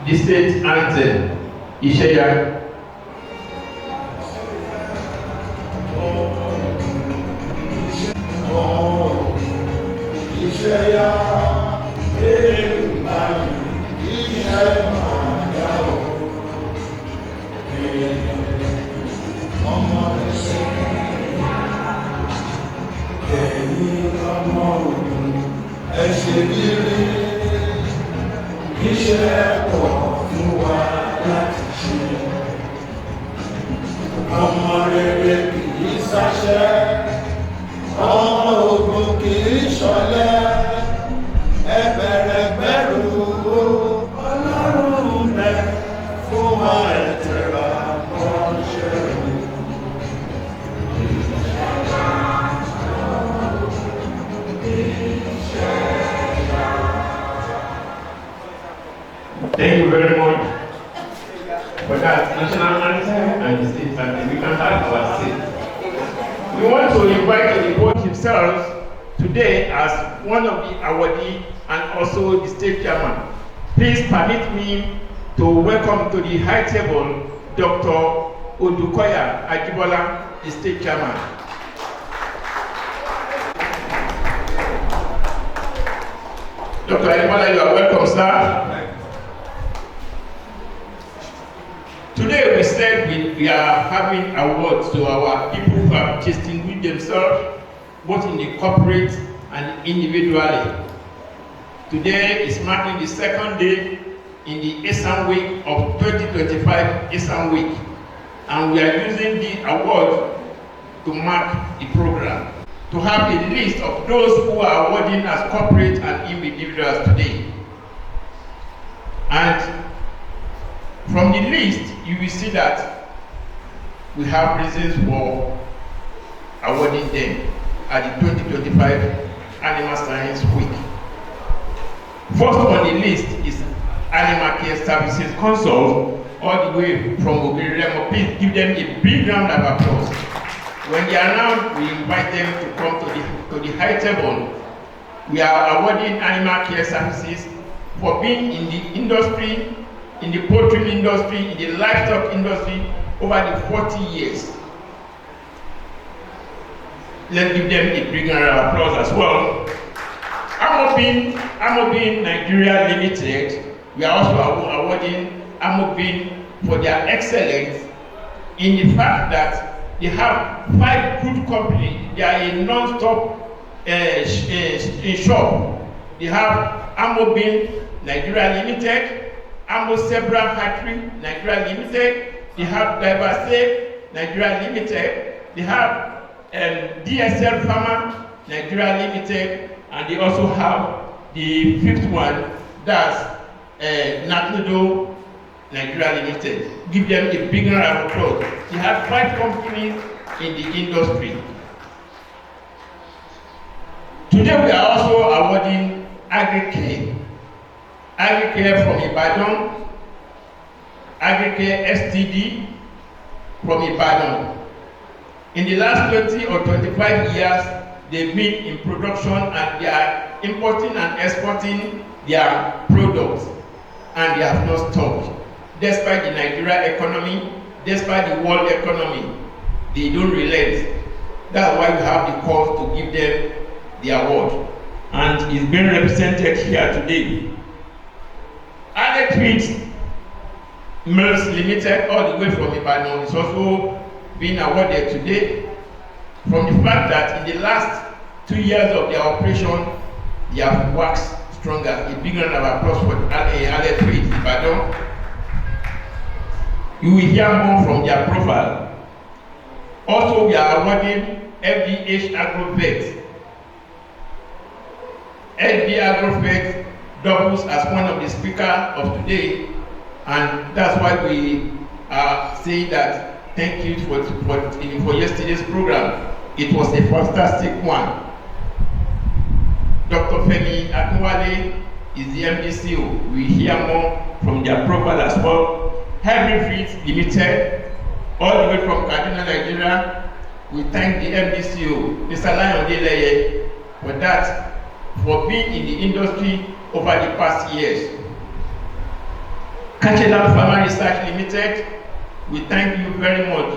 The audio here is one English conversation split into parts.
The state anthem, Isheya. Iṣẹ́ pọ̀ fún wa láti ṣe. Ọmọ rere kì í ṣáṣẹ́, ọmọ ogun kì í ṣọ̀lẹ. Ẹ bẹ̀rẹ̀ gbẹ́rù Ọlọ́run bẹ fún wa ẹ̀tẹ̀ra kọ́ṣẹ́. Thank you very much for that national anthem and the state anthem. We can have our state. We want to invite the board himself today as one of the awardees and also the state chairman. Please permit me to welcome to the high table Dr. Odukoya Ajibola, the state chairman. Dr. Ajibola, you are welcome, sir. Today we said we are having awards to our people who have distinguished themselves both in the corporate and individually. Today is marking the second day in the Asan week of 2025 Asan week, and we are using the award to mark the program, to have a list of those who are awarding as corporate and individuals today. And from the list, you will see that we have reasons for awarding them at the 2025 Animal Science Week. First on the list is Animal Care Services Consult, all the way from Obiriremo. Please give them a big round of applause. When they are announced, we invite them to come to the high table. We are awarding Animal Care Services for being in the industry, in the poultry industry, in the livestock industry over the 40 years. Let's give them a big round of applause as well. Amobin Nigeria Limited, we are also awarding Amobin for their excellence in the fact that they have 5 good companies. They are a non-stop shop. They have Amobin Nigeria Limited, Amo Zebra Hatchery Nigeria Limited, they have Diversafe Nigeria Limited, they have DSL Pharma Nigeria Limited, and they also have the 5th one, that's Natludo Nigeria Limited. Give them a big round of applause. They have 5 companies in the industry. Today we are also awarding Agricare. Agricare from Ibadan, Agricare STD from Ibadan. In the last 20 or 25 years, they've been in production and they are importing and exporting their products, and they have not stopped. Despite the Nigeria economy, despite the world economy, they don't relent. That's why we have the cause to give them the award. And it's being represented here today. Added Treats Mills Limited, all the way from Ibadan, is also being awarded today from the fact that in the last 2 years of their operation, they have waxed stronger. A big round of applause for Added Treats Ibadan. You will hear more from their profile. Also, we are awarding FDH Agrovet. FD Agrovet doubles as one of the speakers of today, and that's why we are saying that thank you for yesterday's program. It was a fantastic one. Dr. Femi Akinwale is the MDCO. We hear more from their profile as well. Heavy Feet Limited, all the way from Kaduna, Nigeria. We thank the MDCO, Mr. Lion Deleye, for that, for being in the industry over the past years. Kachelam Farmer Research Limited, we thank you very much.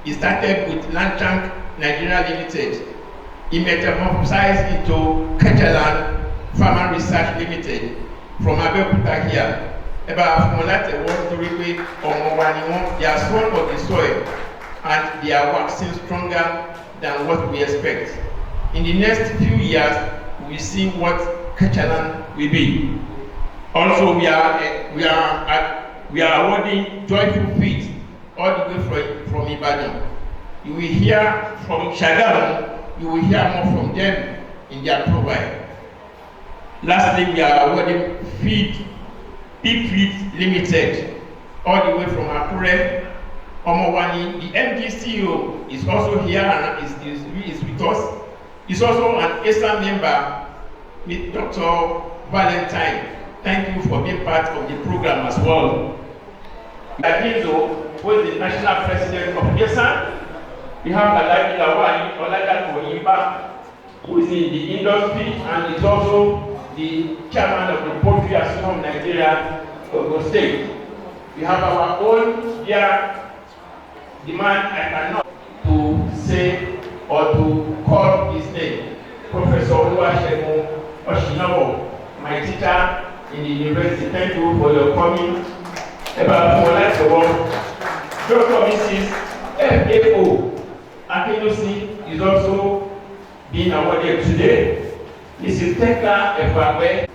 It started with Lanchang Nigeria Limited. It metamorphosized into Kachelam Farmer Research Limited from Abeokuta here. About Monate want to repeat on they are son of the soil and they are waxing stronger than what we expect. In the next few years, we see what Kachalan will be. Also, we are awarding Joyful Feet all the way from Ibadan. You will hear from Shagamu, you will hear more from them in their profile. Lastly, we are awarding Big Feet Limited, all the way from Akure, Omowani. The MDCO is also here and is with us. He's also an Asan member with Dr. Valentine. Thank you for being part of the program as well. Adizo, who is the national president of Asan. We have Alaji Lawani Oladapo, who is in the industry and is also the chairman of the Poultry Association of Nigeria, Ogun State. We have our own dear demand I cannot to say or to call his name, Professor Oluwasegun Oshinawo, my teacher in the university. Thank you for your coming. Dr. Mrs. FAO Akedosi is also being awarded today. Mrs. Tekla Efagbe,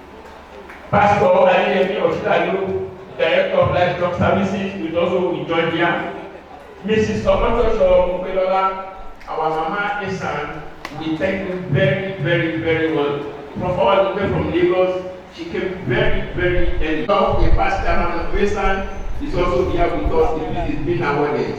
Pastor Adeyemi Oshilayo, Director of Livestock Services, will also join here. Mrs. Omotosho Mupelola, our Mama Asan, we thank you very, very, very well. From all the way from Lagos, she came very, very early. The past chairman of Asan is also here with us. It is being awarded.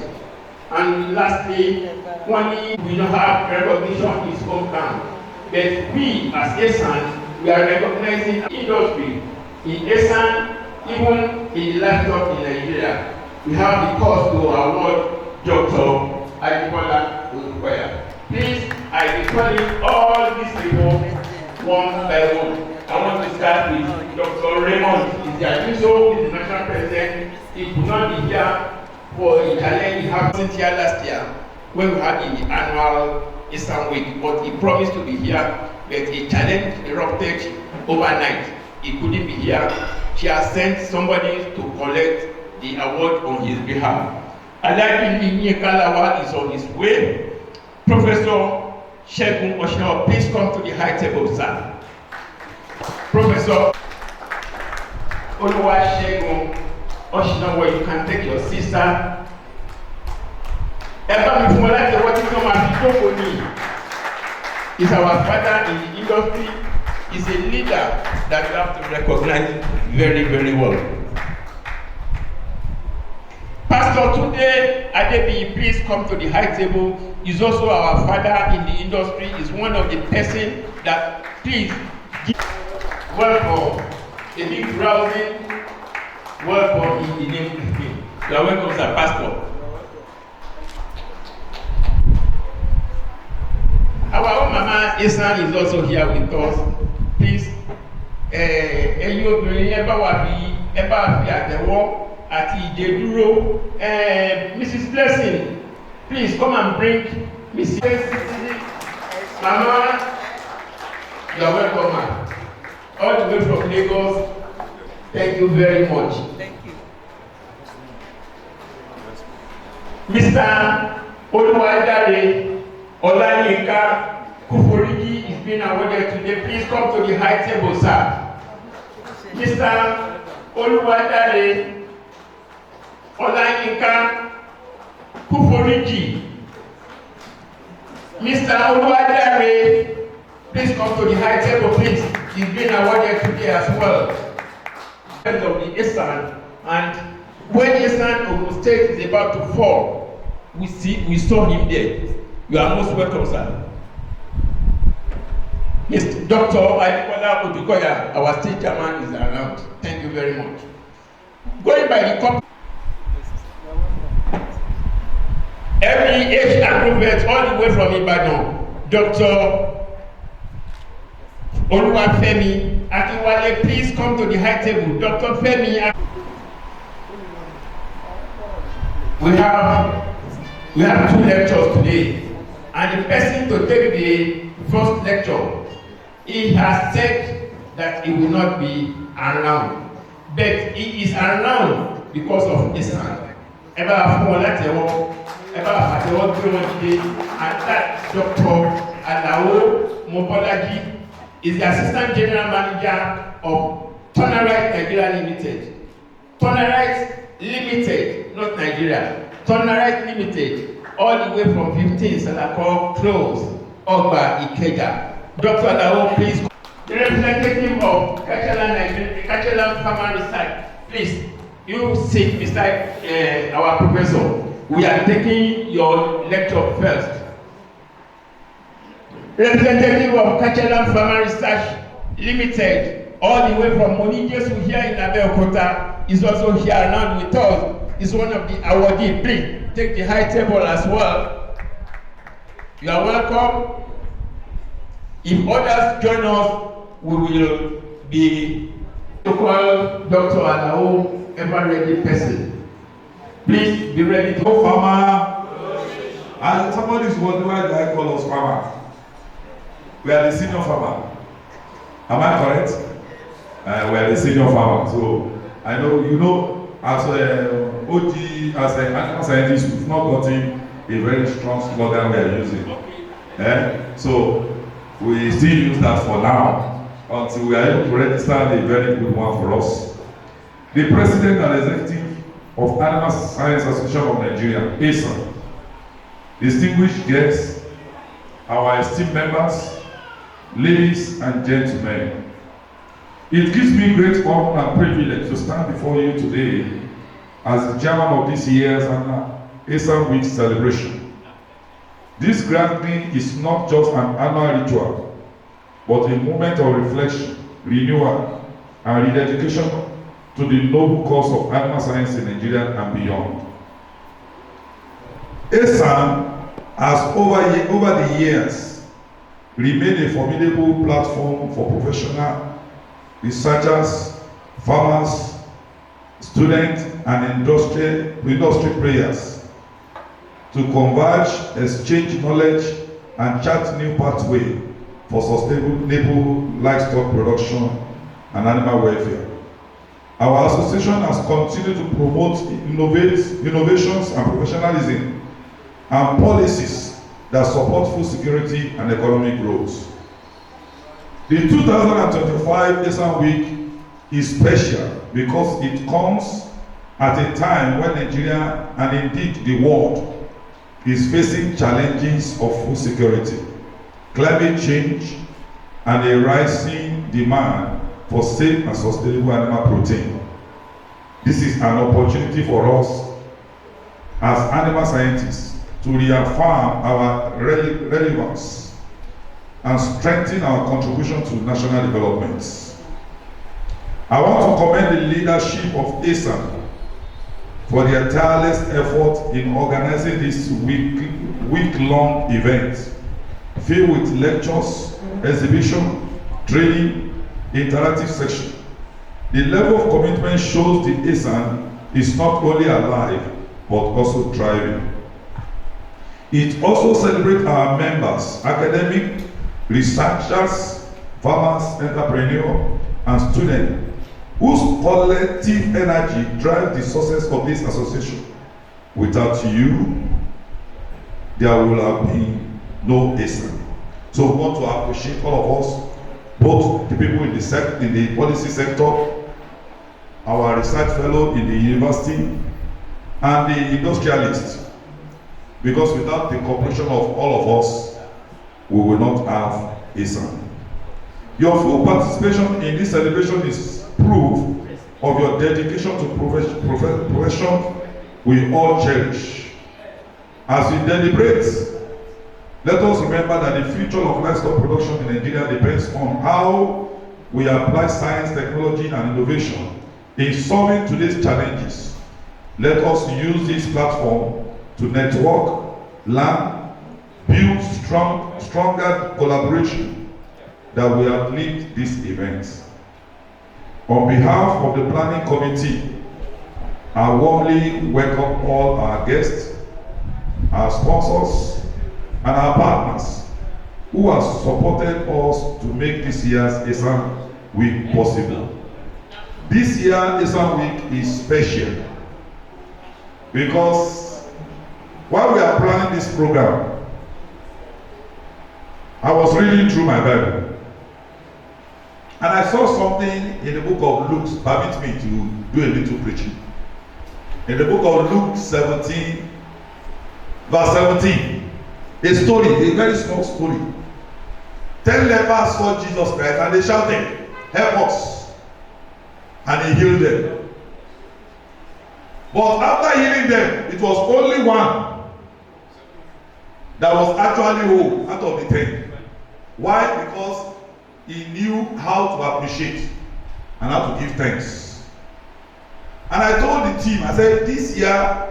And lastly, we don't have recognition in his hometown. But we, as Asan, we are recognizing industry in Asan, even in livestock in Nigeria. We have the cause to award Dr. Adekola Odukoya. Please, I be calling all these people one by one. I want to start with Dr. Raymond. Is the national president. He could not be here for a challenge he happened here last year when we had the annual Eastern Week, but he promised to be here, but a challenge erupted overnight. He couldn't be here. She has sent somebody to collect the award on his behalf. Alaji Kalawa is on his way. Professor Shegun Oshinawa, please come to the high table, sir. Professor Oluwasegun Oshinawa, you can take your sister. Eba Mifumala, the what you come and is our father in the industry. Is a leader that you have to recognize very, very well. Pastor Tunde Adebi, please come to the high table. Is also our father in the industry. Is one of the person that please give welcome. A big rousing welcome in the name of him. You are welcome, sir, Pastor. Asan is also here with us. Please, ẹ̀yin obìnrin ẹ bá wa fi àtẹ́wọ́ àti ìdè Mrs. Blessing, please come and bring Mrs. Mama, you are welcome, ma. All the way from Lagos. Thank you very much. Thank you. Mr. Oluwadare Olayinka Kuforiji is being awarded today. Please come to the high table, sir. Mr. Oluwadare Olayinka Kuforiji. Mr. Oluwadare, please come to the high table, please. He's being awarded today as well. Of the Asan, and when Asan Ogun State is about to fall, we saw him there. You are most welcome, sir. Mr. Dr. Adekola Odukoya, our state chairman, is around. Thank you very much. Going by the company, every age agrovert all the way from Ibadan, Dr. Oluwafemi Akinwale, please come to the high table. Dr. Femi. We have two lectures today, and the person to take the first lecture, he has said that he will not be around, but he is around because of Asan. And that Dr. Alao Mobolaji is the Assistant General Manager of Tonerite Nigeria Limited. Tonerite Limited, not Nigeria. Tonerite Limited, all the way from 15 Salako Close, Ogba, Ikeja. Dr. Alao, please. The representative of Kachelan Farmer Research, please, you sit beside our professor. We are taking your lecture first. Representative of Kachelan Farmer Research Limited, all the way from Monijesu here in Abeokuta, is also here around with us. Is one of the awardees. Please take the high table as well. You are welcome. If others join us, we will be to call Dr. Alao ever ready person. Please be ready to go farmer. And somebody is wondering why do I call us farmer? We are the senior farmer. Am I correct? We are the senior farmer. So I know you know as OG, as an animal scientist, we've not gotten a very strong slogan we are using. So we still use that for now until we are able to register a very good one for us. The President and Executive of Animal Science Association of Nigeria, Asan, distinguished guests, our esteemed members, ladies and gentlemen, it gives me great honor and privilege to stand before you today as the chairman of this year's Asan Week celebration. This gathering is not just an annual ritual, but a moment of reflection, renewal, and rededication to the noble cause of animal science in Nigeria and beyond. Asan has over the years remained a formidable platform for professional researchers, farmers, students, and industry players to converge, exchange knowledge, and chart new pathway for sustainable livestock production and animal welfare. Our association has continued to promote innovations and professionalism and policies that support food security and economic growth. The 2025 Asan Week is special because it comes at a time when Nigeria and indeed the world is facing challenges of food security, climate change, and a rising demand for safe and sustainable animal protein. This is an opportunity for us as animal scientists to reaffirm our relevance and strengthen our contribution to national development. I want to commend the leadership of Asan for their tireless effort in organizing this week-long event filled with lectures, exhibition, training, interactive section. The level of commitment shows the Asan is not only alive, but also thriving. It also celebrates our members, academic, researchers, farmers, entrepreneurs, and students, whose collective energy drives the success of this association. Without you, there will have been no Asan. So we want to appreciate all of us, both the people in the policy sector, our research fellow in the university, and the industrialists, because without the cooperation of all of us, we will not have Asan. Your full participation in this celebration is proof of your dedication to profession we all cherish. As we deliberate, let us remember that the future of livestock production in Nigeria depends on how we apply science, technology, and innovation in solving today's challenges. Let us use this platform to network, learn, build stronger collaboration that will uplift this event. On behalf of the planning committee, I warmly welcome all our guests, our sponsors, and our partners who have supported us to make this year's Asan Week possible. This year Asan Week is special because while we are planning this program, I was reading through my Bible and I saw something in the book of Luke. Permit me to do a little preaching. In the book of Luke 17, verse 17, a story, a very small story. 10 lepers saw Jesus Christ and they shouted, "Help us!" And he healed them. But after healing them, it was only one that was actually whole out of the 10. Why? Because he knew how to appreciate and how to give thanks. And I told the team, I said, this year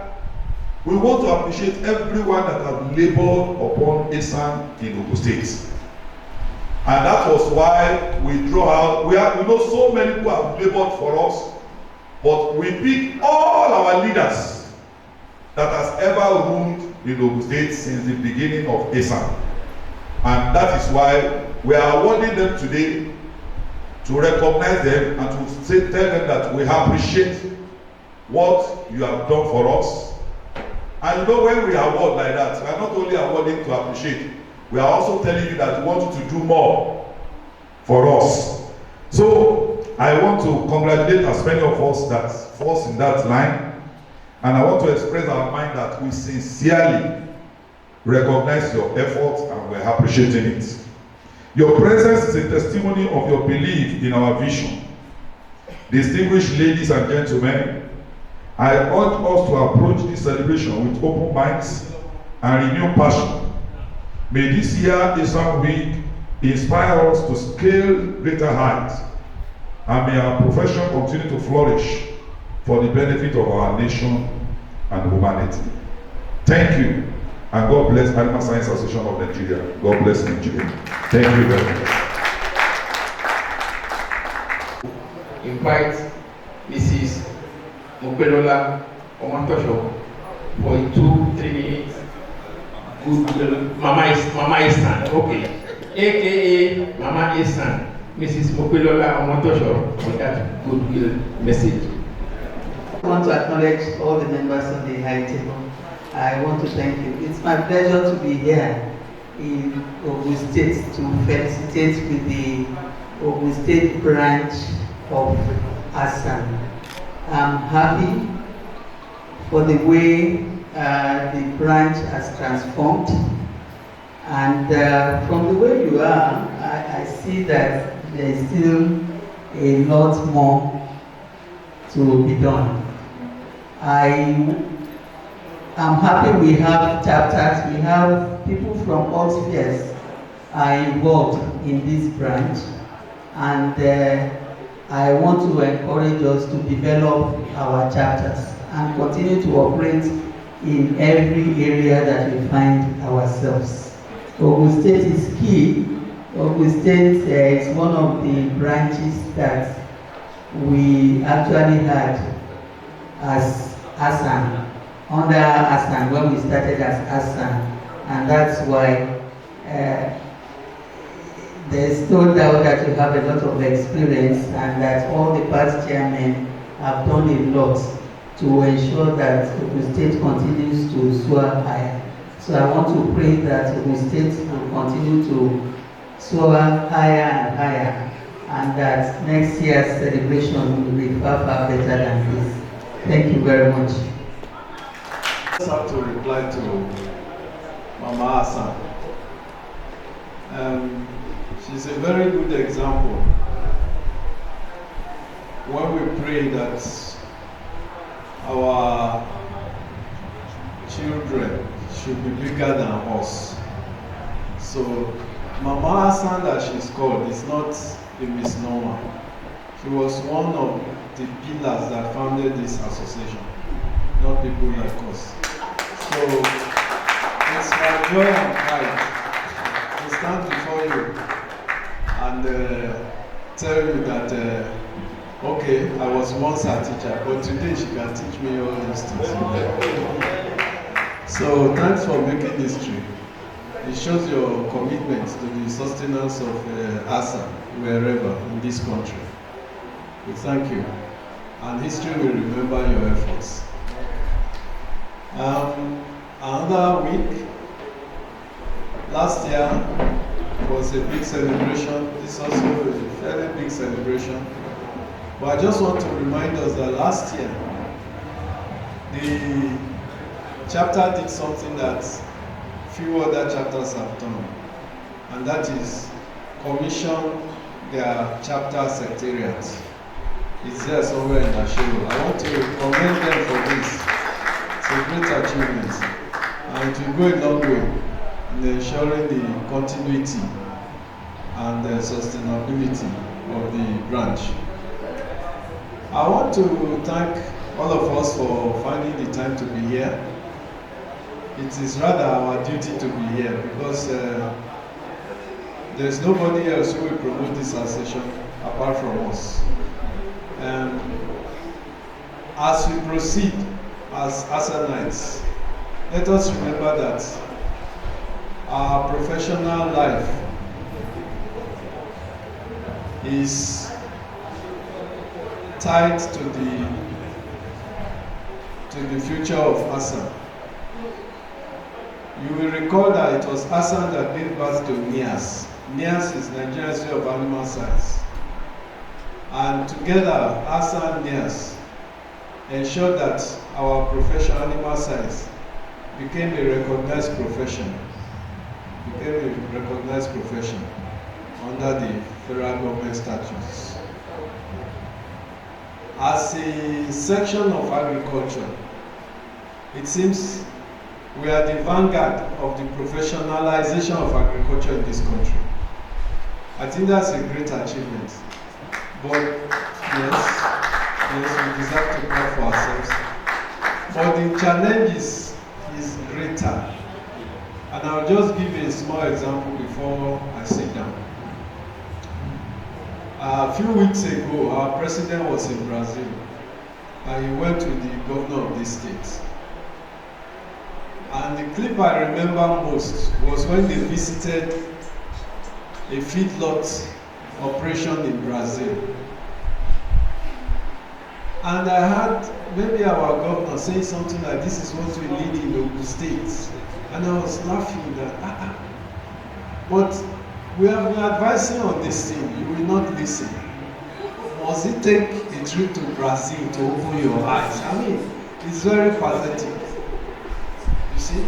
we want to appreciate everyone that has labored upon Asan in Ogun State. And that was why we draw out, we know so many people have labored for us, but we pick all our leaders that has ever ruled in Ogun State since the beginning of Asan. And that is why we are awarding them today to recognize them and to tell them that we appreciate what you have done for us. And you know, when we award like that, we are not only awarding to appreciate, we are also telling you that we want you to do more for us. So I want to congratulate as many of us that falls in that line, and I want to express our mind that we sincerely recognize your effort and we're appreciating it. Your presence is a testimony of your belief in our vision. Distinguished ladies and gentlemen, I urge us to approach this celebration with open minds and renewed passion. May this year Asan Week inspire us to scale greater heights, and may our profession continue to flourish for the benefit of our nation and humanity. Thank you, and God bless Animal Science Association of Nigeria. God bless Nigeria. Thank you very much. Invite Mrs. Mopelola Omantosho for 2-3 minutes. Good, Mama Asan, okay. AKA Mama Asan, Mrs. Mopelola Omantosho, for that goodwill message. I want to acknowledge all the members of the high table. I want to thank you. It's my pleasure to be here in Ogun State to felicitate with the Ogun State branch of Asan. I'm happy for the way the branch has transformed, and from the way you are, I see that there is still a lot more to be done. I am happy we have chapters, we have people from all spheres are involved in this branch, and I want to encourage us to develop our chapters and continue to operate in every area that we find ourselves. Ogun State is key. Ogun State is one of the branches that we actually had as Asan, under Asan, when we started as Asan, and that's why there's no doubt that you have a lot of experience and that all the past chairmen have done a lot to ensure that Ogun State continues to soar higher. So I want to pray that Ogun State will continue to soar higher and higher, and that next year's celebration will be far, far better than this. Thank you very much. I just have to reply to Mama Asan. She's a very good example. When we pray that our children should be bigger than us. So Mama Asan, that she's called, is not a misnomer. She was one of the pillars that founded this association, not people like us. So it's my joy and pride to stand before you and tell you that okay, I was once her teacher, but today she can teach me all these things. So thanks for making history. It shows your commitment to the sustenance of Asan wherever in this country. We thank you, and history will remember your efforts. Another week, last year was a big celebration. This is also a fairly big celebration. But I just want to remind us that last year, the chapter did something that few other chapters have done, and that is commission their chapter secretariat. It's there somewhere in the show. I want to commend them for this. It's a great achievement, and it will go a long way in ensuring the continuity and the sustainability of the branch. I want to thank all of us for finding the time to be here. It is rather our duty to be here because there's nobody else who will promote this association apart from us. As we proceed as Asanites, let us remember that our professional life is tied to the future of Asan. You will recall that it was Asan that gave birth to NIAS. NIAS is Nigerian Institute of Animal Science. And together, Asan and NIAS ensured that our profession, animal science, became a recognized profession. Under the federal government statutes. As a section of agriculture, it seems we are the vanguard of the professionalization of agriculture in this country. I think that's a great achievement. But yes, we deserve to clap for ourselves. But the challenge is greater. And I'll just give you a small example before I sit down. A few weeks ago, our president was in Brazil, and he went to the governor of this state. And the clip I remember most was when they visited a feedlot operation in Brazil. And I heard maybe our governor say something like, this is what we need in Ogun State. And I was laughing that, but we have been advising on this thing, you will not listen. Must it take a trip to Brazil to open your eyes? I mean, it's very pathetic. You see?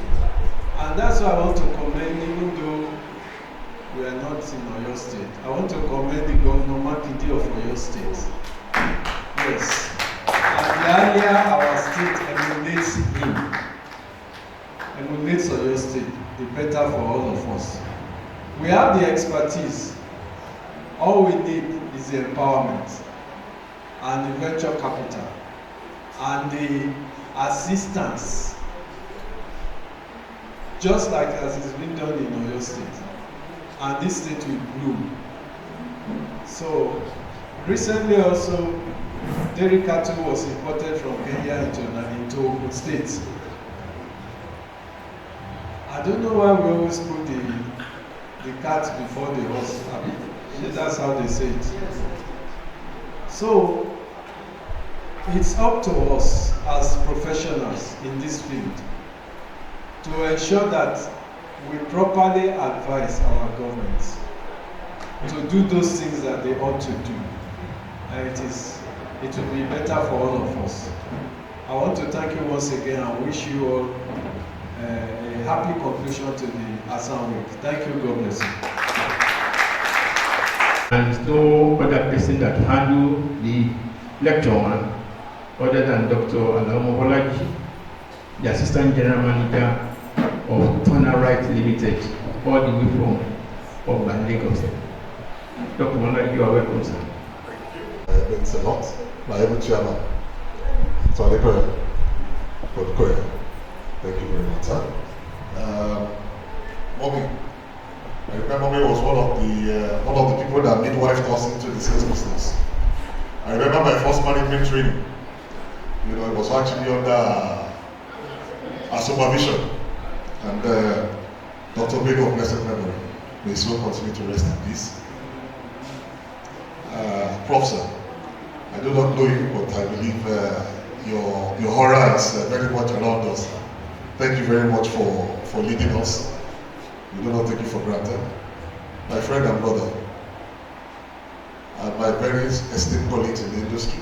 And that's why I want to commend, even though we are not in Oyo State, I want to commend the Governor Makinde of Oyo State. Yes. And the earlier our state emulates him, emulates Oyo State, the better for all of us. We have the expertise. All we need is the empowerment and the venture capital and the assistance just like as it's been done in Oyo State, and this state will bloom. So recently also, dairy cattle was imported from Kenya into Ogun State. I don't know why we always put the cat before the horse. I mean, that's how they say it. So it's up to us as professionals in this field to ensure that we properly advise our governments to do those things that they ought to do. And it will be better for all of us. I want to thank you once again and wish you all a happy conclusion to the Asan week. Thank you. God bless you. And there's no other person that handle the lecture one other than Dr. Alamo Bolaji, the Assistant General Manager of Turner Right Limited, all the way from Ogba, Lagos. Dr. Bolaji, you are welcome, sir. Thanks a lot. My able chairman, Thank you very much, sir. Mommy, I remember Mommy was one of the people that midwifed us into the sales business. I remember my first management training. You know, it was actually under a supervision, and Dr. Bego of blessed memory, may so continue to rest in peace. Prof, sir, I do not know you, but I believe your aura is very much around us. Thank you very much for leading us. We do not take you for granted. My friend and brother, and my very esteemed colleagues in the industry,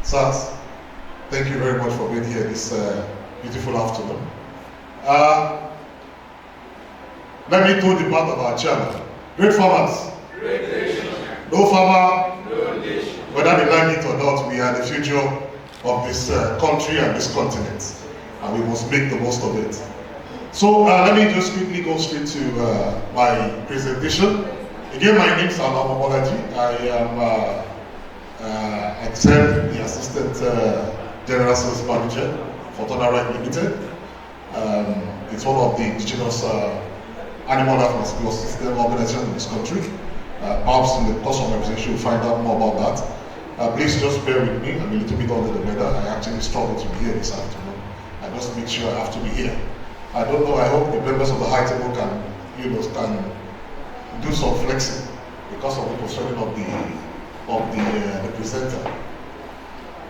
sirs, thank you very much for being here this beautiful afternoon. Let me do the part of our chairman. Great farmers. Great nation. No farmer. No nation. Whether they like it or not, we are the future of this country and this continent, and we must make the most of it. So let me just quickly go straight to my presentation. Again, my name is Alamo Bolaji. I am the Assistant General Sales Manager for Turner Right Limited. It's one of the indigenous animal health and school system organizations in this country. Perhaps in the course of my presentation, you'll find out more about that. Please just bear with me. I'm a little bit under the weather. I actually struggled to be here this afternoon. I just make sure I have to be here. I don't know. I hope the members of the high table can do some flexing because of the construction of the presenter.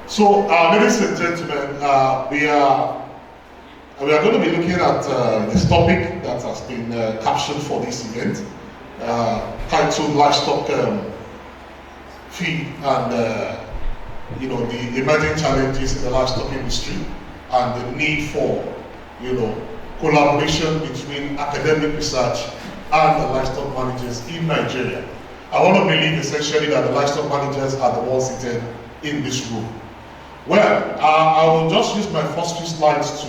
So, ladies and gentlemen, we are going to be looking at this topic that has been captioned for this event, titled Livestock Feed and the emerging challenges in the livestock industry and the need for collaboration between academic research and the livestock managers in Nigeria. I want to believe essentially that the livestock managers are the ones seated in this room. Well, I will just use my first few slides to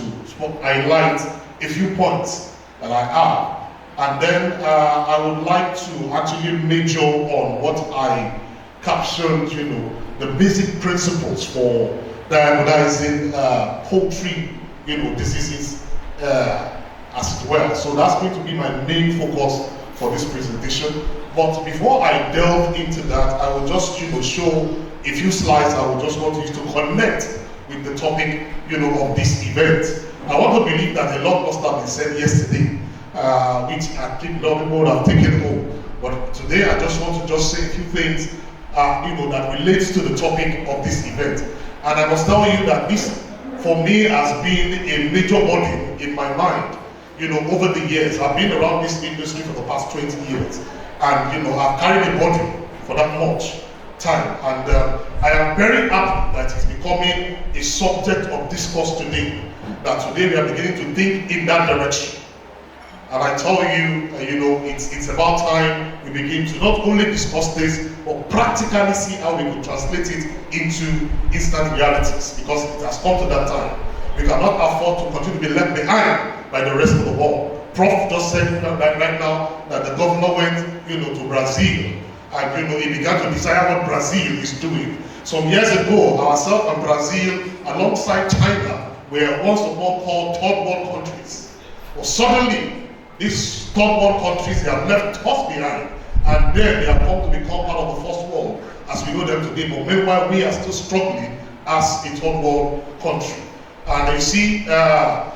highlight a few points that I have, and then I would like to actually major on what I captioned, the basic principles for diagnosing poultry, diseases as well. So that's going to be my main focus for this presentation. But before I delve into that, I will just show a few slides I will just want you to connect with the topic of this event. I want to believe that a lot must have been said yesterday, which I think a lot of people would have taken home. But today I just want to say a few things that relates to the topic of this event. And I must tell you that this, for me, has been a major burden in my mind. Over the years, I've been around this industry for the past 20 years, and I've carried a burden for that much time. And I am very happy that it's becoming a subject of discourse today. That today we are beginning to think in that direction. And I tell you, it's about time we begin to not only discuss this, but practically see how we could translate it into instant realities, because it has come to that time. We cannot afford to continue to be left behind by the rest of the world. Prof just said right now that the governor went, to Brazil, and he began to desire what Brazil is doing. Some years ago, ourselves and Brazil, alongside China, were once upon called third world countries. But suddenly, these third world countries, they have left us behind, and then they have come to become part of the first world as we know them today. But meanwhile, we are still struggling as a third world country. And you see,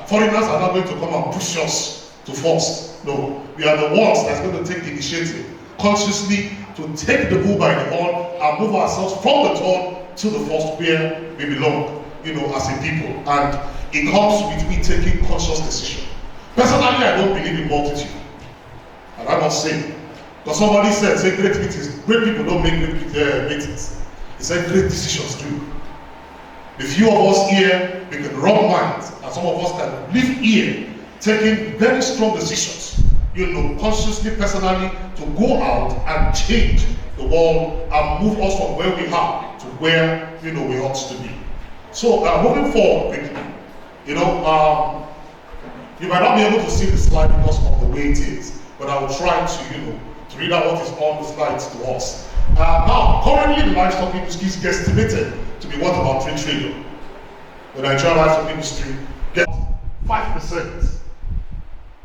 foreigners are not going to come and push us to first. No, we are the ones that's going to take the initiative consciously to take the bull by the horn and move ourselves from the third to the first where we belong, as a people. And it comes with me taking conscious decision. Personally, I don't believe in multitude. And I must say, because somebody said, say great meetings, great people don't make great meetings. He said great decisions do. The few of us here, we can rub minds, and some of us can live here, taking very strong decisions, consciously, personally, to go out and change the world and move us from where we are to where, we ought to be. So, moving forward quickly, you might not be able to see the slide because of the way it is, but I will try to read out what is on the slides to us. Now, currently the livestock industry is estimated to be worth about 3 trillion. The Nigerian livestock industry gets 5%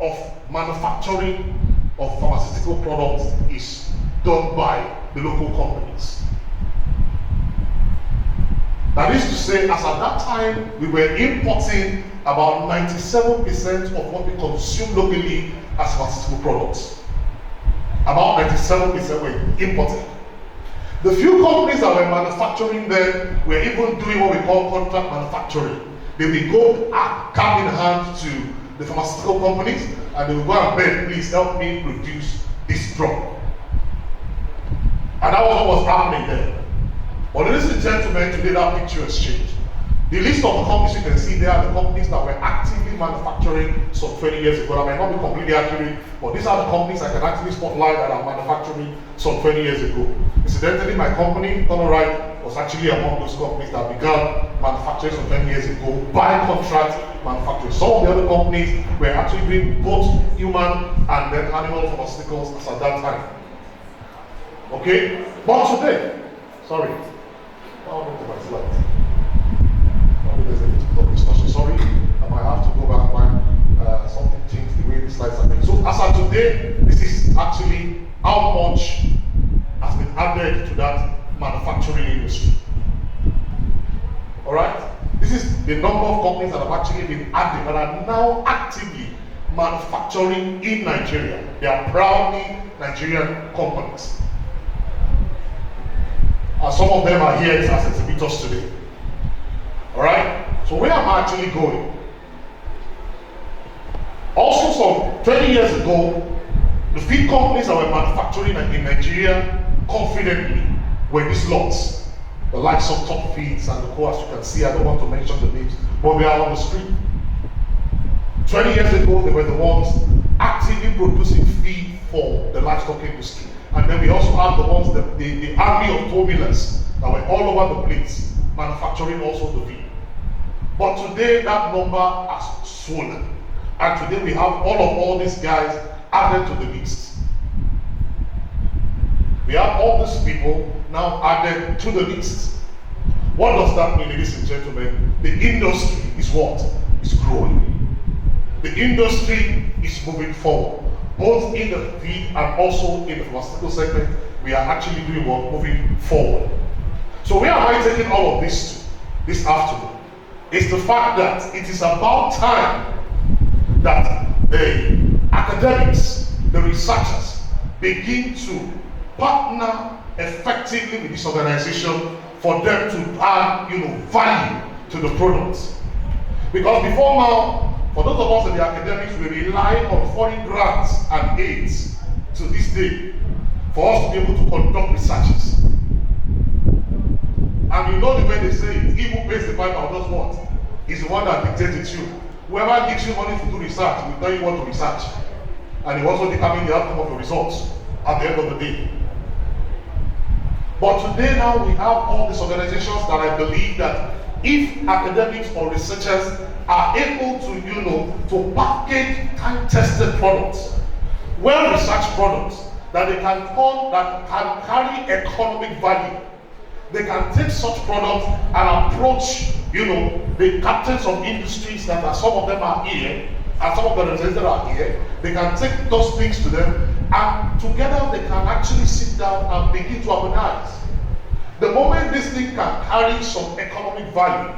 of manufacturing of pharmaceutical products is done by the local companies. That is to say, as at that time, we were importing about 97% of what we consume locally as pharmaceutical products. About 97% were imported. The few companies that were manufacturing then were even doing what we call contract manufacturing. They will go hand in hand to the pharmaceutical companies and they will go and beg, please help me produce this drug. And that was what was happening there. But ladies and gentlemen, today that picture has changed. The list of the companies you can see there are the companies that were actively manufacturing some 20 years ago. That might not be completely accurate, but these are the companies I can actually spotlight that are manufacturing some 20 years ago. Incidentally, my company, Right, was actually among those companies that began manufacturing some 20 years ago by contract manufacturing. Some of the other companies were actually doing both human and then animal pharmaceuticals as at that time. Okay? But today, sorry, I'll go to my slide. There's a bit of discussion. Sorry, I might have to go back when something changed the way the slides are made. So as of today, this is actually how much has been added to that manufacturing industry. Alright? This is the number of companies that have actually been added that are now actively manufacturing in Nigeria. They are proudly Nigerian companies. And some of them are here as exhibitors today. Alright? So where am I actually going? Also, some 20 years ago, the feed companies that were manufacturing in Nigeria confidently were these lots. The likes of Top Feeds and the co, as you can see, I don't want to mention the names, but they are on the street. 20 years ago, they were the ones actively producing feed for the livestock industry. And then we also have the ones, the army of tow-millers that were all over the place, manufacturing also the feed. But today that number has swollen. And today we have all these guys added to the list. We have all these people now added to the list. What does that mean, ladies and gentlemen? The industry is what? Is growing. The industry is moving forward. Both in the feed and also in the pharmaceutical segment, we are actually doing what? Moving forward. So where am I taking all of this to this afternoon? It's the fact that it is about time that the academics, the researchers, begin to partner effectively with this organization for them to add, value to the products. Because before now, for those of us in the academics, we rely on foreign grants and aids to this day for us to be able to conduct researches. And you know the way they say it, he who pays the piper does what? Is the one that dictates it to you. Whoever gives you money to do research will tell you what to research. And he also determines the outcome of the results at the end of the day. But today now we have all these organizations that I believe that if academics or researchers are able to, to package time-tested products, well-researched products, that they can turn, that can carry economic value, they can take such products and approach, the captains of industries that some of them are here and some of the representatives that are here, they can take those things to them, and together they can actually sit down and begin to harmonize. The moment this thing can carry some economic value,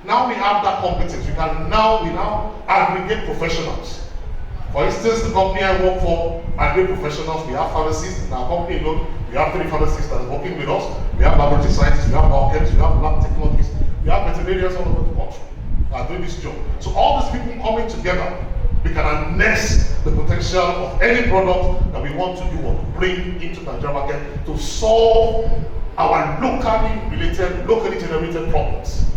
now we have that competence. We now aggregate professionals. For instance, the company I work for aggregate professionals. We have pharmacists in our company alone. We have 3 pharmacists that are working with us. We have laboratory scientists, we have biochemists, we have lab technologists, we have veterinarians all over the country that are doing this job. So all these people coming together, we can harness the potential of any product that we want to do or to bring into the Nigerian market to solve our locally generated problems.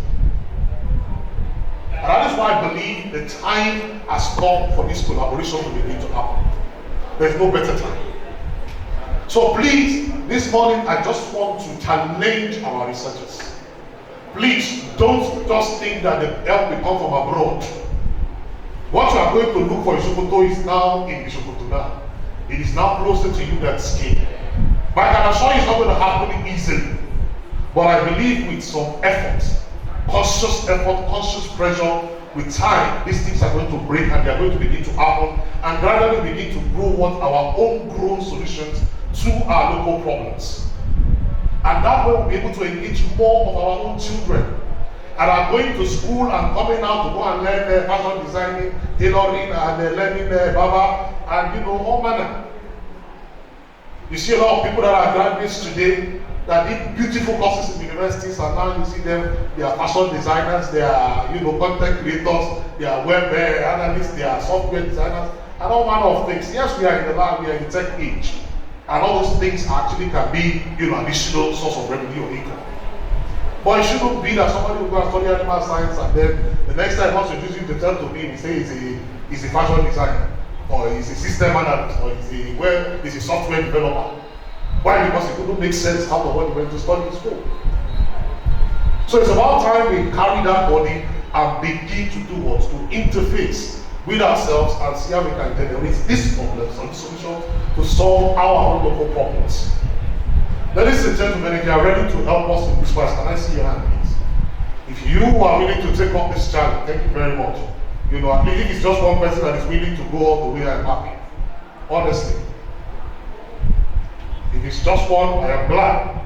And that is why I believe the time has come for this collaboration to begin to happen. There's no better time. So please, this morning I just want to challenge our researchers. Please don't just think that the help will come from abroad. What you are going to look for in Sokoto is now in Sokoto now. It is now closer to you than skin. But I can assure you it's not going to happen easily. But I believe with some effort, conscious pressure, with time, these things are going to break and they are going to begin to happen and gradually begin to grow what our own grown solutions to our local problems. And that way we'll be able to engage more of our own children and are going to school and coming out to go and learn fashion designing, tailoring, and learning Baba, and all manner. You see a lot of people that are graduates today that did beautiful courses in universities, and now you see them, they are fashion designers, they are content creators, they are web analysts, they are software designers, and all manner of things. Yes, we are in the lab, we are in the tech age, and all those things actually can be additional source of revenue or income. But it shouldn't be that somebody will go and study animal science and then the next time once you introduce him to tell to me, he say he's a fashion designer, or he's a system analyst, or he's a software developer. Why? Because it couldn't make sense out of what he went to study in school. So it's about time we carry that body and begin to do what? To interface with ourselves and see how we can generate these problems and solutions to solve our own local problems. Ladies and gentlemen, if you are ready to help us in this class, can I see your hand, please? If you are willing to take up this challenge, thank you very much. I think it's just one person that is willing to go all the way, I'm happy. Honestly. If it's just one, I am glad.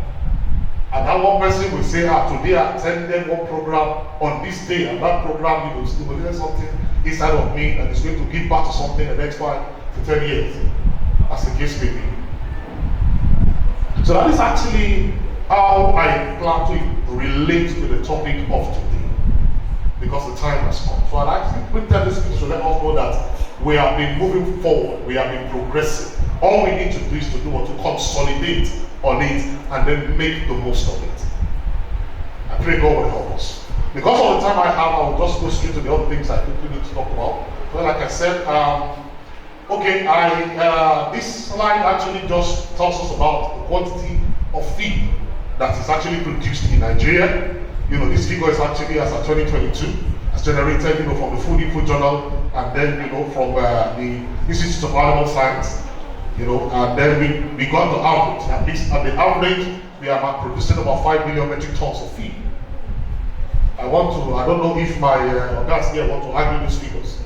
And that one person will say, today I attended one program on this day, and that program stimulated something inside of me that is going to give back to something in the next 5 to 10 years. As the case may be. So that is actually how I plan to relate to the topic of today, because the time has come. So I'd actually put this to let us know that we have been moving forward, we have been progressing. All we need to do is to consolidate on it and then make the most of it. I pray God will help us. Because of the time I have, I will just go straight to the other things I think we need to talk about. So like I said, this slide actually just tells us about the quantity of feed that is actually produced in Nigeria. This figure is actually as of 2022, as generated from the Food Info Journal, and then from the Institute of Animal Science. And then we got the average. At least at the average, we are producing about 5 million metric tons of feed. I don't know if my guys here want to argue these figures,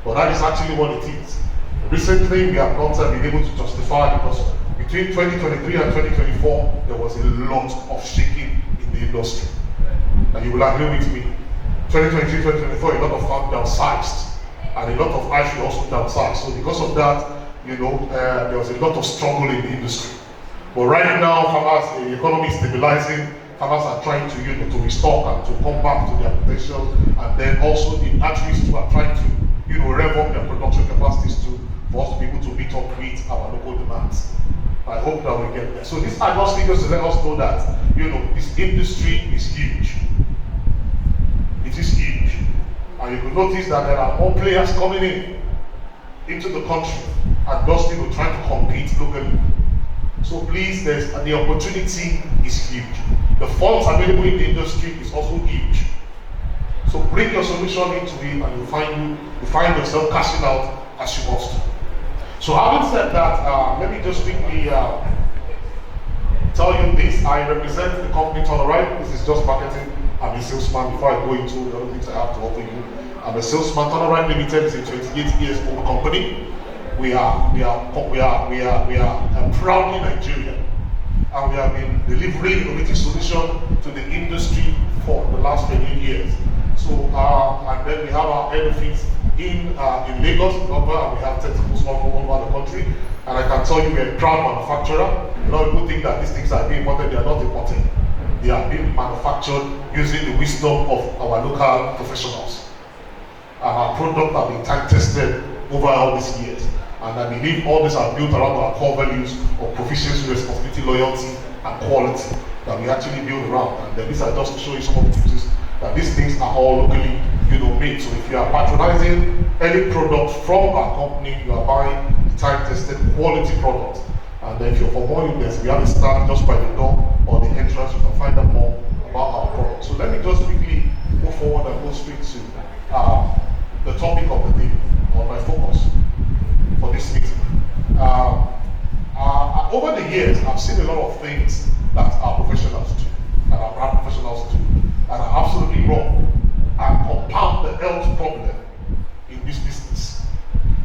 but that is actually what it is. Recently, we have not been able to justify, because between 2023 and 2024, there was a lot of shaking in the industry. And you will agree with me. 2023, 2024, a lot of farms downsized, and a lot of actually also downsized. So because of that, there was a lot of struggle in the industry. But right now, farmers, the economy is stabilizing. Farmers are trying to restock and to come back to their potential, and then also the hatcheries too are trying to rev up their production capacities too, for us to be able to meet up with our local demands. I hope that we get there. So these are just figures to let us know that this industry is huge. It is huge, and you will notice that there are more players coming into the country and those people trying to compete locally. So please, the opportunity is huge. The funds available in the industry is also huge. So bring your solution into it, and you find yourself cashing out as you must. So having said that, let me just quickly tell you this. I represent the company to the right. This is just marketing. I'm a salesman before I go into the other things I have to offer you. I'm a salesman. Turnaround Limited is a 28 years old company. We are proudly Nigerian, and we have been delivering innovative solutions to the industry for the last 20 years. So, and then we have our head office in Lagos, and we have tentacles all over the country. And I can tell you, we're a proud manufacturer. A lot of people think that these things are being imported. They are not imported. They are being manufactured using the wisdom of our local professionals. And our product have been time tested over all these years. And I believe all these are built around our core values of proficiency, responsibility, loyalty, and quality that we actually build around. And these are just to show you some of the uses that these things are all locally, made. So if you are patronizing any product from our company, you are buying the time-tested quality product. And then if you're for more units, we have a stand just by the door or the entrance. You can find out more about our product. So let me just quickly move forward and go straight to the topic of the day, or my focus for this meeting. Over the years, I've seen a lot of things that our professionals do, and our brand professionals do, and are absolutely wrong, and compound the health problem in this business.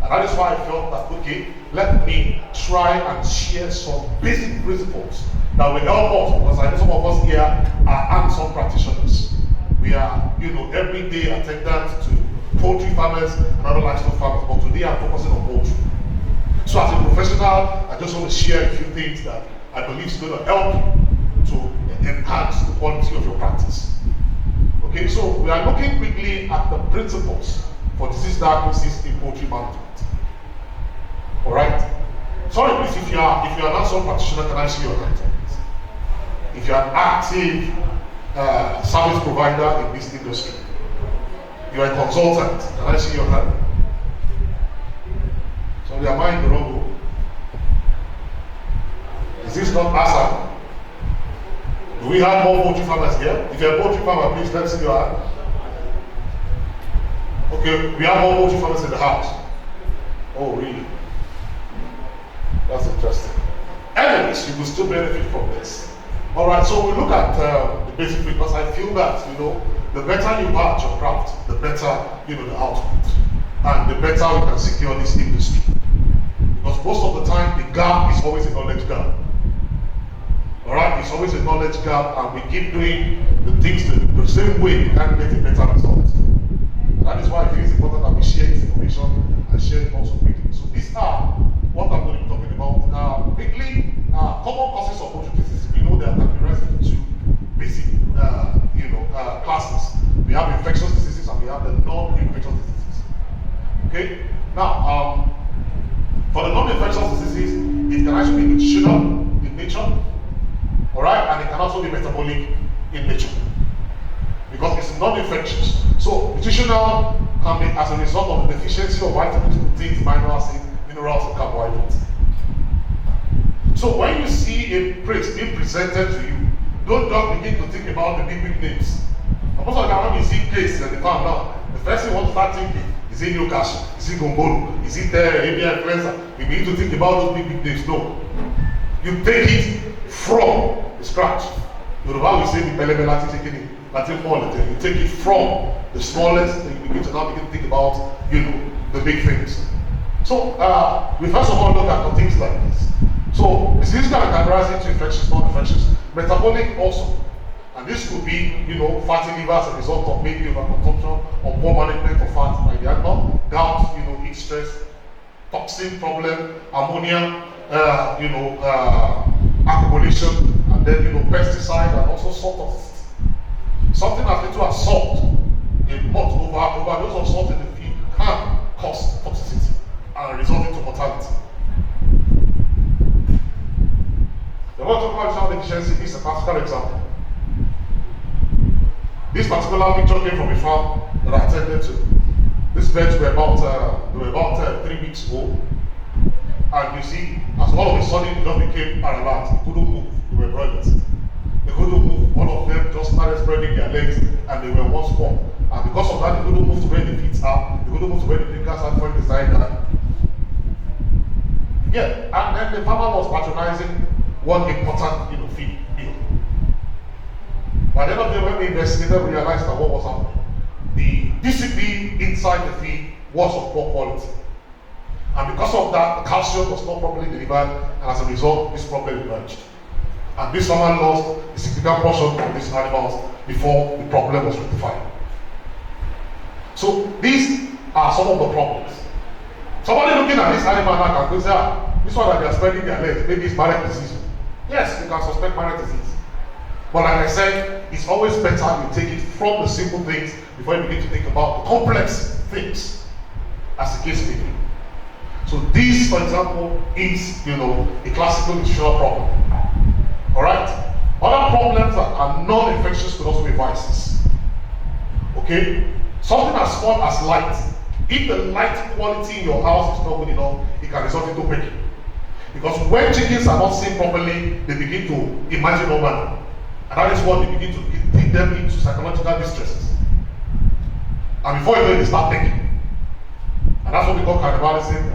And that is why I felt that, okay, let me try and share some basic principles that will help us, because I know some of us here are hands-on practitioners. We are, everyday attendants to poultry farmers and other livestock farmers, but today I'm focusing on poultry. So as a professional, I just want to share a few things that I believe is going to help to enhance the quality of your practice. Okay, so we are looking quickly at the principles for disease diagnosis in poultry management. All right. Sorry, please, if you are an hands-on practitioner, can I see your hand? If you are an active service provider in this industry, you are a consultant, can I see your hand? So we are in the wrong room. Is this not Asan? Do we have more poultry farmers here? If you're a poultry farmer, please let's see your hand. Okay, we have more poultry farmers in the house. Oh, really? That's interesting. Anyways, you will still benefit from this. Alright, so we look at the basic thing, because I feel that, the better you are at your craft, the better, the output. And the better we can secure this industry. Because most of the time, the gap is always a knowledge gap. Alright, it's always a knowledge gap, and we keep doing the things the same way, we can't get a better result. And that is why I feel it's important that we share this information and share it also quickly. So these are what I'm going to be talking about. Quickly, common causes of poultry disease. We know they are categorized into two basic, classes. We have infectious diseases and we have the non-infectious diseases. Okay. Now, for the non-infectious diseases, it can actually be nutritional in nature, all right, and it can also be metabolic in nature because it's non-infectious. So, nutritional can be as a result of the deficiency of vitamins, proteins, amino acids, minerals, and carbohydrates. So, when you see a praise being presented to you, don't just begin to think about the big names. Most of the time, when you see praise at the farm now, the first thing you want to start thinking, is it Newcastle? Is it Gongoro? Is it avian influenza? You begin to think about those big names. No. You take it from the scratch. Yoruba will say the Pelebelati taking it, Latin Paul, you take it from the smallest, and you begin to think about, the big things. So, we first of all look at things like this. So, disease can categorize into infectious, non-infectious, metabolic also. And this could be, fatty liver as a result of maybe overconsumption or poor management of fat by the animal, gout, heat stress, toxin problem, ammonia, accumulation, and then, pesticide and also salt toxicity. Something as little as salt, a pot overdose of salt in the feed can cause toxicity and result into mortality. The one talking about nutritional deficiency is a practical example. This particular picture came from a farm that I attended to. These birds were about 3 weeks old, and you see, as all of a sudden it just became paralyzed. They couldn't move. They were broilers. They couldn't move. All of them just started spreading their legs, and they were in one spot. And because of that, they couldn't move to where the feet are. They couldn't move to where the drinkers are when they started that. Yeah, and then the farmer was patronizing one important, feed meal. By the end of the day, when we investigated, we realized that what was happening. The DCP inside the feed was of poor quality. And because of that, the calcium was not properly delivered, and as a result, this problem emerged. And this farmer lost a significant portion of these animals before the problem was rectified. So these are some of the problems. Somebody looking at this animal now can say, this one that they are spreading their legs, maybe it's Marek disease. Yes, you can suspect Marek disease. But like I said, it's always better you take it from the simple things before you begin to think about the complex things, as the case may be. So this, for example, is, a classical nutritional problem. Alright? Other problems that are non-infectious could also be vices. Okay? Something as small as light. If the light quality in your house is not good enough, it can result into breaking. Because when chickens are not seen properly, they begin to imagine no manner. And that is what they begin to take them into psychological distresses. And before you know it, they start thinking. And that's what we call cannibalism.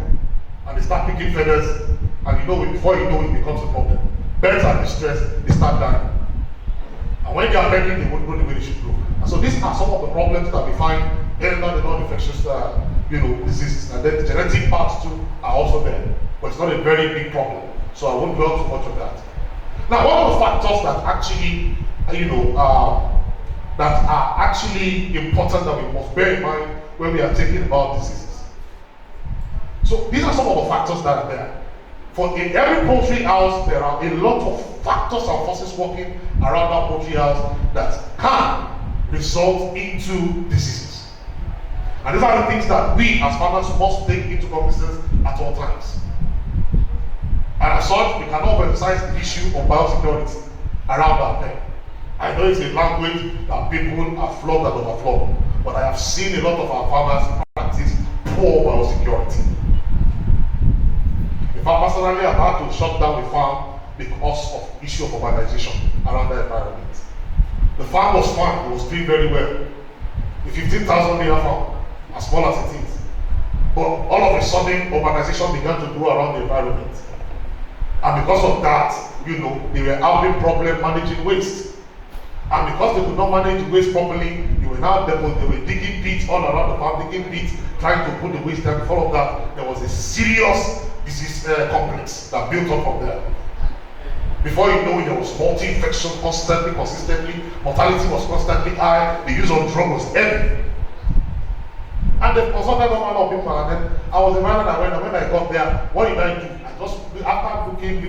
And they start picking feathers, and before you know it, becomes a problem. Birds are distressed, they start dying. And when they are begging, they won't grow the way they should grow. And so these are some of the problems that we find in the non-infectious diseases. And then the genetic parts too are also there. But it's not a very big problem. So I won't dwell too much on that. Now, one of the factors that actually, that are actually important that we must bear in mind when we are thinking about diseases. So these are some of the factors that are there. For in every poultry house, there are a lot of factors and forces working around that poultry house that can result into diseases. And these are the things that we as farmers must take into cognizance at all times. And as such, we cannot emphasize the issue of biosecurity around our pen. I know it's a language that people are flawed and overflawed, but I have seen a lot of our farmers practice poor biosecurity. In fact, personally, I've had to shut down the farm because of issue of urbanization around the environment. The farm was fine, it was doing very well. The 15,000 litre farm, as small as it is. But all of a sudden, urbanization began to grow around the environment. And because of that, they were having problem managing waste. And because they could not manage the waste properly, they were digging pits all around the farm, digging pits, trying to put the waste there. Before of that, there was a serious disease complex that built up from there. Before you know it, there was multi-infection consistently, mortality was constantly high, the use of drug was heavy. And they consulted a lot of people, and then I was the man that when I got there, what did I do? I just, after looking,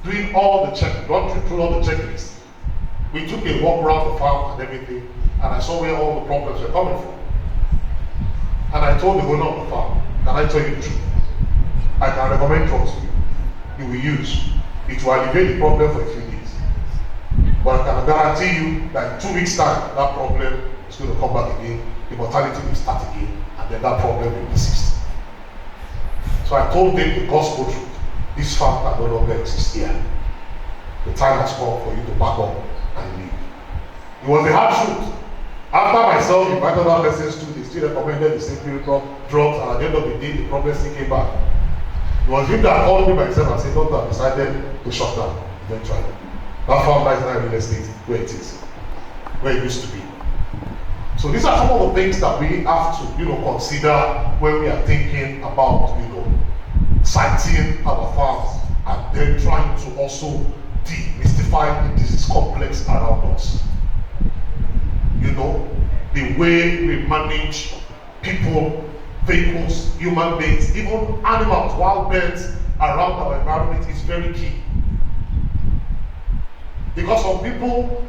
doing all the checks, run through all the checklists. We took a walk around the farm and everything, and I saw where all the problems were coming from. And I told the owner of the farm, can I tell you the truth? I can recommend drugs to you. You will use. It will alleviate the problem for a few days. But I can guarantee you that in 2 weeks' time, that problem is going to come back again, the mortality will start again, and then that problem will persist. So I told them the gospel truth. This farm can no longer exist here. The time has come for you to back up and leave. It was the hard truth. After myself invited other persons too, they still recommended the same period of drugs, and at the end of the day, the problem still came back. It was him that called me by himself and said, Doctor, I decided to shut down eventually. That farm lies now in real estate where it is, where it used to be. So these are some of the things that we have to, consider when we are thinking about, citing our farms and then trying to also demystify the disease complex around us. The way we manage people, vehicles, human beings, even animals, wild birds around our environment is very key. Because some people,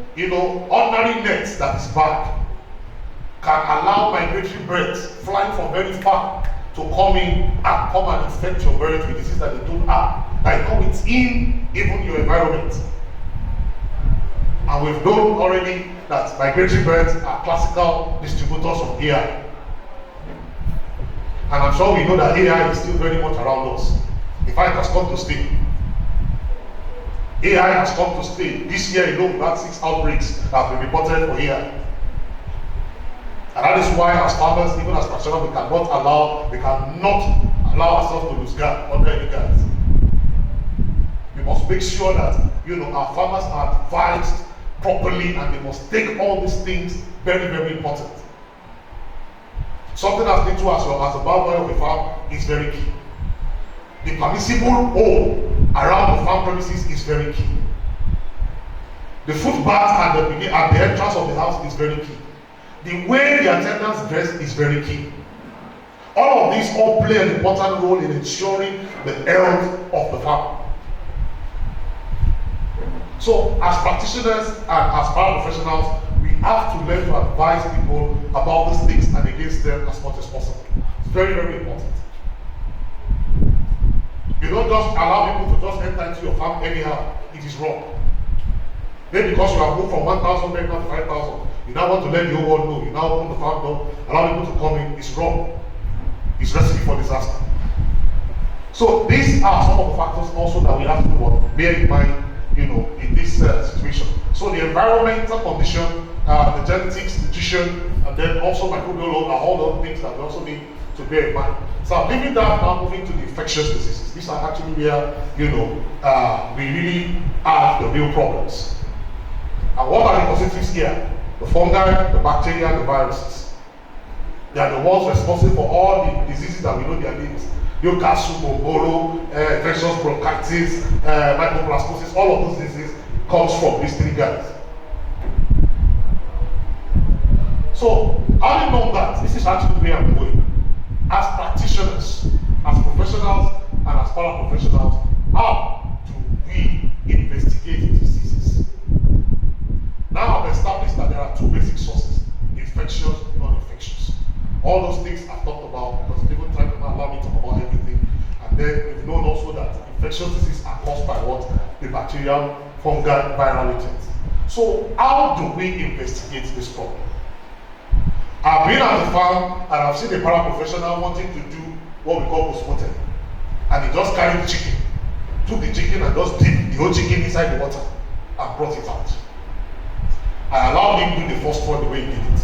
ordinary nets that is bad can allow migratory birds flying from very far to come in and come and infect your birds with diseases that they don't have, that come within even your environment. And we've known already that migratory birds are classical distributors of AI. And I'm sure we know that AI is still very much around us. In fact, it has come to stay. AI has come to stay. This year alone, we had 6 outbreaks that have been reported for AI. And that is why as farmers, even as practitioners, we cannot allow ourselves to lose guard under any guise. We must make sure that our farmers are advised properly, and they must take all these things very, very important. something as little as a boundary of a farm is very key. The permissible hole around the farm premises is very key. The footbath at the entrance of the house is very key. The way the attendants dress is very key. All of these all play an important role in ensuring the health of the farm. So, as practitioners and as paraprofessionals, we have to learn to advise people about these things and against them as much as possible. It's very, very important. You don't just allow people to just enter into your farm anyhow. It is wrong. Then because you have moved from 1,000 men to 5,000, you now want to let the whole world know. You now open the farm door, allow people to come in. It's wrong. It's recipe for disaster. So these are some of the factors also that we have to bear in mind, in this situation. So the environmental condition, the genetics, nutrition, and then also microbial load are all those things that we also need to bear in mind. So I'm leaving that now, moving to the infectious diseases. These are actually where, we really have the real problems. And what are the positives here? The fungi, the bacteria, the viruses. They are the ones responsible for all the diseases that we know their names. Newcastle, Boboro, infectious bronchitis, mycoplasmosis, all of those diseases comes from these three guys. So, having known that, this is actually where I'm going. As practitioners, as professionals, and as paraprofessionals, how do we investigate diseases? Now I've established that there are two basic sources: infectious, non-infectious. All those things I've talked about, because people try to not allow me to talk about everything. And then we've known also that infectious diseases are caused by what? The bacterial, fungal, viral agents. So how do we investigate this problem? I've been at the farm and I've seen a paraprofessional wanting to do what we call postmortem. And he just carried the chicken, took the chicken and just dipped the whole chicken inside the water and brought it out. I allowed him to do the first one the way he did it.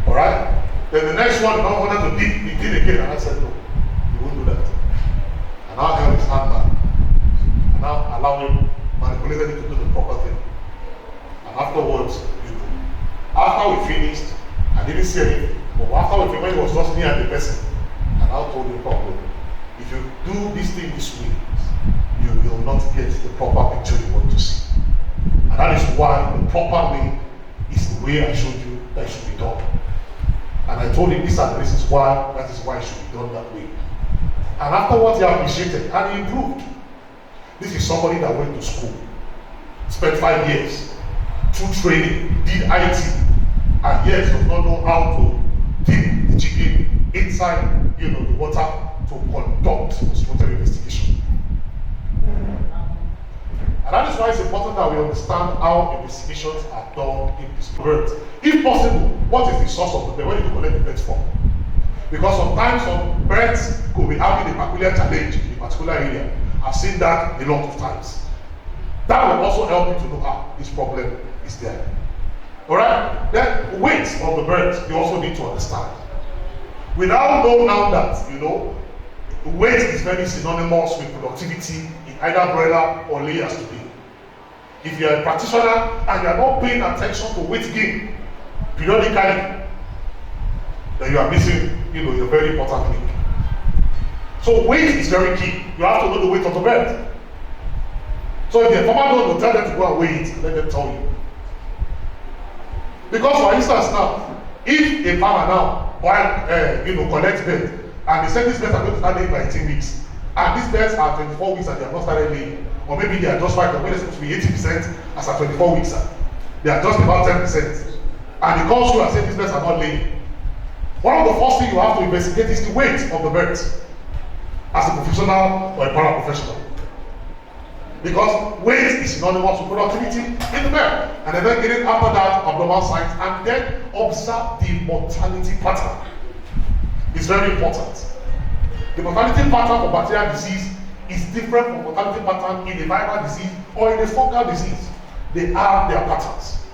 Alright? Then the next one, I wanted to dip, he did again, and I said, no, you won't do that. And I held his hand back. And now allow him, manipulated him to do the proper thing. And afterwards, you do. After we finished, I didn't see anything. But after we finished, when he was just me and the person, and I told him, problem. If you do this thing this way, you will not get the proper picture you want to see. And that is why the proper way is the way I showed you that it should be done. And I told him these are the reasons why, that is why it should be done that way. And afterwards he appreciated and he improved. This is somebody that went to school, spent 5 years, through training, did IT, and yet does not know how to dip the chicken inside, the water to conduct postmortem investigation. And that is why it's important that we understand how investigations are done in this bird. If possible, what is the source of the bird? Where did you collect the birds from? Because sometimes some birds could be having a peculiar challenge in a particular area. I've seen that a lot of times. That will also help you to know how this problem is there. Alright? Then weight of the birds, you also need to understand. We now know now that, weight is very synonymous with productivity in either broiler or layers today. If you are a practitioner and you are not paying attention to weight gain periodically, then you are missing, your very important link. So weight is very key. You have to know the weight of the bird. So if the farmer don't tell them to go and weigh it, let them tell you. Because for instance now, if a farmer now collects birds, and they say these birds are going to start laying by 18 weeks, and these birds are 24 weeks and they have not started laying, or maybe they are just right, when they're supposed to be 80% as at 24 weeks, they are just about 10%. And they call through and say these birds are not laying. One of the first things you have to investigate is the weight of the birds as a professional or a paraprofessional. Because weight is synonymous with productivity in the bird. And then getting after that abnormal signs and then observe the mortality pattern. It's very important. The mortality pattern for bacterial disease is different from mortality pattern in a viral disease or in a fungal disease. They have their patterns.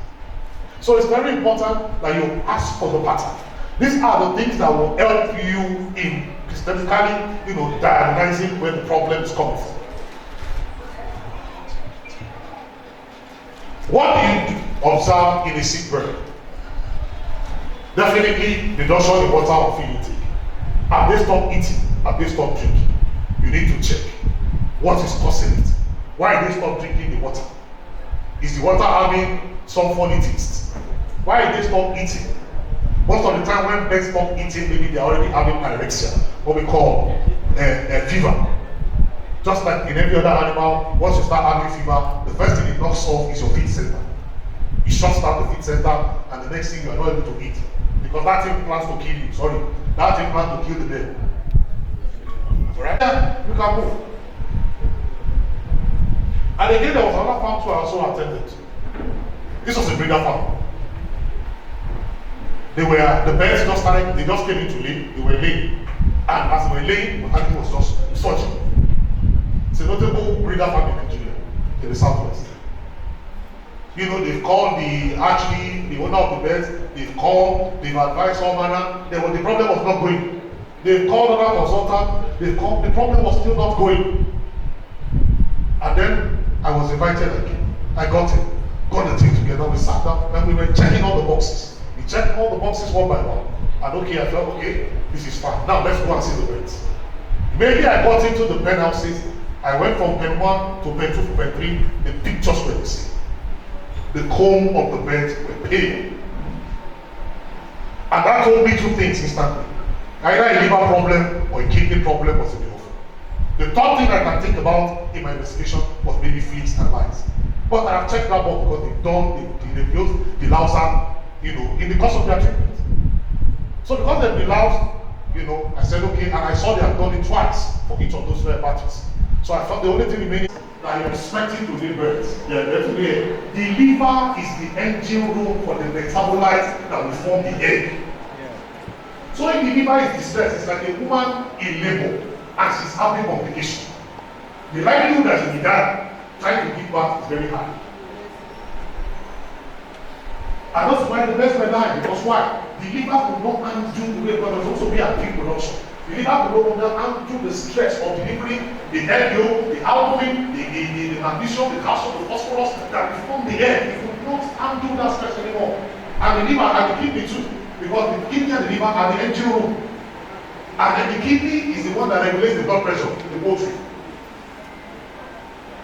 So it's very important that you ask for the pattern. These are the things that will help you in systematically, diagnosing where the problem is coming from. What do you observe in a sick bird? Definitely, reduction in water or feed intake. Have they stopped eating? Have they stopped drinking? You need to check what is causing it. Why they stop drinking the water? Is the water having some funny taste? Why they stop eating? Most of the time when birds stop eating, maybe they're already having pyrexia, what we call a fever. Just like in every other animal, once you start having fever, the first thing it knocks off is your feed center. It shuts down the feed center, and the next thing you are not able to eat. Because that thing plans to kill you, sorry. That thing plans to kill the bird. Alright? Yeah, you can move. And again, there was another farm too I also attended. This was a breeder farm. The birds just started, they just came into lay, they were laying. And as they were laying, the animal was just surging. It's a notable breeder farm in Nigeria, in the southwest. You know, they've called the owner of the birds, they've called, they've advised all manner, the problem was not going. They've called another consultant, they've called, the problem was still not going. And then I was invited again. I got the team together, we sat down, and we were checking all the boxes. We checked all the boxes one by one. And okay, I felt, okay, this is fine. Now let's go and see the birds. Maybe I got into the pen houses. I went from pen 1 to pen 2 to pen 3. The pictures were the same. The comb of the birds were pale. And that told me 2 things instantly. Either a liver problem or a kidney problem was in the offing. The third thing I can think about in my investigation was maybe fleas and lice. But I have checked that box because they've used the Lausanne, you know, in the course of their treatment. So because they've been loused, you know, I said okay, and I saw they have done it twice for each of those batches. So I thought the only thing remaining that you're expecting to live birds. Yeah, definitely. The liver is the engine room for the metabolites that will form the egg. So if the liver is distressed, it's like a woman in labor and she's having complication. The likelihood that she will die trying to give birth is very high. And that's why the birds were dying. Because why? The liver could not undo the way, but there's also be a big production. The liver could not undo the stress of delivering the egg yolk, the albumin, the magnesium, the calcium, the phosphorus that will form the egg. It could not undo that stress anymore. And the liver and the kidney too. Because the kidney and the liver are the engine room. And then the kidney is the one that regulates the blood pressure, the poultry.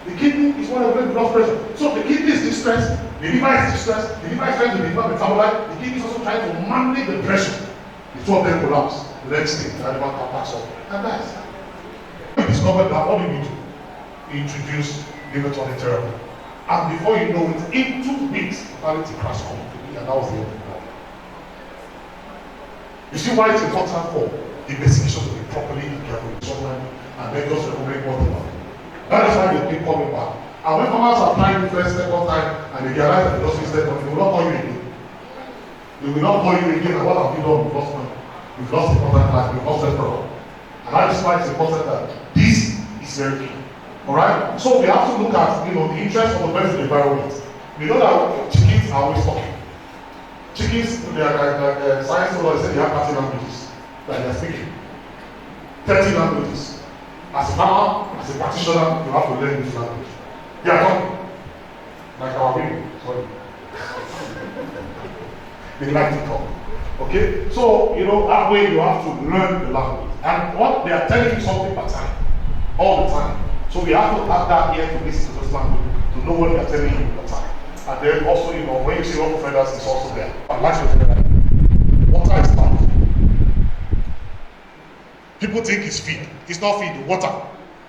The kidney is one that regulates blood pressure. So the kidney is distressed, the liver is distressed, the liver is trying to deliver metabolite, the kidney is also trying to manage the pressure. The 2 of them collapse. The next thing, the animal can pass on. And that's it. We discovered that what we need to introduce liver tonic therapy. And before you know it, in 2 weeks, mortality crashed completely, and that was the end of the problem. You see why it's important for investigation to be properly and carefully done, and then just recommend what they want. That is why they keep coming back. And when farmers are trying the first, second time, and they realize that they just wasted money, they will not call you again. They will not call you again, and what have you done? We've lost money. We've lost important life, we've lost product. And that is why it's important that this is very key. Alright? So we have to look at, you know, the interest of the birds in the environment. We know that chickens are always talking. Chickens, they are like science scholars say they have 30 languages that they are speaking. 30 languages. As a farmer, as a practitioner, you have to learn this language. They are talking. Like our people, sorry. They like to talk. Okay? So, you know, that way you have to learn the language. And what they are telling you something per time. All the time. So we have to have that ear to listen to this language, to know what they are telling you per time. And then also, you know, when you see ruffle feathers, it's also there. But like your feather, water is life. People think it's feed. It's not feed. Water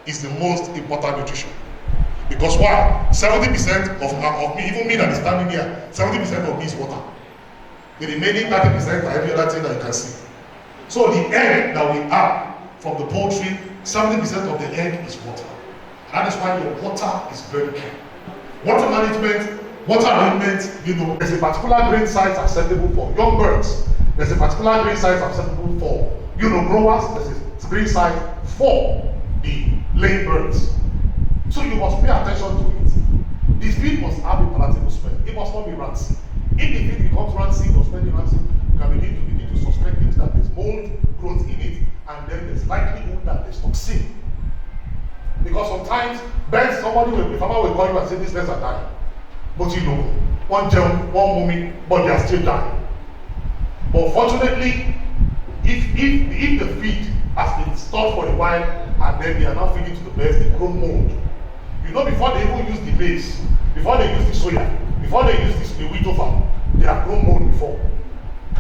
is the most important nutrition. Because why? 70% of me, even me that is standing here, 70% of me is water. The remaining 30% are every other thing that you can see. So the egg that we have from the poultry, 70% of the egg is water. That is why your water is very key. Water management, water arrangement, you know, there's a particular grain size acceptable for young birds. There's a particular grain size acceptable for, you know, growers. There's a grain size for the laying birds. So you must pay attention to it. The feed must have a palatable smell. It must not be rancid. If the feed becomes rancid or smelling rancid, you can begin to suspect it that there's mold growth in it, and then there's likelihood that there's toxin. Because sometimes birds, the farmer will call you and say these birds are dying. But you know, one gem, one mummy, but they are still dying. But fortunately, if the feed has been stored for a while and then they are now feeding to the birds, they grow mold. You know, before they even use the maize, before they use the soya, before they use the wheat over, they have grown mold before.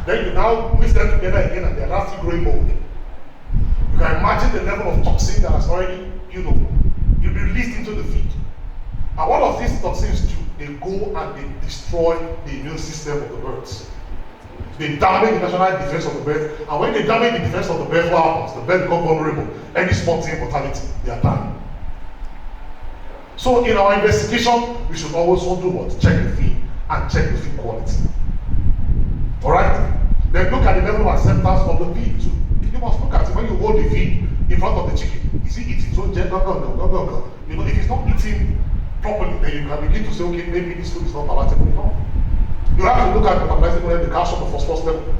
Then you now mix them together again and they are now still growing mold. You can imagine the level of toxin that has already, been released into the feed. And what of these toxins do? They go and they destroy the immune system of the birds. They damage the national defense of the bird, and when they damage the defense of the bird, what happens? The bird becomes vulnerable. Any small thing, mortality, they are dying. So in our investigation, we should always do what? Check the feed and check the feed quality. Alright? Then look at the level of acceptance of the feed too. You must look at it when you hold the feed in front of the chicken. Is he eating? So no. If he's not eating properly, then you can begin to say, okay, maybe this food is not palatable enough. You have to look at the metabolism level, the calcium, the phosphorus level,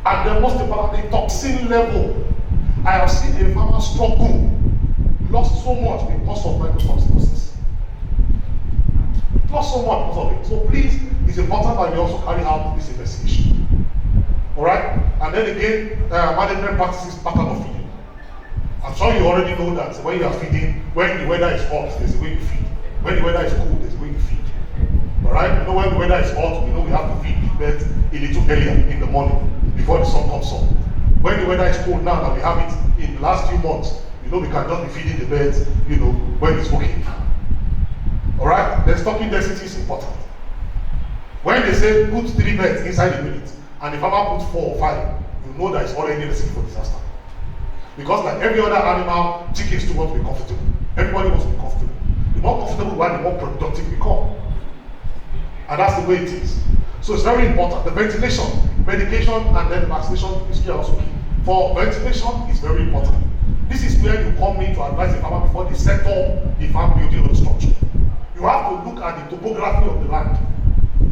and then most importantly, the toxin level. I have seen a farmer struggle, lost so much because of mycotoxinosis. Lost so much because of it. So please, it's important that we also carry out this investigation. Alright? And then again, management practices pattern of feeding. I'm sure you already know that when you are feeding, when the weather is hot, there's a way you feed. When the weather is cool, there's a way you feed. Alright? When the weather is hot, we know we have to feed the birds a little earlier in the morning before the sun comes up. When the weather is cold now that we have it in the last few months, we can just be feeding the birds, when it's okay. Alright? Then stocking density is important. When they say put 3 birds inside a minute, and the farmer puts 4 or 5, you know that it's already a recipe for disaster. Because like every other animal, chickens too want to be comfortable. Everybody wants to be comfortable. The more comfortable we are, the more productive we become. And that's the way it is. So it's very important. The ventilation, medication, and then the vaccination is also key. For ventilation, it's very important. This is where you come in to advise the farmer before they set up the farm building or the structure. You have to look at the topography of the land.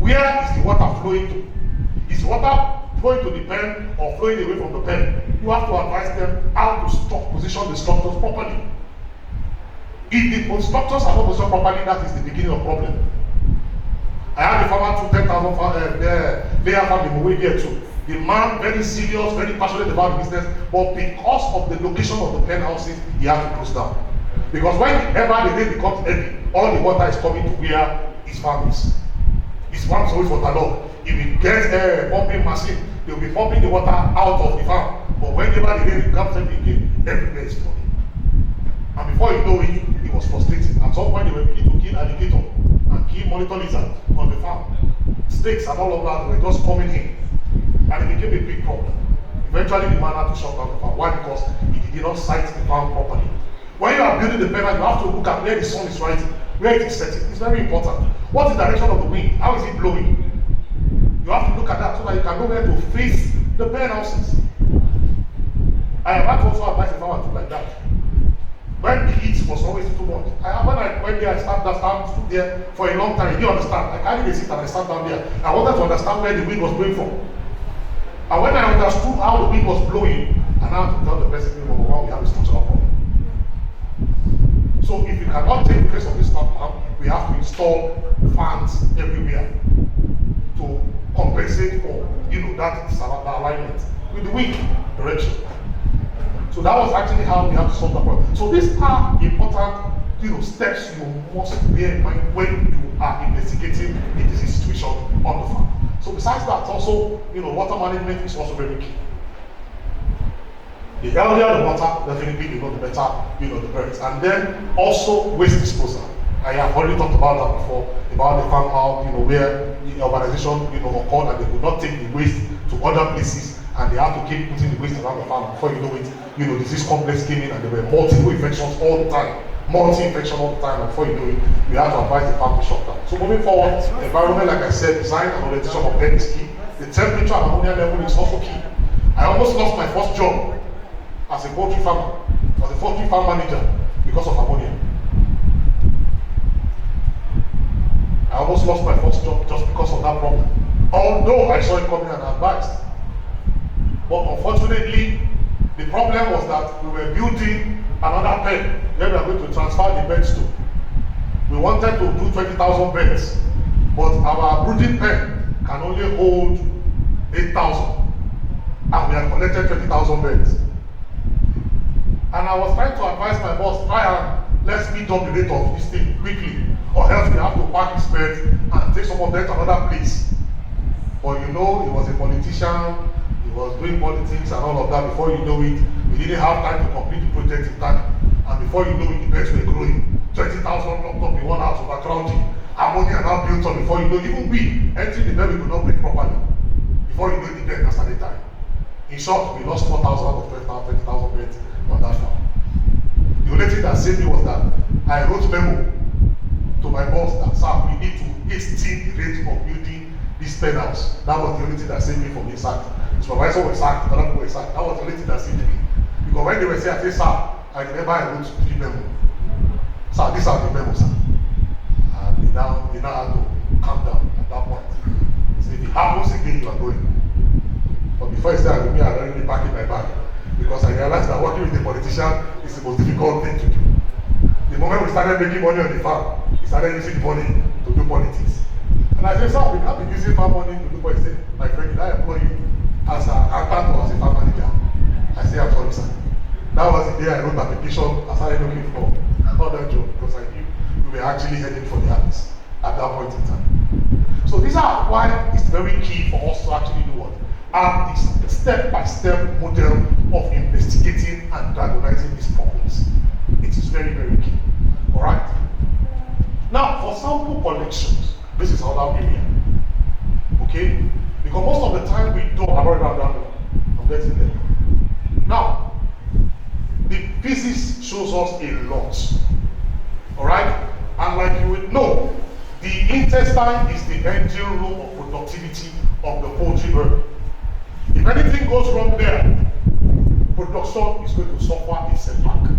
Where is the water flowing to? Is the water flowing to the pen or flowing away from the pen? You have to advise them how to position the structures properly. If the structures are not positioned properly, that is the beginning of the problem. I had a farmer to 10,000 layer farm in Mwe here too. The man, very serious, very passionate about the business, but because of the location of the pen houses, he had to close down. Because whenever the rain becomes heavy, all the water is coming to where his farm is. His farm is always waterlogged. If he gets a pumping machine, they will be pumping the water out of the farm. But whenever the rain becomes heavy again, everywhere is flooding. And before you know it, he was frustrated. At some point, they were beginning to kill alligator and kill monitor lizard on the farm. Snakes and all of that were just coming in. And it became a big problem. Eventually, the man had to shut down the farm. Why? Because he did not site the farm properly. When you are building the pen, you have to look at where the sun is rising, where it is setting. It's very important. What is the direction of the wind? How is it blowing? You have to look at that so that you can know where to face the pen houses. I have had to also advise the farmer to do like that. When the heat was always too much. When I went there, I stood there for a long time. You didn't understand. I carried the seat and I sat down there. I wanted to understand where the wind was blowing from. And when I understood how the wind was blowing, I now had to tell the person, number one, we have a structural problem. So if you cannot take the place of this farm, we have to install fans everywhere to compensate for that alignment with the wind direction. So that was actually how we have to solve the problem. So these are important steps you must bear in mind when you are investigating a disease situation on the farm. So besides that, also water management is also very key. The earlier the water, definitely the better the birds. And then also waste disposal. I have already talked about that before, about the farm how where the urbanization occurred and they could not take the waste to other places and they have to keep putting the waste around the farm. Before you know it, disease complex came in and there were multiple infections all the time. Multi-infection all the time, and before you know it, we have to advise the farm to shut down. So moving forward, environment, like I said, design and orientation of pen is key. The temperature and ammonia level is also key. I almost lost my first job as a poultry farmer, as a poultry farm manager, because of ammonia. I almost lost my first job just because of that problem. Although I saw it coming and advised. But unfortunately, the problem was that we were building another pen where we are going to transfer the beds to. We wanted to do 20,000 beds, but our brooding pen can only hold 8,000. and we had collected 20,000 beds. And I was trying to advise my boss, try and let's speed up the rate of this thing quickly, or else we have to pack his beds and take some of them to another place. But you know, he was a politician, he was doing politics and all of that. Before you know it, we didn't have time to complete the project in time. And before you know it, the beds were growing. 20,000 locked up in one house, overcrowding. Ammonia now built on. Before you know, even we entering the bed, we could not breathe properly. Before you know it, the bed has started dying. In short, we lost 4,000 out of 20,000 beds on that farm. The only thing that saved me was that I wrote memo to my boss that, sir, we need to hasten the rate of building this penthouse. That was the only thing that saved me from being sacked. The supervisor was sacked, other people were sacked. That was the only thing that saved me. Because when they were saying, I said, sir, I remember I wrote 3 memos. Sir, these are the memos, sir. And they now had to calm down at that point. So if it happens again, you are going. But before I started with me, I had already packed my bag. Because I realized that working with a politician is the most difficult thing to do. The moment we started making money on the farm, we started using the money to do politics. And I said, sir, we can't be using farm money to do politics. My friend, did I employ you as an accountant or as a farm manager? I said, I'm sorry, sir. That was the day I wrote the application. I started looking for another job because I knew we were actually heading for the artist at that point in time. So these are why it's very key for us to actually do what? Have this step-by-step model of investigating and diagnosing these problems. It is very, very key. Alright? Now, for sample collections, this is another area. Okay? Because most of the time we don't have I'm getting there. Now, the physics shows us a lot. Alright? And like you would know, the intestine is the engine room of productivity of the poultry bird. If anything goes wrong there, production is going to suffer a setback.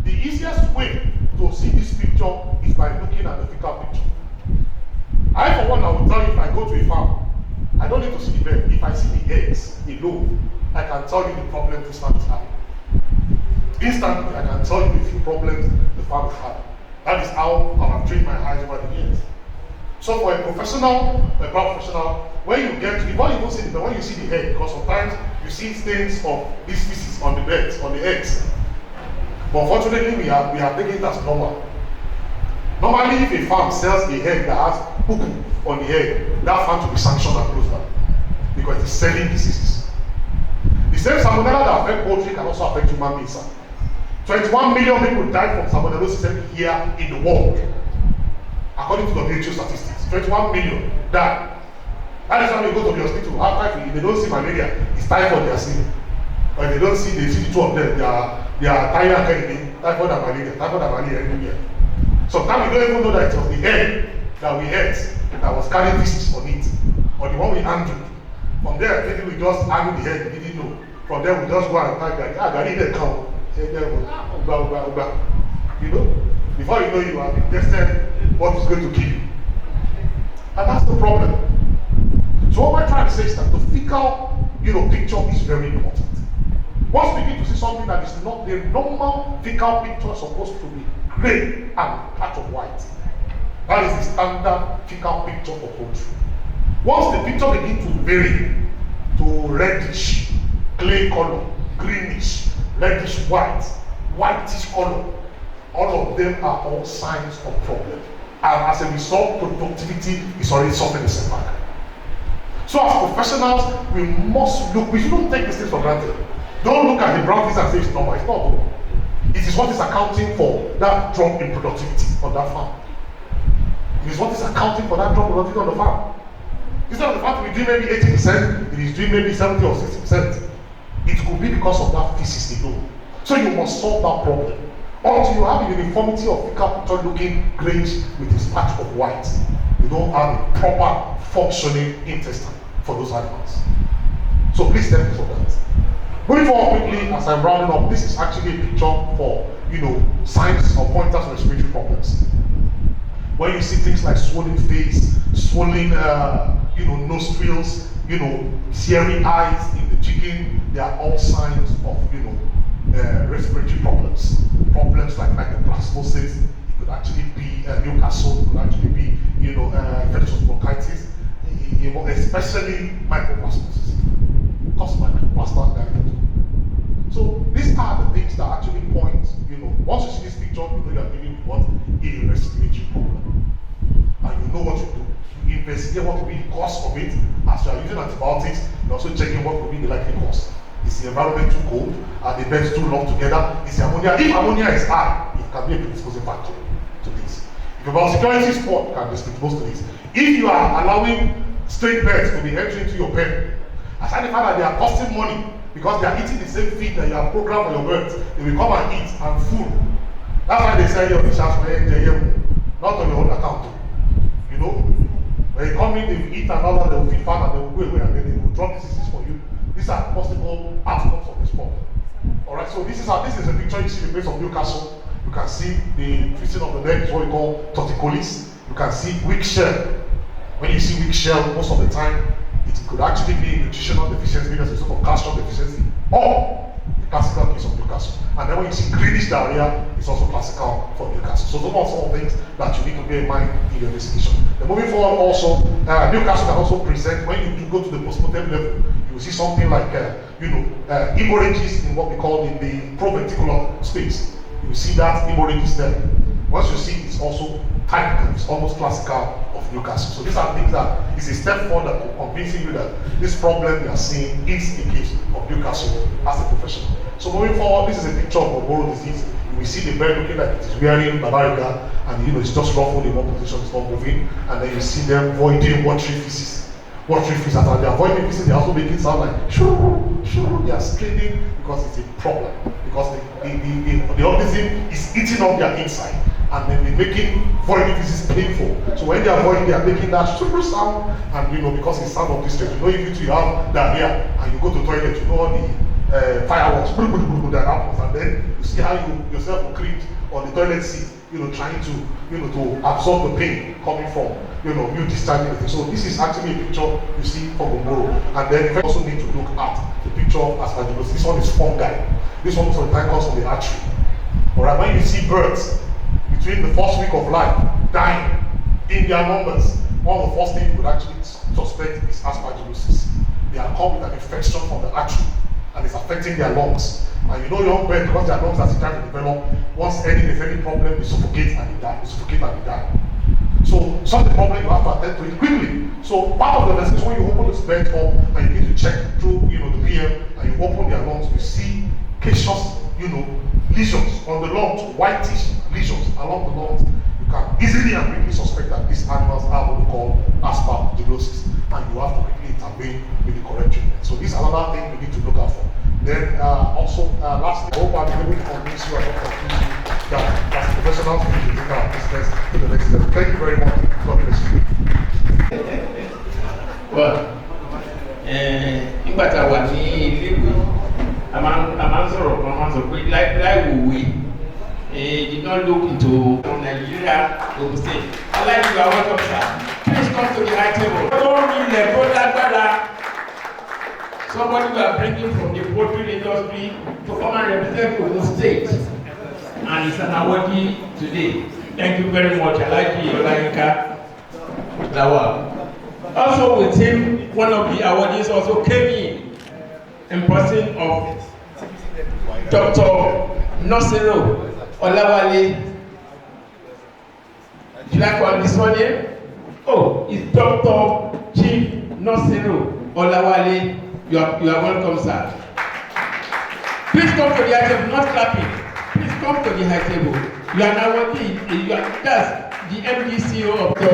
The easiest way to see this picture is by looking at the fecal picture. I, for one, I will tell you if I go to a farm, I don't need to see the bird. If I see the eggs alone, I can tell you the problem this farm is having. Instantly, I can tell you the few problems the farm is having. That is how I have trained my eyes over the years. So for a professional, a paraprofessional, when you get to, before you don't see the bed, when you see the egg, because sometimes you see stains of these feces on the beds, on the eggs. But fortunately, we have taken it as normal. Normally, if a farm sells a egg that has poo on the egg, that farm to be sanctioned and closed down because it's selling diseases. The same salmonella that affect poultry can also affect human beings. 21 million people died from salmonellosis every year in the world. According to WHO statistics, 21 million died. That is why we go to the hospital. After they don't see malaria, it's typhoid they are seeing. Or they don't see, they see the two of them. They are typhoid and malaria everywhere. Sometimes we don't even know that it was the egg that we ate that was carrying disease on it, or the one we handled. From there, maybe we just handled the egg, we didn't know. From there, we just go and type that, I need a cow. Say, you know, before you know, you have tested what is going to kill you. And that's the problem. So what we're trying to say is that the fecal, picture is very important. Once we begin to see something that is not the normal fecal picture, supposed to be gray and patch of white. That is the standard fecal picture for poultry. Once the picture begins to vary to reddish, clay color, greenish, reddish white, whitish color, all of them are all signs of problem. And as a result, productivity is already suffering a setback. So as professionals, we must look, we shouldn't take these things for granted. Don't look at the brown things and say it's normal. It's not normal. It is what is accounting for that drop in productivity on that farm. It is what is accounting for that drop in productivity on the farm. Instead of the farm to be doing maybe 80%, it is doing maybe 70 or 60%. It could be because of that feces alone. So you must solve that problem. Until you have the uniformity of fecal picture looking greyish with this patch of white, you don't have a proper functioning intestine for those animals. So please thank me for that. Moving forward quickly, as I'm rounding up, this is actually a picture for, signs or pointers of respiratory problems. When you see things like swollen face, swollen, nostrils, teary eyes in the chicken, they are all signs of, respiratory problems. Problems like mycoplasmosis, it could actually be Newcastle, it could actually be, infectious bronchitis, especially mycoplasmosis. cost like plaster directly. So these are the things that actually point, once you see this picture, you know you are dealing with what? A respiratory problem. And you know what to do. You investigate what will be the cause of it. As you are using antibiotics, you're also checking what will be the likely cause. Is the environment too cold? Are the beds too long together? Is the ammonia? If ammonia is high, it can be a predisposing factor to this. If your biosecurity is poor, it can be predisposed to this. If you are allowing straight beds to be entering into your pen, aside the fact that they are costing money because they are eating the same feed that you have programmed for your birds, they will come and eat and food. That's why they sell you on the shelves not on your own account. When you come in, they will eat another, they will feed fat and they will go away and then they will drop diseases for you. These are possible outcomes of this problem. Alright, so this is a picture you see the place of Newcastle. You can see the twisting of the neck is what we call torticollis. You can see weak shell. When you see weak shell, most of the time it could actually be nutritional deficiency because it's sort of calcium deficiency, or the classical case of Newcastle. And then when you see greenish diarrhea, it's also classical for Newcastle. So those are some of the things that you need to bear in mind in your investigation. Then moving forward also, Newcastle can also present, when you do go to the postmortem level, you will see something like, hemorrhages in what we call the proventricular space. You will see that hemorrhages there. Once you see, it's also typical, it's almost classical of Newcastle. So these are things that is a step forward to convincing you that this problem you are seeing is the case of Newcastle as a professional. So moving forward, this is a picture of Oboro disease. You will see the bird looking like it is wearing Barbarica, and it's just ruffled in one position, it's not moving, and then you see them voiding watery feces. Watery feces, and they are voiding feces, they are also making sound like shoo, shoo, they are screaming because it's a problem. Because the organism is eating up their inside, and then they're making voiding feces painful. So when they are voiding, they are making that shoo sound, and because it's sound of distress. If you have diarrhea and you go to the toilet, all the fireworks that happens, and then you see how you yourself will cringe on the toilet seat, trying to to absorb the pain coming from you discharging the thing. So this is actually a picture you see from Gomboro. And then you also need to look at the picture of aspergillosis. This one is fungi. This one for the time comes from the artery. Alright, when you see birds between the first week of life dying in their numbers, one of the first things you would actually suspect is aspergillosis. They are come with an infection from the artery and it's affecting their lungs. And young birds, because their lungs are starting to develop, once there's any problem, they suffocate and they die. They suffocate and they die. So some of the problem you have to attend to it quickly. So part of the investigation, when you open this bird up and you need to check through the PM and you open their lungs, you see caseous lesions on the lungs, whitish lesions along the lungs. You can easily and quickly suspect that these animals have what we call aspergillosis, and you have to quickly intervene with the correct treatment. So this is another thing we need to look out for. Then lastly, I hope I've been able to convince you and not confuse you that as professionals we should take our business to the next level. Thank you very much. God bless you. Well, nígbà tá a wà ní ilé-ìwé, a máa ń sọ̀rọ̀ pé láìwòwe did not look into Nigeria, Ogun State. I like you, are welcome, sir. Please come to the high table. Don't really let go that. Somebody we are bringing from the poultry industry to come and represent Ogun State, and it's an awardee today. Thank you very much. I like you, Olayinka Lawal. Also with him, one of the awardees also came in person of Dr. Nosero Olawale. Do you like what this one here? Oh, it's Dr. Chief Nosero Olawale. You are welcome, sir. Please come to the high table, not clapping. Please come to the high table. You are now working. That's the MDCO of the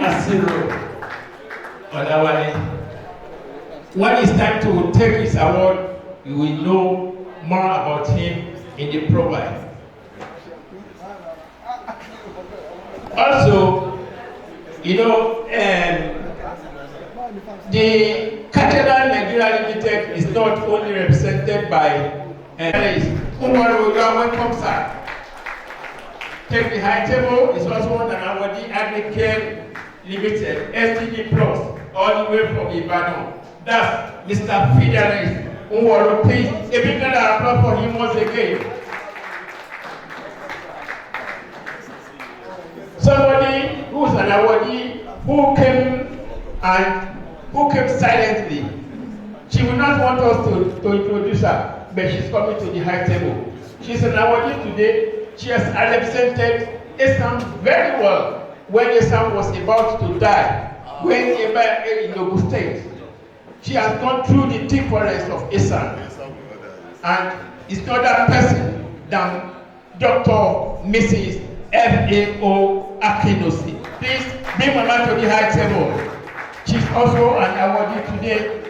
Asiro Olawale. When it's time to take his award, you will know more about him in the profile. Also, the Cathedral Nigeria Limited is not only represented by Umaru, you are welcome, sir. Take the high table is also an awardee Agricare Limited, STD Plus, all the way from Ibadan. That's Mr. Fidelis Umaru. Please, a big round of applause for him once again. Somebody who's an awardee who came silently not want us to introduce her, but she's coming to the high table. She's an awardee today. She has represented Asan very well when Asan was about to die, when in Ogun State. She has gone through the thick forest of Asan. And it's not that person than Dr. Mrs. F.A.O. Akinosi. Please bring Mama to the high table. She's also an awardee today.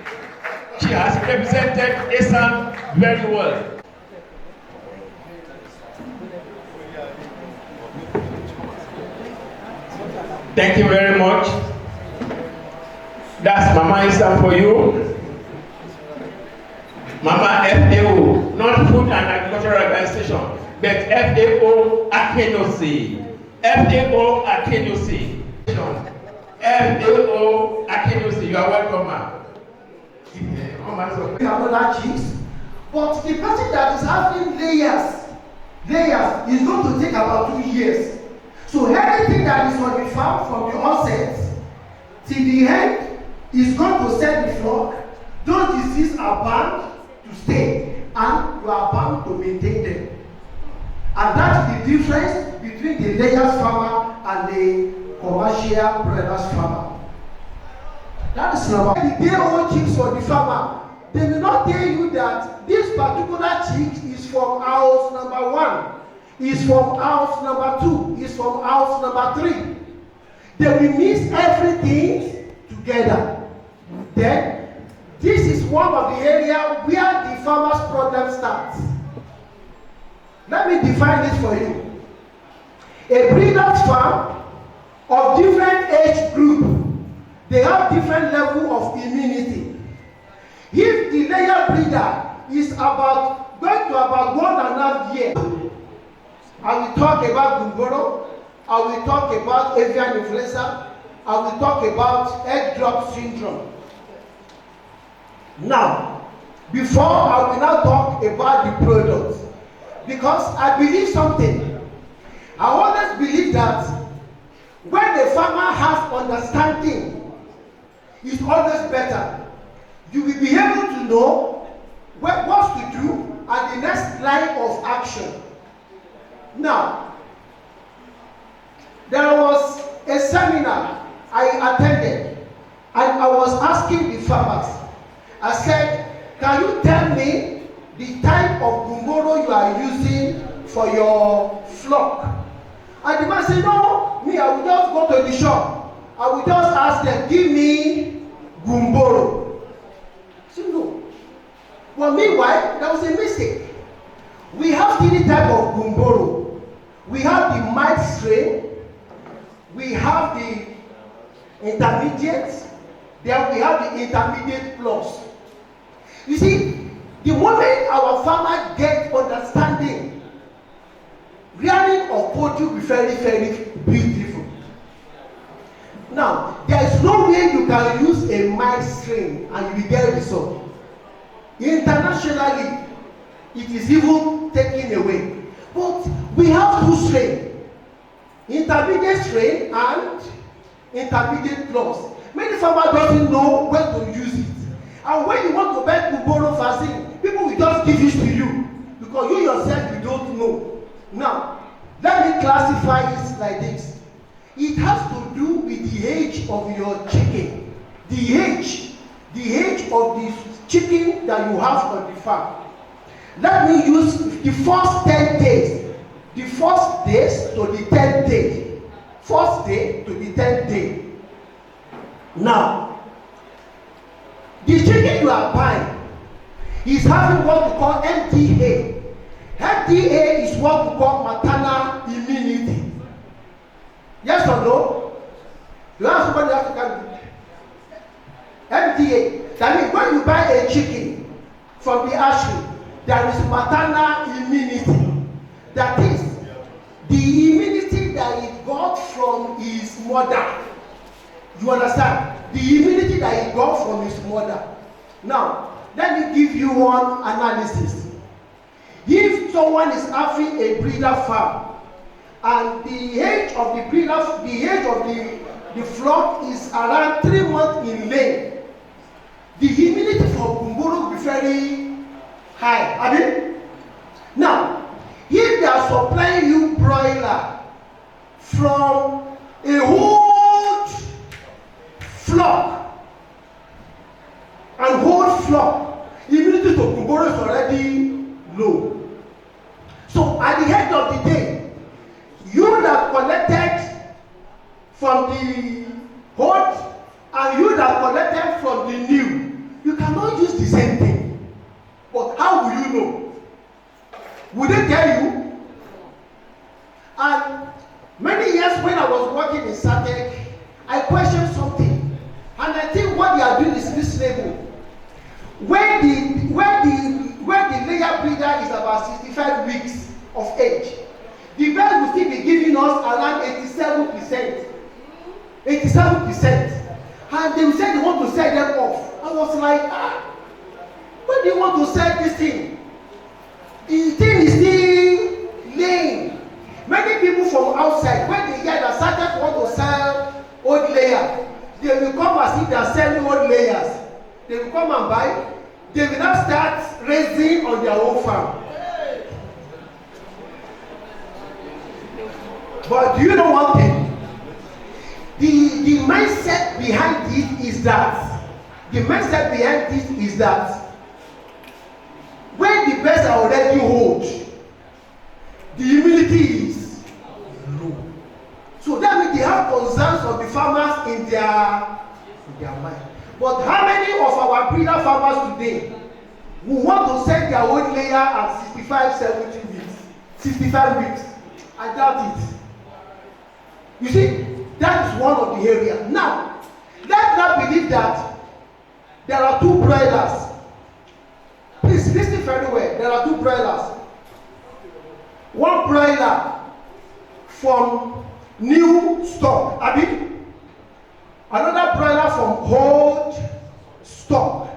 She has represented Asan very well. Thank you very much. That's Mama Asan for you. Mama FAO, not Food and Agricultural Organization, but FAO Akinosi. FAO Akinosi. FAO Akinosi, you are welcome, ma'am. Another chiefs, but the person that is having layers is going to take about 2 years. So everything that is on the farm from the onset till the end is going to set the flock. Those diseases are bound to stay, and you are bound to maintain them. And that's the difference between the layers farmer and the commercial broilers farmer. That is number one. The day-old chicks for the farmer, they will not tell you that this particular chick is from house number 1, is from house number 2, is from house number 3. They will mix everything together. Then, this is one of the areas where the farmer's problem starts. Let me define this for you. A breeder's farm of different age group, they have different level of immunity. If the layer breeder is going to about 1.5 years, I will talk about Gumboro, I will talk about avian influenza, I will talk about egg drop syndrome. Now, before I will now talk about the products, because I believe something. I always believe that when the farmer has understanding, it's always better. You will be able to know what to do at the next line of action. Now, there was a seminar I attended, and I was asking the farmers, I said, can you tell me the type of gumboro you are using for your flock? And the man said, no, me, I will just go to the shop. I will just ask them, give me gumboro. I said, no. Well, meanwhile, there was a mistake. We have 3 types of gumboro. We have the mild strain, we have the intermediate, then we have the intermediate plus. You see, the moment our farmer gets understanding, rearing of poultry will be very, very beautiful. Now, there is no way you can use a mild strain and you will get result. Internationally, it is even taken away. But we have 2 strains, intermediate strain and intermediate plus. Many farmers don't know when to use it. And when you want to buy gumboro vaccine, people will just give it to you because you yourself you don't know. Now, let me classify it like this. It has to do with the age of your chicken. The age of the chicken that you have on the farm. Let me use the first 10 days. The first days to the 10th day. First day to the 10th day. Now, the chicken you are buying is having what we call MTA. MTA is what we call maternal immunity. Yes or no? You ask somebody else to come. MTA. That means when you buy a chicken from the hatchery, there is maternal immunity. That is the immunity that it got from his mother. You understand? The immunity that he got from his mother. Now, let me give you one analysis. If someone is having a breeder farm and the age of the breeder, the age of the flock is around 3 months in length, the immunity for Gumboro will be very high. I mean, now, if they are supplying you broiler from a whole flock, and whole flock, immunity to Gumboro is already low. So at the end of the day, you that collected from the old and you that collected from the new, you cannot use the same thing. But how will you know? Would they tell you? And many years when I was working in SATEC, I questioned something. And I think what they are doing is reasonable. When the layer breeder is about 65 weeks of age, the bird will still be giving us around 87%. 87%. And they will say they want to sell them off. I was like, when do you want to sell this thing? The thing is still laying. Many people from outside, when they hear that SATEC want to sell old layer, they will come as if they are selling old layers. They will come and buy. They will now start raising on their own farm. But do you know one thing? The mindset behind it is that when the birds are already old, the immunity is low. So that means they have concerns of the farmers in their mind. But how many of our breeder farmers today who want to sell their own layer at 65, 70 weeks, 65 weeks? I doubt it. You see, that is one of the areas. Now, let's not believe that there are two broilers. Please listen very well. There are two broilers. One broiler from new stock, Abi. Another broiler from old stock.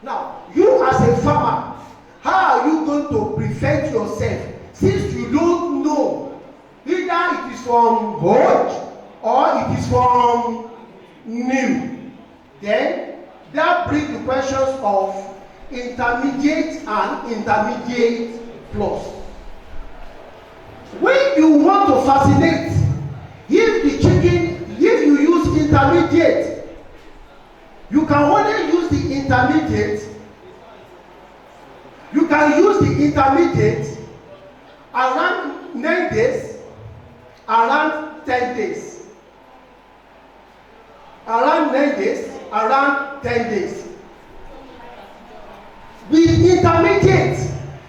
Now, you as a farmer, how are you going to prevent yourself since you don't know either it is from old or it is from new? Then that brings the questions of intermediate and intermediate plus. When you want to fascinate, if you use intermediate, you can only use the intermediate. You can use the intermediate around 9 days, around 10 days. Around 9 days, around 10 days. With intermediate,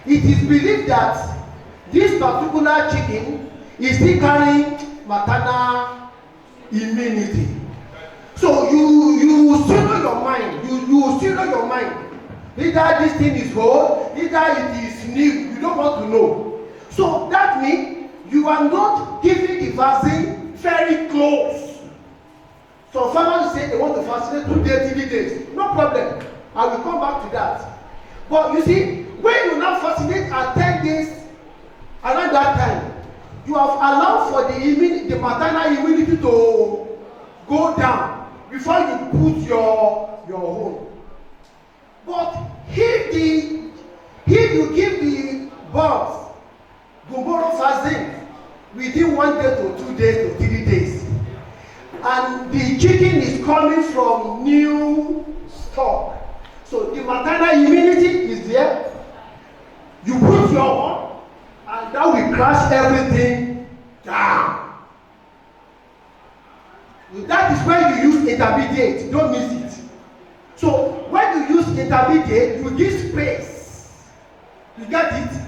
it is believed that this particular chicken is still carrying maternal immunity. So you still know your mind. You still know your mind. Either this thing is old, either it is new. You don't want to know. So that means you are not giving the vaccine very close. So farmers say they want to vaccinate 2 days, 3 days. No problem. I will come back to that. But you see, when you now vaccinate at 10 days, around that time, you have allowed for the maternal immunity to go down before you put your own. But if you give the birds Gumboro vaccine within 1 day to 2 days to 3 days, and the chicken is coming from new stock, so the maternal immunity is there, you put your own, and that will crash everything down. That is when you use intermediate. Don't miss it. So when you use intermediate, you give space. You get it?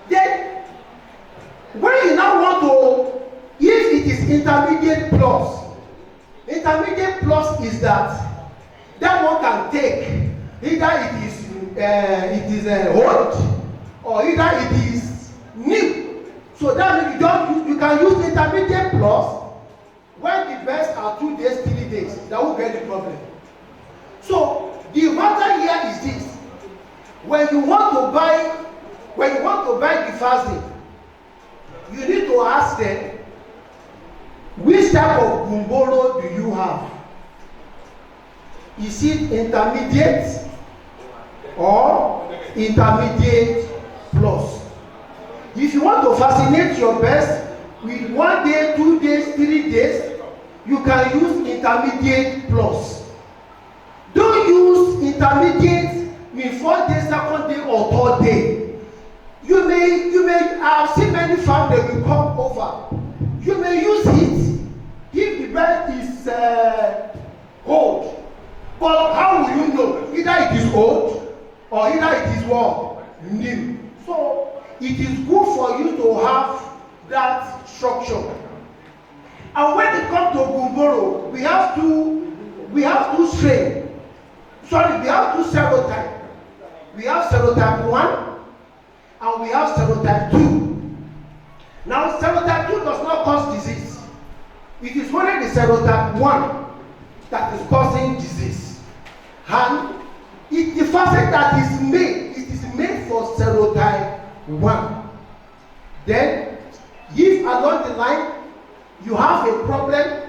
Then when you now want to, if it is intermediate plus is that one can take either it is old or either it is new. So that means you can use intermediate plus when the birds are 2 days, 3 days. That won't be any problem. So the matter here is this: when you want to buy the vaccine, you need to ask them, which type of Gumboro do you have? Is it intermediate or intermediate plus? If you want to fascinate your best with 1 day, 2 days, 3 days, you can use intermediate plus. Don't use intermediate in 4 days, 2nd day or 3rd day. You may have seen many farms that will come over. You may use it if the bed is old. But how will you know? Either it is old or either it is what? New. So it is good for you to have that structure. And when it comes to Gumboro, we have two strains. Sorry, we have two serotypes. We have serotype 1 and we have serotype 2. Now serotype 2 does not cause disease. It is only the serotype 1 that is causing disease. And the vaccine that is made, it is made for serotype 1. Then, if along the line you have a problem,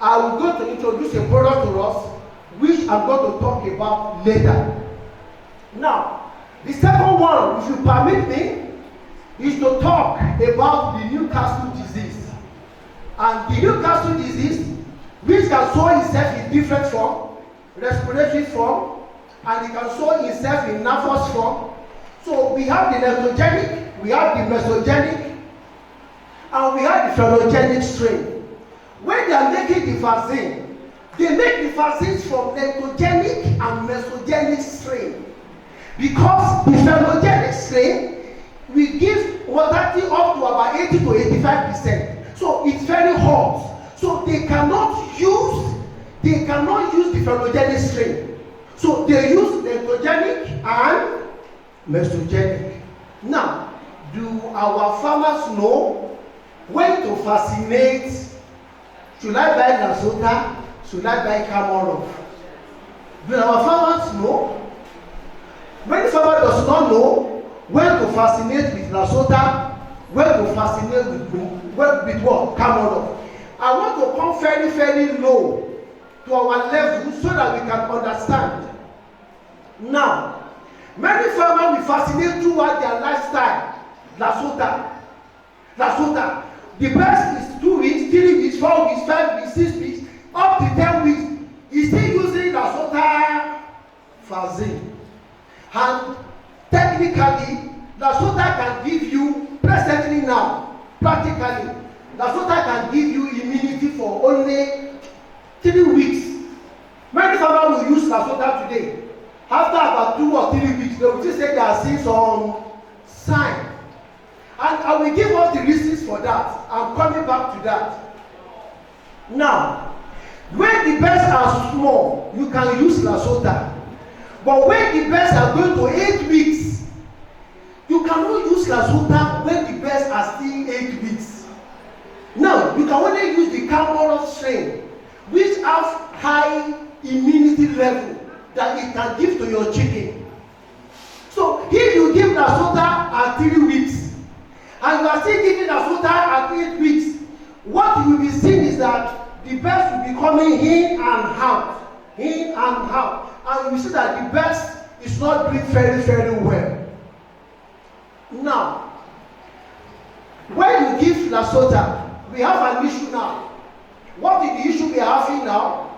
I will go to introduce a product to us, which I'm going to talk about later. Now, the second one, if you permit me, is to talk about the Newcastle disease. And the Newcastle disease, which can show itself in different form, respiratory form, and it can show itself in nervous form. So we have the nephrogenic, we have the mesogenic, and we have the phenogenic strain. When they are making the vaccine, they make the vaccines from nephrogenic and mesogenic strain. Because the phenogenic strain will give mortality up to about 80 to 85%. So it's very hot. So they cannot use the phenogenic strain. So they use nephrogenic and mesogenic. Now, do our farmers know when to vaccinate? Should I buy Nasota? Should I buy Cameron? Do our farmers know? Many farmers does not know when to vaccinate with Nasota, when to vaccinate with what? Cameron. I want to come very, very low to our level so that we can understand. Now, many farmers will vaccinate throughout their lifestyle. Nasota. The best is 2 weeks, 3 weeks, 4 weeks, 5 weeks, 6 weeks, up to 10 weeks. He's still using Nasota vaccine. And technically, Nasota can give you, presently now, practically, Nasota can give you immunity for only 3 weeks. Many farmers will use Nasota today. After about 2 or 3 weeks, they will just say they are seeing some sign. And I will give us the reasons for that. I'm coming back to that. Now, when the birds are small, you can use Nasota. But when the birds are going to 8 weeks, you cannot use Nasota when the birds are still 8 weeks. Now, you can only use the Cameron strain, which has high immunity level that it can give to your chicken. So, if you give Nasota at 3 weeks, and you are still giving Nasota at 8 weeks, what you will be seeing is that the birds will be coming in and out, and you will see that the birds is not doing very, very well. Now, when you give Nasota, we have an issue now. What is the issue we are having now?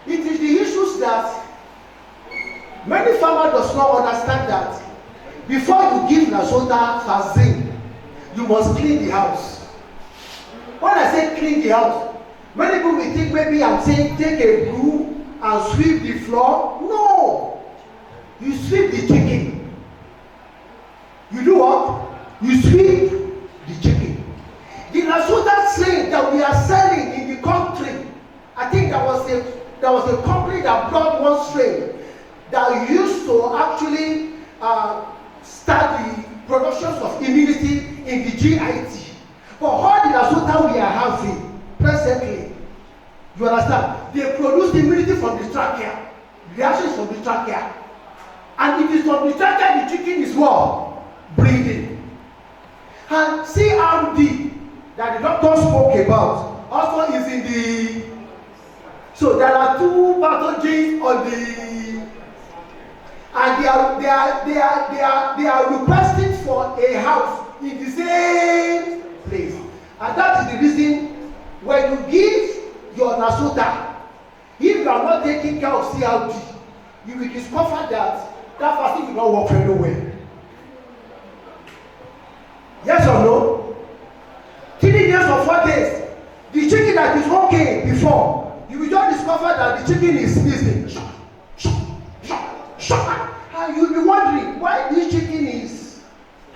It is the issues that many farmers does not understand that before you give Nasota vaccine, you must clean the house. When I say clean the house, many people will think maybe I'm saying take a broom and sweep the floor. No! You sweep the chicken. You do what? You sweep the chicken. The Nasota strain that we are selling in the country, I think there was a company that brought one strain that used to actually start the productions of immunity in the GIT. But all the Nasota we are having presently, you understand, they produce immunity from the trachea, reactions from the trachea. And it is from the trachea the chicken is what? Breathing. And CRD that the doctor spoke about also is in the So there are two pathogens on the, and they are requesting for a house in the same place. And that is the reason when you give your Nasota, if you are not taking care of CLD, you will discover that fasting will not work very well. Yes or no? 3 days or 4 days, the chicken that is okay before, you will just discover that the chicken is sneezing. And you'll be wondering why this chicken is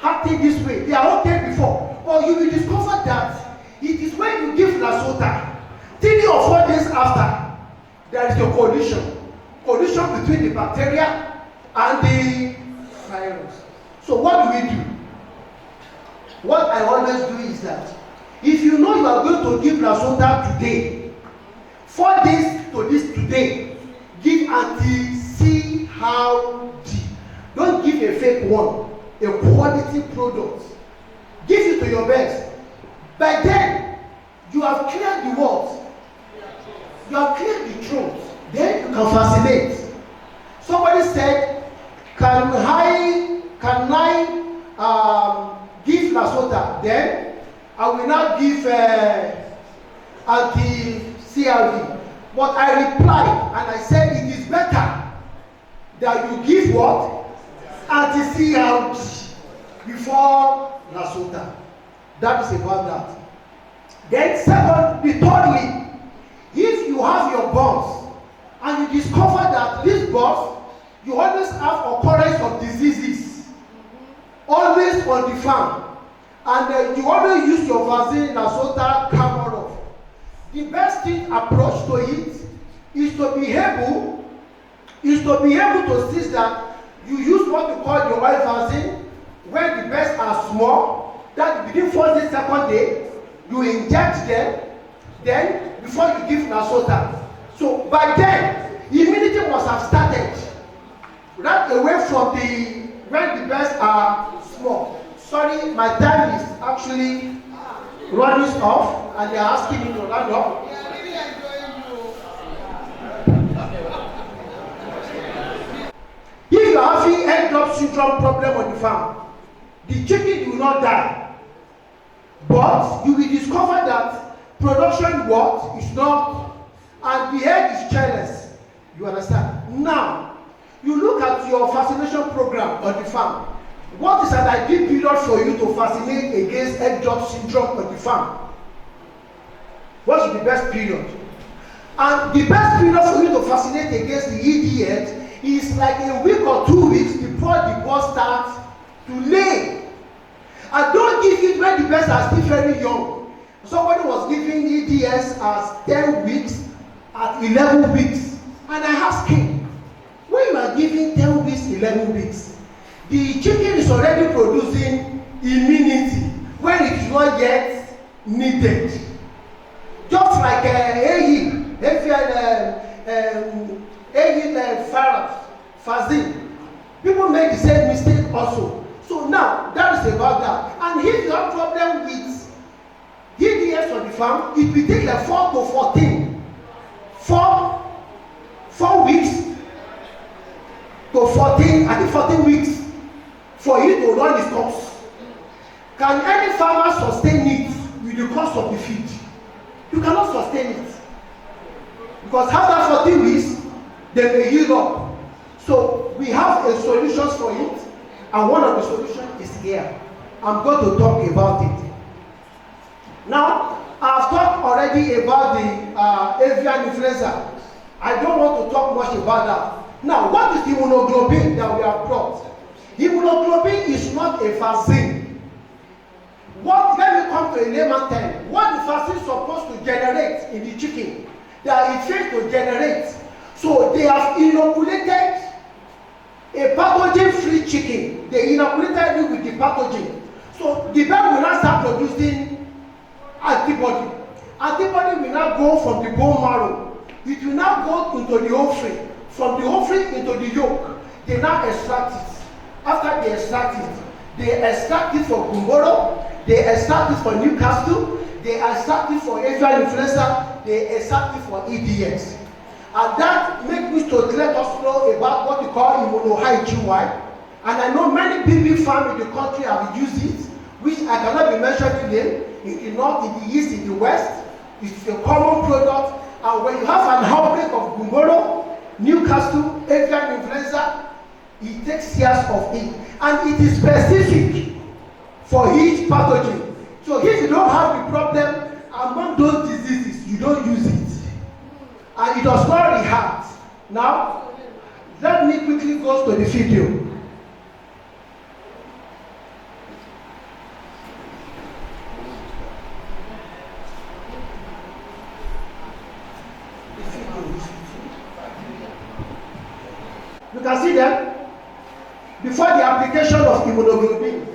acting this way. They are okay before. But you will discover that it is when you give Nasota, 3 or 4 days after, there is a collision between the bacteria and the virus. So what do we do? What I always do is that if you know you are going to give Nasota today, 4 days to this today, give anti-CLD. Don't give a fake one, a quality product. Give it to your best. By then, you have cleared the world. You have cleared the throat. Then you can fascinate. Somebody said, can I give Nasota? Then I will not give anti-CLD. But I replied and I said it is better that you give what? Anti-CLD before Nasota. That is about that. Then thirdly, if you have your bones and you discover that these bones, you always have occurrence of diseases, always on the farm, and you always use your vaccine, Nasota, Cameroon. The best thing approach to it is to be able to see that you use what we call the oil vaccine when the birds are small, that within 1st day, 2nd day, you inject them, then before you give Nasota. So by then, immunity must have started right away from when the birds are small. Sorry, my time is actually running off and they are asking me to run off. If you are having egg drop syndrome problem on the farm, the chicken will not die, but you will discover that production what is not, and the egg is careless. You understand? Now, you look at your vaccination program on the farm. What is an ideal period for you to vaccinate against egg drop syndrome on the farm? What is the best period? And the best period for you to vaccinate against the EDS is like a week or 2 weeks before the bird starts to lay. And don't give it when the birds are still very young. Somebody was giving EDS as 10 weeks, at 11 weeks. And I asked him, when you are giving 10 weeks, 11 weeks, the chicken is already producing immunity when it is not yet needed. Just like vaccine. People make the same mistake also. So now, that is about that. And if you have problem with EDS on the farm, it will take like 4 to 14. 4 weeks to 14, I think 14 weeks for you to run the stocks. Can any farmer sustain it with the cost of the feed? You cannot sustain it. Because after 14 weeks, they may heal up. So we have a solution for it, and one of the solutions is here. I'm going to talk about it. Now, I've talked already about the avian influenza. I don't want to talk much about that. Now, what is the immunoglobulin that we have brought? Immunoglobulin is not a vaccine. Let me come to a layman term. What the vaccine is supposed to generate in the chicken, that it fails to generate. So they have inoculated a pathogen-free chicken. They inoculated it with the pathogen. So the bird will not start producing antibody. Antibody will not go from the bone marrow. It will not go into the ovary. From the ovary into the yolk. They now extract it. After they extract it for Gumboro, they extract it for Newcastle, they extract it for avian influenza, they extract it for EDS. And that makes me to let us know about what we call immunoHIG. And I know many big farms in the country have used it, which I cannot be mentioning them, in the north, in the east, in the west. It's a common product. And when you have an outbreak of Gumoro, Newcastle, avian influenza, it takes years of it. And it is specific for each pathogen. So if you don't have the problem among those diseases, you don't use it. And it does not react. Now, let me quickly go to the video. You can see them. Before the application of immunoglobulin,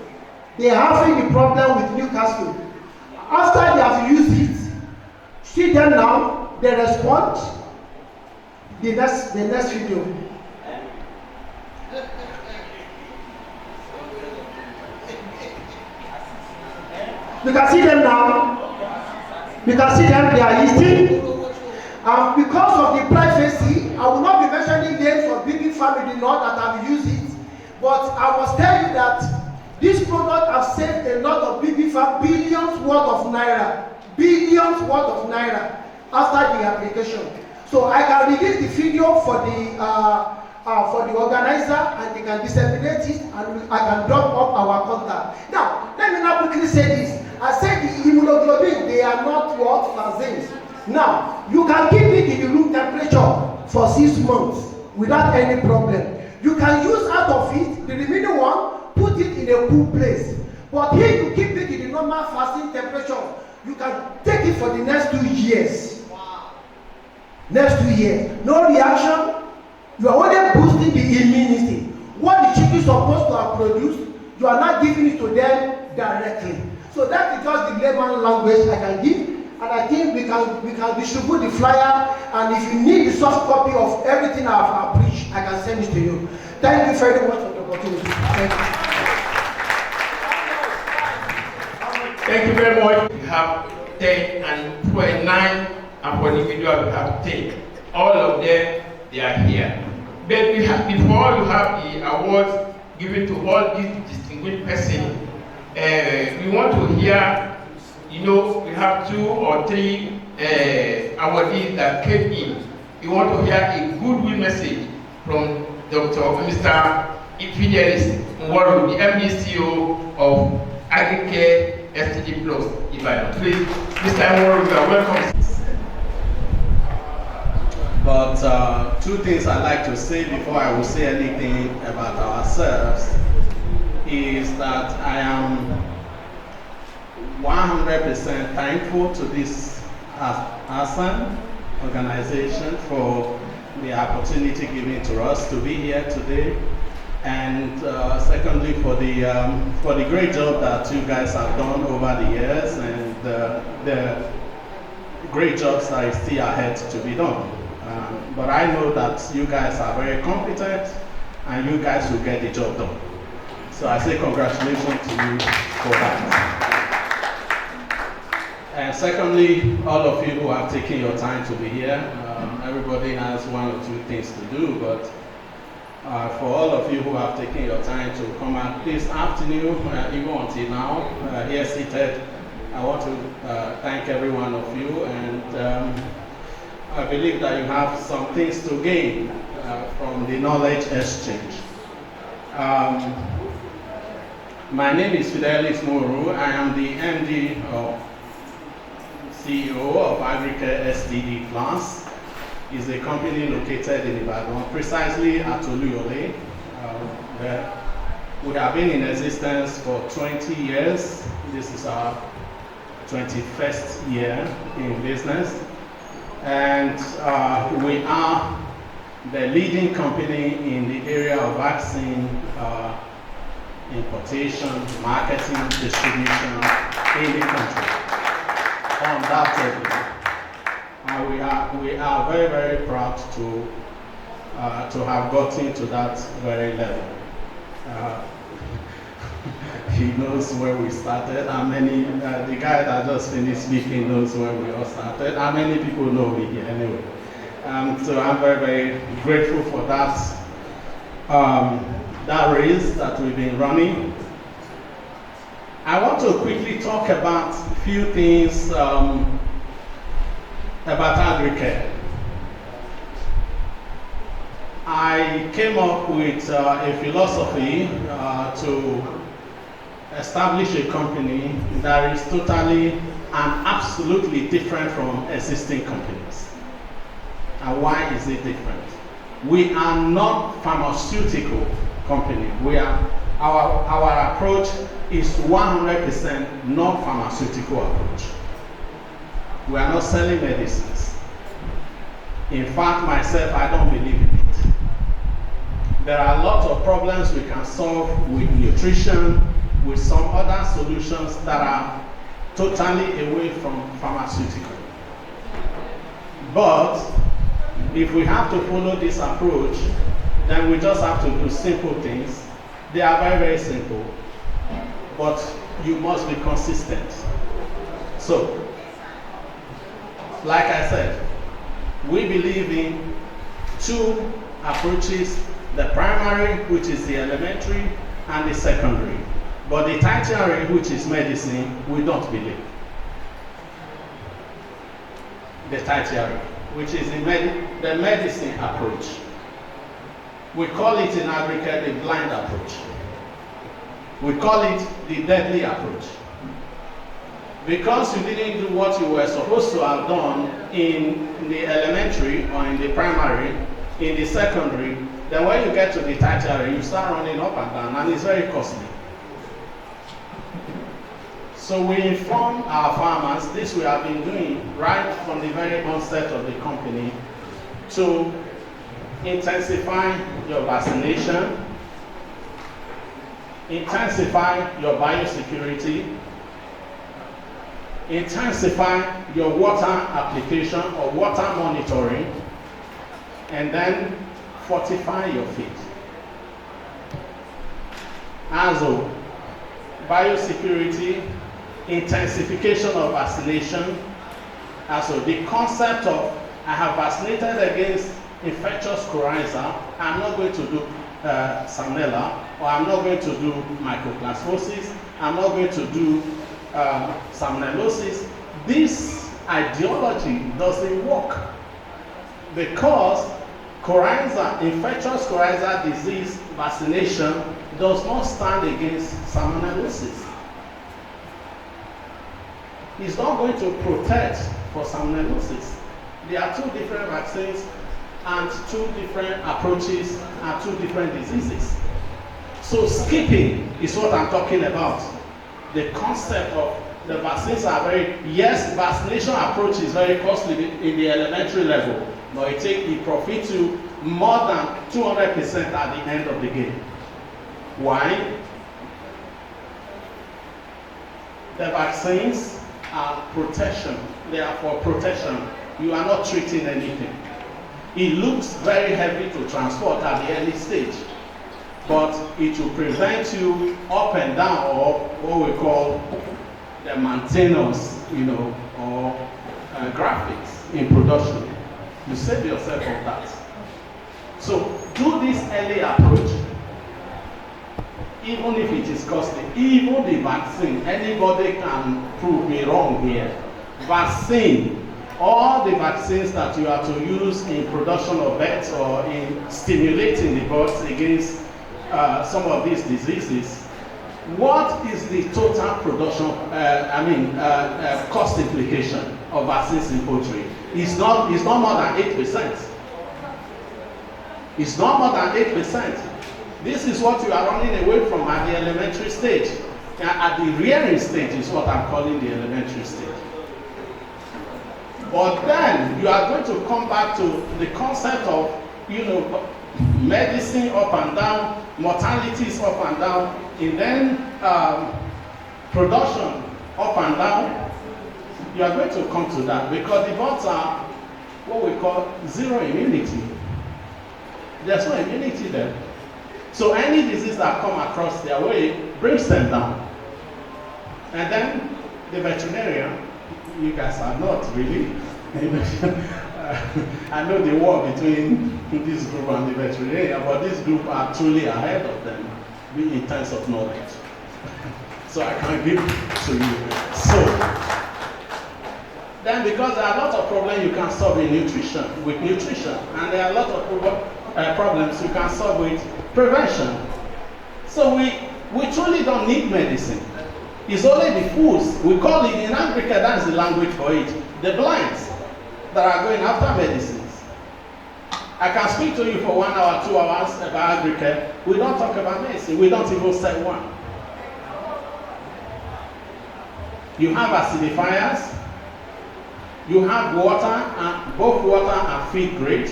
they are having the problem with Newcastle. After they have used it, see them now, they respond. The next video. You can see them now. You can see them, they are eating. And because of the privacy, I will not be mentioning names of big family in the north that have used it. But I must tell you that this product has saved a lot of big farm billions worth of naira. Billions worth of naira after the application. So I can release the video for the organizer, and they can disseminate it, and I can drop up our contact. Now, let me now quickly say this. I said the immunoglobulin, they are not what vaccines. Now, you can keep it in the room temperature for 6 months without any problem. You can use out of it, the remaining one, put it in a cool place. But here you keep it in the normal fasting temperature. You can take it for the next 2 years. Wow. Next 2 years. No reaction. You are only boosting the immunity. What the chicken is supposed to have produced, you are not giving it to them directly. So that is just the layman language I can give. And I think we can distribute the flyer, and if you need the soft copy of everything I've preached, I can send it to you. Thank you very much for the opportunity. Thank you. Thank you very much. We have 10 and for 9, and for individual we have 10. All of them, they are here. But we have, before you have the awards given to all these distinguished persons, we want to hear. You know, we have 2 or 3 awardees that came in. We want to hear a goodwill message from Mr. Fidelis Nwaru, the MD/CEO of Agricare STD Plus Ibadan. Please, Mr. Nwaru, you are welcome. But 2 things I'd like to say before I will say anything about ourselves is that I am 100% thankful to this Asan organization for the opportunity given to us to be here today, and secondly for the great job that you guys have done over the years, and the great jobs that is still ahead to be done. But I know that you guys are very competent, and you guys will get the job done. So I say congratulations to you for that. And secondly, all of you who have taken your time to be here, everybody has 1 or 2 things to do, but for all of you who have taken your time to come out this afternoon, even until now, here seated, I want to thank every one of you, and I believe that you have some things to gain from the knowledge exchange. My name is Fidelis Nwaru. I am the MD of CEO of Agricare STD Plus. Is a company located in Ibadan, precisely at Oluyole. We have been in existence for 20 years. This is our 21st year in business. And we are the leading company in the area of vaccine importation, marketing, distribution in the country. Undoubtedly. And we are very, very proud to have gotten to that very level. He knows where we started. How many, the guy that just finished speaking knows where we all started. How many people know me here anyway? And so I'm very, very grateful for that, that race that we've been running. I want to quickly talk about a few things about AgriCare. I came up with a philosophy to establish a company that is totally and absolutely different from existing companies. And why is it different? We are not pharmaceutical company. Our approach is 100% non-pharmaceutical approach. We are not selling medicines. In fact, myself, I don't believe in it. There are lots of problems we can solve with nutrition, with some other solutions that are totally away from pharmaceutical. But if we have to follow this approach, then we just have to do simple things. They are very, very simple, but you must be consistent. So, like I said, we believe in two approaches: the primary, which is the elementary, and the secondary. But the tertiary, which is medicine, we don't believe. The tertiary, which is the medicine approach. We call it in AgriCare the blind approach. We call it the deadly approach. Because you didn't do what you were supposed to have done in the elementary or in the primary, in the secondary, then when you get to the tertiary, you start running up and down, and it's very costly. So we inform our farmers, this we have been doing right from the very onset of the company, to intensify your vaccination, intensify your biosecurity, intensify your water application or water monitoring, and then fortify your feed. Also, biosecurity, intensification of vaccination. Also, the concept of I have vaccinated against infectious coryza, I'm not going to do salmonella, or I'm not going to do mycoplasmosis, I'm not going to do salmonellosis. This ideology doesn't work because coryza, infectious coryza disease vaccination does not stand against salmonellosis. It's not going to protect for salmonellosis. There are two different vaccines and two different approaches and two different diseases. So skipping is what I'm talking about. The concept of the vaccines are yes, vaccination approach is very costly in the elementary level, but it profits you more than 200% at the end of the game. Why? The vaccines are protection. They are for protection. You are not treating anything. It looks very heavy to transport at the early stage, but it will prevent you up and down, or what we call the maintenance, or graphics in production. You save yourself from that. So do this early approach, even if it is costly. Even the vaccine, anybody can prove me wrong here. Vaccine, all the vaccines that you are to use in production of birds or in stimulating the birds against some of these diseases, what is the total production, cost implication of vaccines in poultry? It's not more than 8%. It's not more than 8%. This is what you are running away from at the elementary stage. At the rearing stage is what I'm calling the elementary stage. But then you are going to come back to the concept of, medicine up and down, mortalities up and down, and then production up and down. You are going to come to that because the birds are what we call zero immunity. There's no immunity there. So any disease that come across their way brings them down. And then the veterinarian, you guys are not really I know the war between this group and the veterinarian, but this group are truly ahead of them in terms of knowledge. So I can give to you. So, then because there are a lot of problems you can solve with nutrition, and there are a lot of problems you can solve with prevention. So we truly don't need medicine. It's only the fools. We call it in Africa, that's the language for it, the blinds that are going after medicines. I can speak to you for 1 hour, 2 hours about agriculture. We don't talk about medicine. We don't even sell one. You have acidifiers. You have water, and both water and feed grade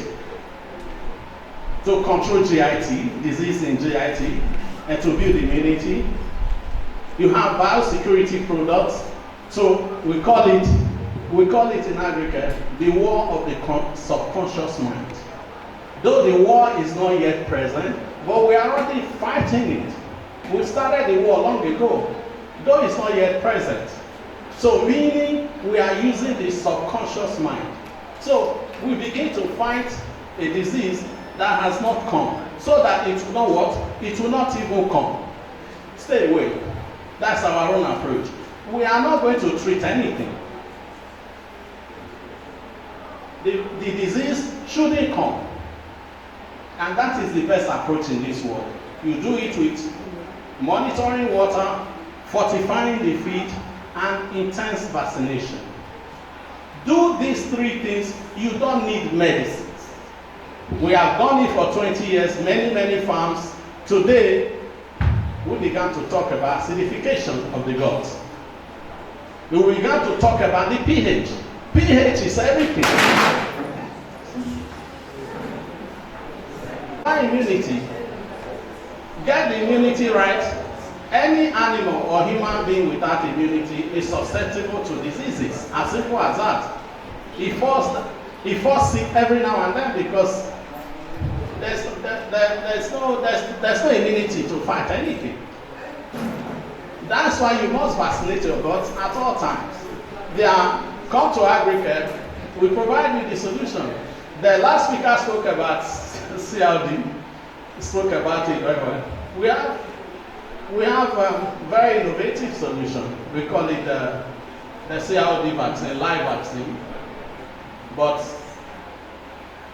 to control GIT, disease in GIT, and to build immunity. You have biosecurity products. So we call it in agriculture the war of the subconscious mind. Though the war is not yet present, but we are already fighting it. We started the war long ago, though it's not yet present. So meaning we are using the subconscious mind. So we begin to fight a disease that has not come, so that it will not what? It will not even come. Stay away. That's our own approach. We are not going to treat anything. The disease shouldn't come. And that is the best approach in this world. You do it with monitoring water, fortifying the feed, and intense vaccination. Do these three things, you don't need medicines. We have done it for 20 years, many farms. Today, we began to talk about acidification of the gut. We began to talk about the pH. pH is everything. Immunity. Get the immunity right. Any animal or human being without immunity is susceptible to diseases. As simple as that. He falls sick every now and then because there's no immunity to fight anything. That's why you must vaccinate your guts at all times. Come to agriculture, we provide you the solution. The last speaker spoke about CLD, spoke about it very well. We have a very innovative solution. We call it the CLD vaccine, live vaccine, but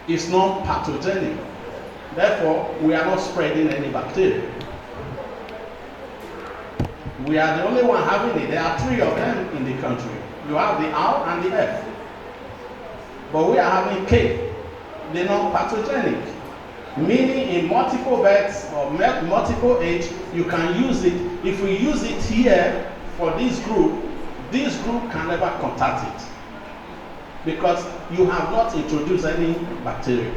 it's not pathogenic. Therefore, we are not spreading any bacteria. We are the only one having it. There are 3 of them in the country. You have the R and the F. But we are having K, the non-pathogenic. Meaning in multiple births or multiple age, you can use it. If we use it here for this group can never contact it. Because you have not introduced any bacteria.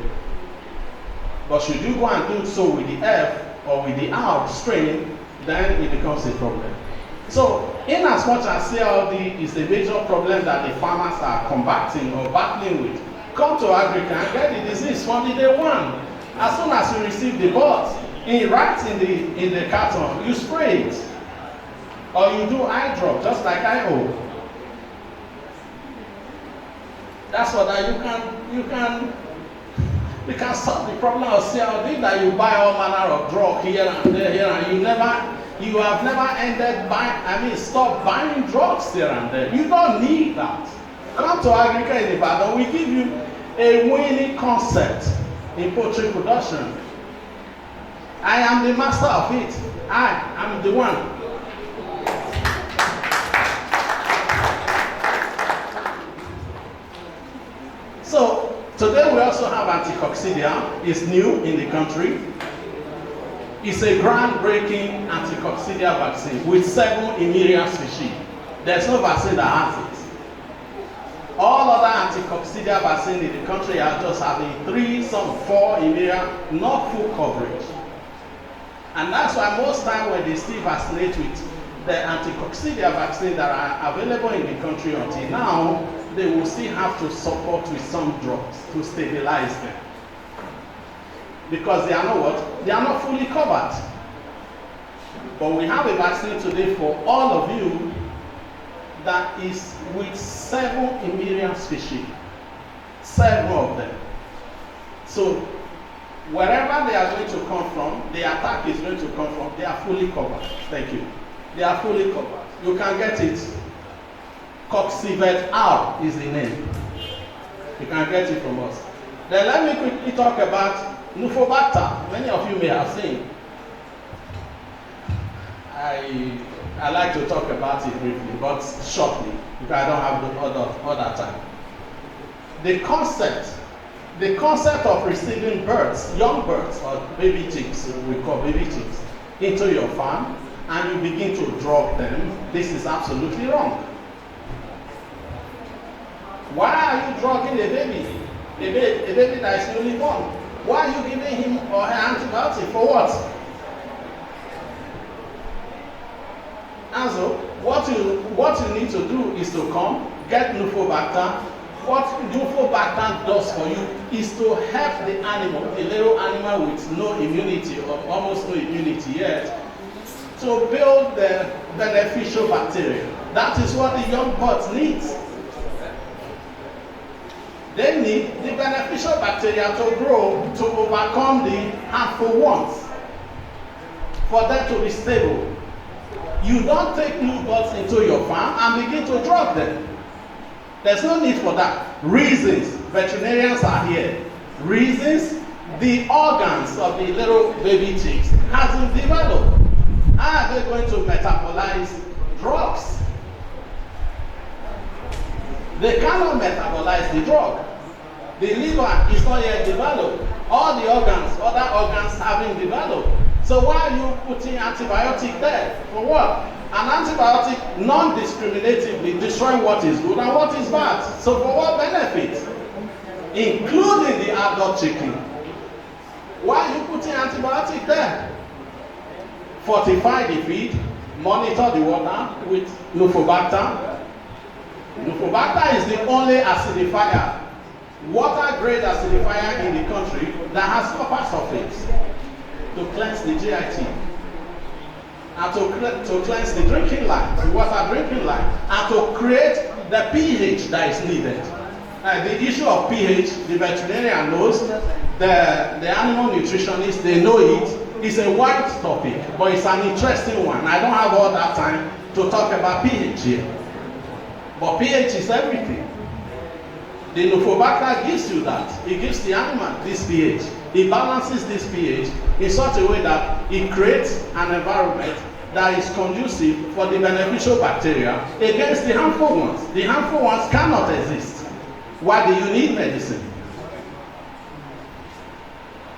But should you go and do so with the F or with the R strain, then it becomes a problem. So, in as much as CLD is a major problem that the farmers are combating or battling with, come to agriculture and get the disease from the day one. As soon as you receive the bot, right in the carton, you spray it. Or you do eye drop, just like IO. That's what you can solve the problem of CLD that you buy all manner of drug here and there, and you have never stop buying drugs here and there. You don't need that. Come to agriculture in Ibadan, we give you a winning concept in poultry production. I am the master of it. I am the one. So today we also have anticoccidia. It's new in the country. It's a groundbreaking anticoccidia vaccine with 7 immune species. There's no vaccine that has it. All other anticoccidia vaccines in the country are just having 3, some 4 immune, not full coverage. And that's why most time when they still vaccinate with the anticoccidia vaccine that are available in the country until now, they will still have to support with some drugs to stabilize them. Because they are not what? They are not fully covered. But we have a vaccine today for all of you that is with 7 immune species. seven of them. So wherever they are going to come from, the attack is going to come from, they are fully covered. Thank you. They are fully covered. You can get it. Coccivet R is the name. You can get it from us. Then let me quickly talk about Nufobacter. Many of you may have seen. I like to talk about it briefly, but shortly, because I don't have the other time. The concept of receiving birds, young birds, or baby chicks, we call baby chicks, into your farm, and you begin to drop them, this is absolutely wrong. Why are you drugging a baby? A baby that is newly born? Why are you giving him or her antibiotic? For what? And so, what you need to do is to come, get Nufobacter. What Nufobacter does for you is to help the animal, the little animal with no immunity or almost no immunity yet, to build the beneficial bacteria. That is what the young birds need. They need the beneficial bacteria to grow to overcome the harmful ones, for them to be stable. You don't take new birds into your farm and begin to drug them. There's no need for that. Reasons, veterinarians are here. Reasons, the organs of the little baby chicks hasn't developed. How are they going to metabolize drugs? They cannot metabolize the drug. The liver is not yet developed. All the organs, other organs haven't developed. So why are you putting antibiotic there? For what? An antibiotic non-discriminatively destroys what is good and what is bad. So for what benefit? Including the adult chicken. Why are you putting antibiotic there? Fortify the feed, monitor the water with Nufobacter. Nufobacter is the only acidifier, water grade acidifier in the country that has copper sulfates to cleanse the GIT and to cleanse the drinking line, the water drinking line, and to create the pH that is needed. The issue of pH, the veterinarian knows, the animal nutritionist, they know it. It's a wide topic, but it's an interesting one. I don't have all that time to talk about pH here. But pH is everything. The Nufobacter gives you that. It gives the animal this pH. It balances this pH in such a way that it creates an environment that is conducive for the beneficial bacteria against the harmful ones. The harmful ones cannot exist. Why do you need medicine?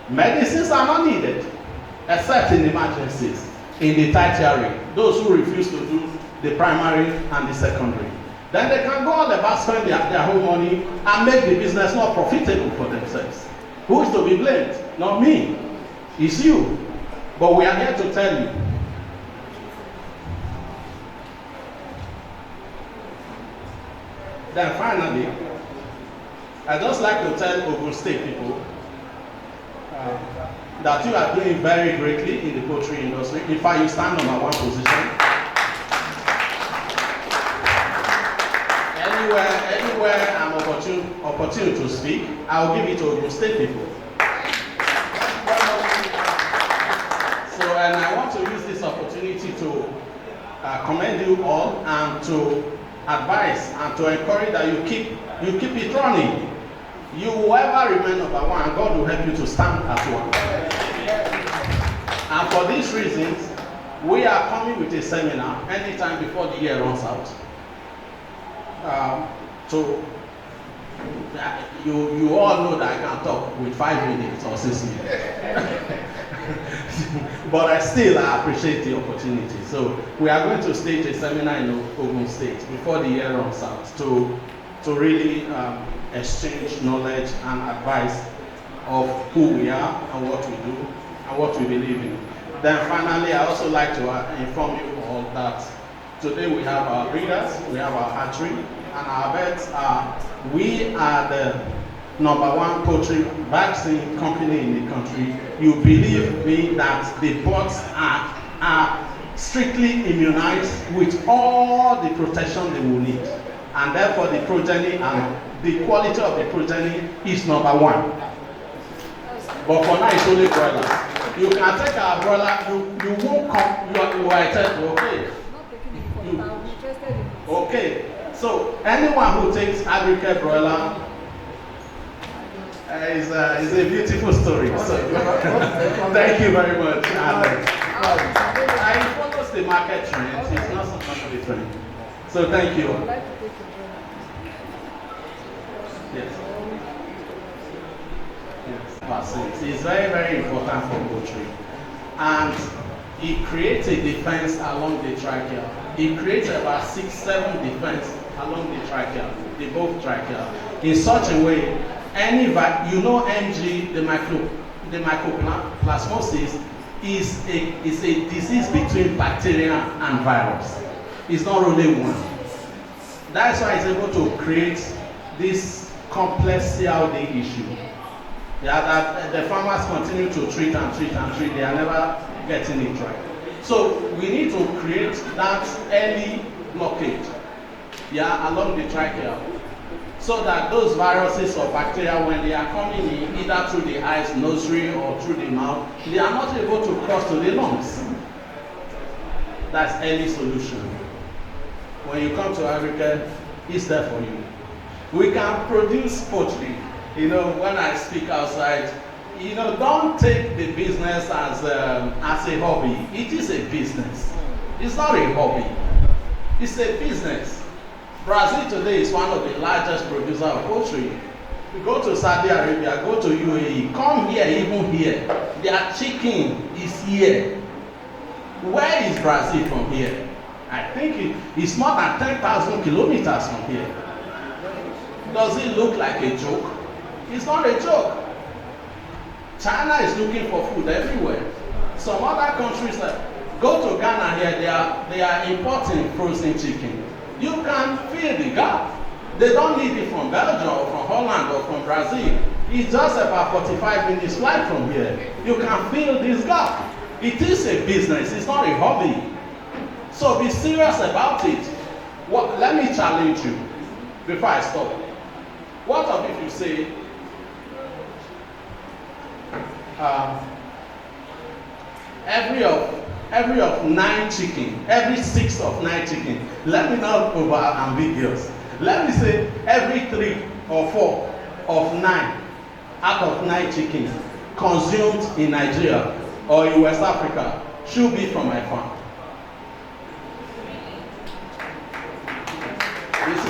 Medicines are not needed, except in emergencies, in the tertiary, those who refuse to do the primary and the secondary. Then they can go all about spend their whole money and make the business not profitable for themselves. Who is to be blamed? Not me. It's you. But we are here to tell you. Then finally, I just like to tell Ogun State people that you are doing very greatly in the poultry industry. In fact, you stand number one position. Anywhere I'm opportune to speak, I'll give it to Ogun State people. So, and I want to use this opportunity to commend you all and to advise and to encourage that you keep it running. You will ever remain number one, and God will help you to stand as one. And for these reasons, we are coming with a seminar anytime before the year runs out. You all know that I can talk with 5 minutes or 6 minutes. But I appreciate the opportunity. So we are going to stage a seminar in Ogun State before the year runs out to really exchange knowledge and advice of who we are and what we do and what we believe in. Then finally, I also like to inform you all that today we have our breeders, we have our hatchery, and our birds we are the #1 poultry vaccine company in the country. You believe me that the birds are strictly immunized with all the protection they will need. and therefore the progeny and the quality of the progeny is number one. But for now, it's only broilers. You can take our broiler, you won't come, you are okay. Okay, so anyone who takes African broiler is a beautiful story. So thank you very much. I follows the market trend. It's not something different. So thank you. Yes. Yes. It's very, very important for poultry. And it creates a defense along the trachea. It creates about 6-7 defense along the trachea, the both trachea, in such a way, MG, the mycoplasmosis, is a disease between bacteria and virus. It's not really one. That's why it's able to create this complex CLD issue. Yeah, that the farmers continue to treat, they are never getting it right. So we need to create that early blockage, yeah, along the trachea, so that those viruses or bacteria, when they are coming in, either through the eyes, nursery, or through the mouth, they are not able to cross to the lungs. That's early solution. When you come to Africa, it's there for you. We can produce poultry. You know, when I speak outside, you know, don't take the business as a hobby. It is a business. It's not a hobby. It's a business. Brazil today is one of the largest producers of poultry. You go to Saudi Arabia, go to UAE, come here, even here. Their chicken is here. Where is Brazil from here? I think it's more than 10,000 kilometers from here. Does it look like a joke? It's not a joke. China is looking for food everywhere. Some other countries, go to Ghana here, they are importing frozen chicken. You can fill the gap. They don't need it from Belgium or from Holland or from Brazil. It's just about 45 minutes flight from here. You can fill this gap. It is a business, it's not a hobby. So be serious about it. Let me challenge you before I stop. What if you say, every of 9 chicken, every 6 of 9 chicken, let me not over ambiguous. Let me say every 3 or 4 of 9 out of 9 chicken consumed in Nigeria or in West Africa should be from my farm.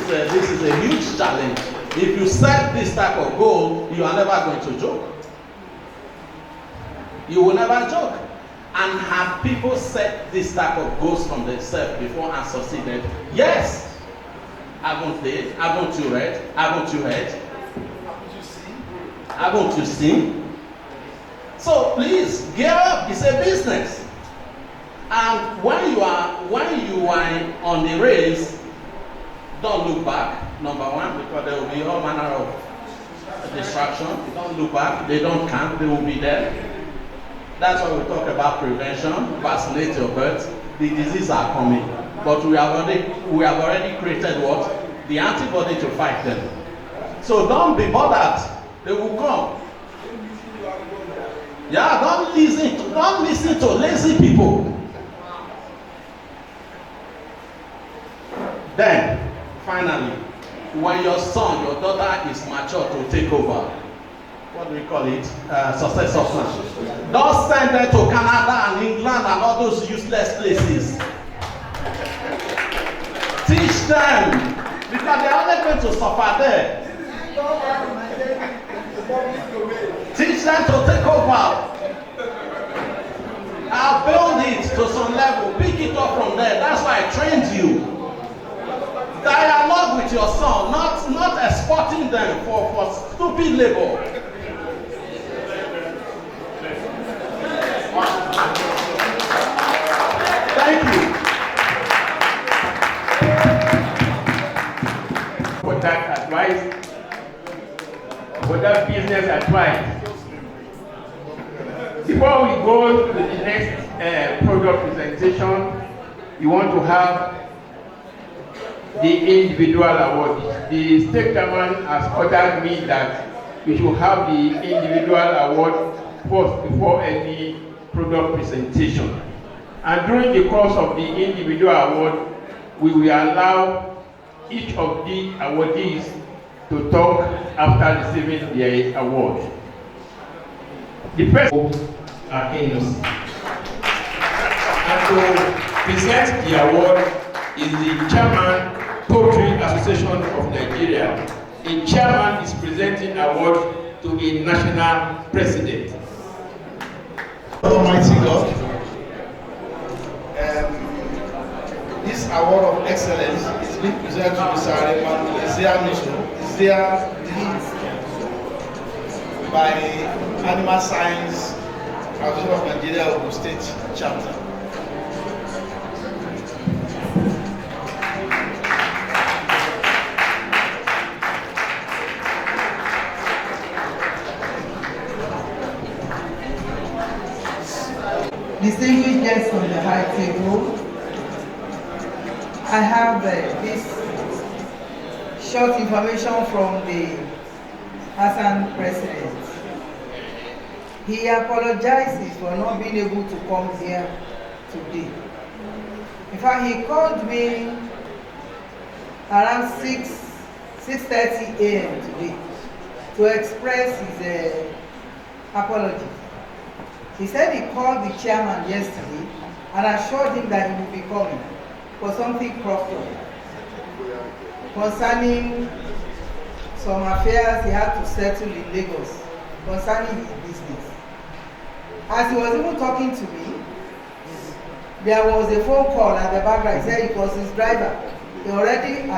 This is a huge challenge. If you set this type of goal, you are never going to joke. You will never joke. And have people set this type of goals from themselves before and succeeded? Yes. Haven't they? Haven't you read? Haven't you heard? Haven't you seen? So please, gear up. It's a business. And when you are on the race, don't look back. Number one, because there will be all manner of distraction. Don't look back. They don't count. They will be there. That's why we talk about prevention, vaccinate your birds. The diseases are coming, but we have already created what? The antibody to fight them. So don't be bothered. They will come. Yeah, don't listen to lazy people. Then, finally, when your son, your daughter is mature to take over, what do we call it? Successor plan. Don't send them to Canada and England and all those useless places. Teach them, because they are only going to suffer there. Teach them to take over. I'll build it to some level, pick it up from there. That's why I trained you. Dialogue with your son, not exporting them for stupid labor. Thank you. For that advice, for that business advice. Before we go to the next product presentation, you want to have the individual award. The state chairman has ordered me that we should have the individual award first before any product presentation. And during the course of the individual award, we will allow each of the awardees to talk after receiving their award. The first are innocent. And to present the award is the chairman, Poultry Association of Nigeria. The chairman is presenting award to a national president. Almighty God, this award of excellence is being presented to Mr. Areman Ezia by Animal Science Association of Nigeria Ogun State Chapter. Distinguished guests on the high table, I have this short information from the Asan president. He apologizes for not being able to come here today. In fact, he called me around 6:30 a.m. today to express his apology. He said he called the chairman yesterday and assured him that he would be coming for something cropped up concerning some affairs he had to settle in Lagos concerning his business. As he was even talking to me, there was a phone call at the background. He said it was his driver. He already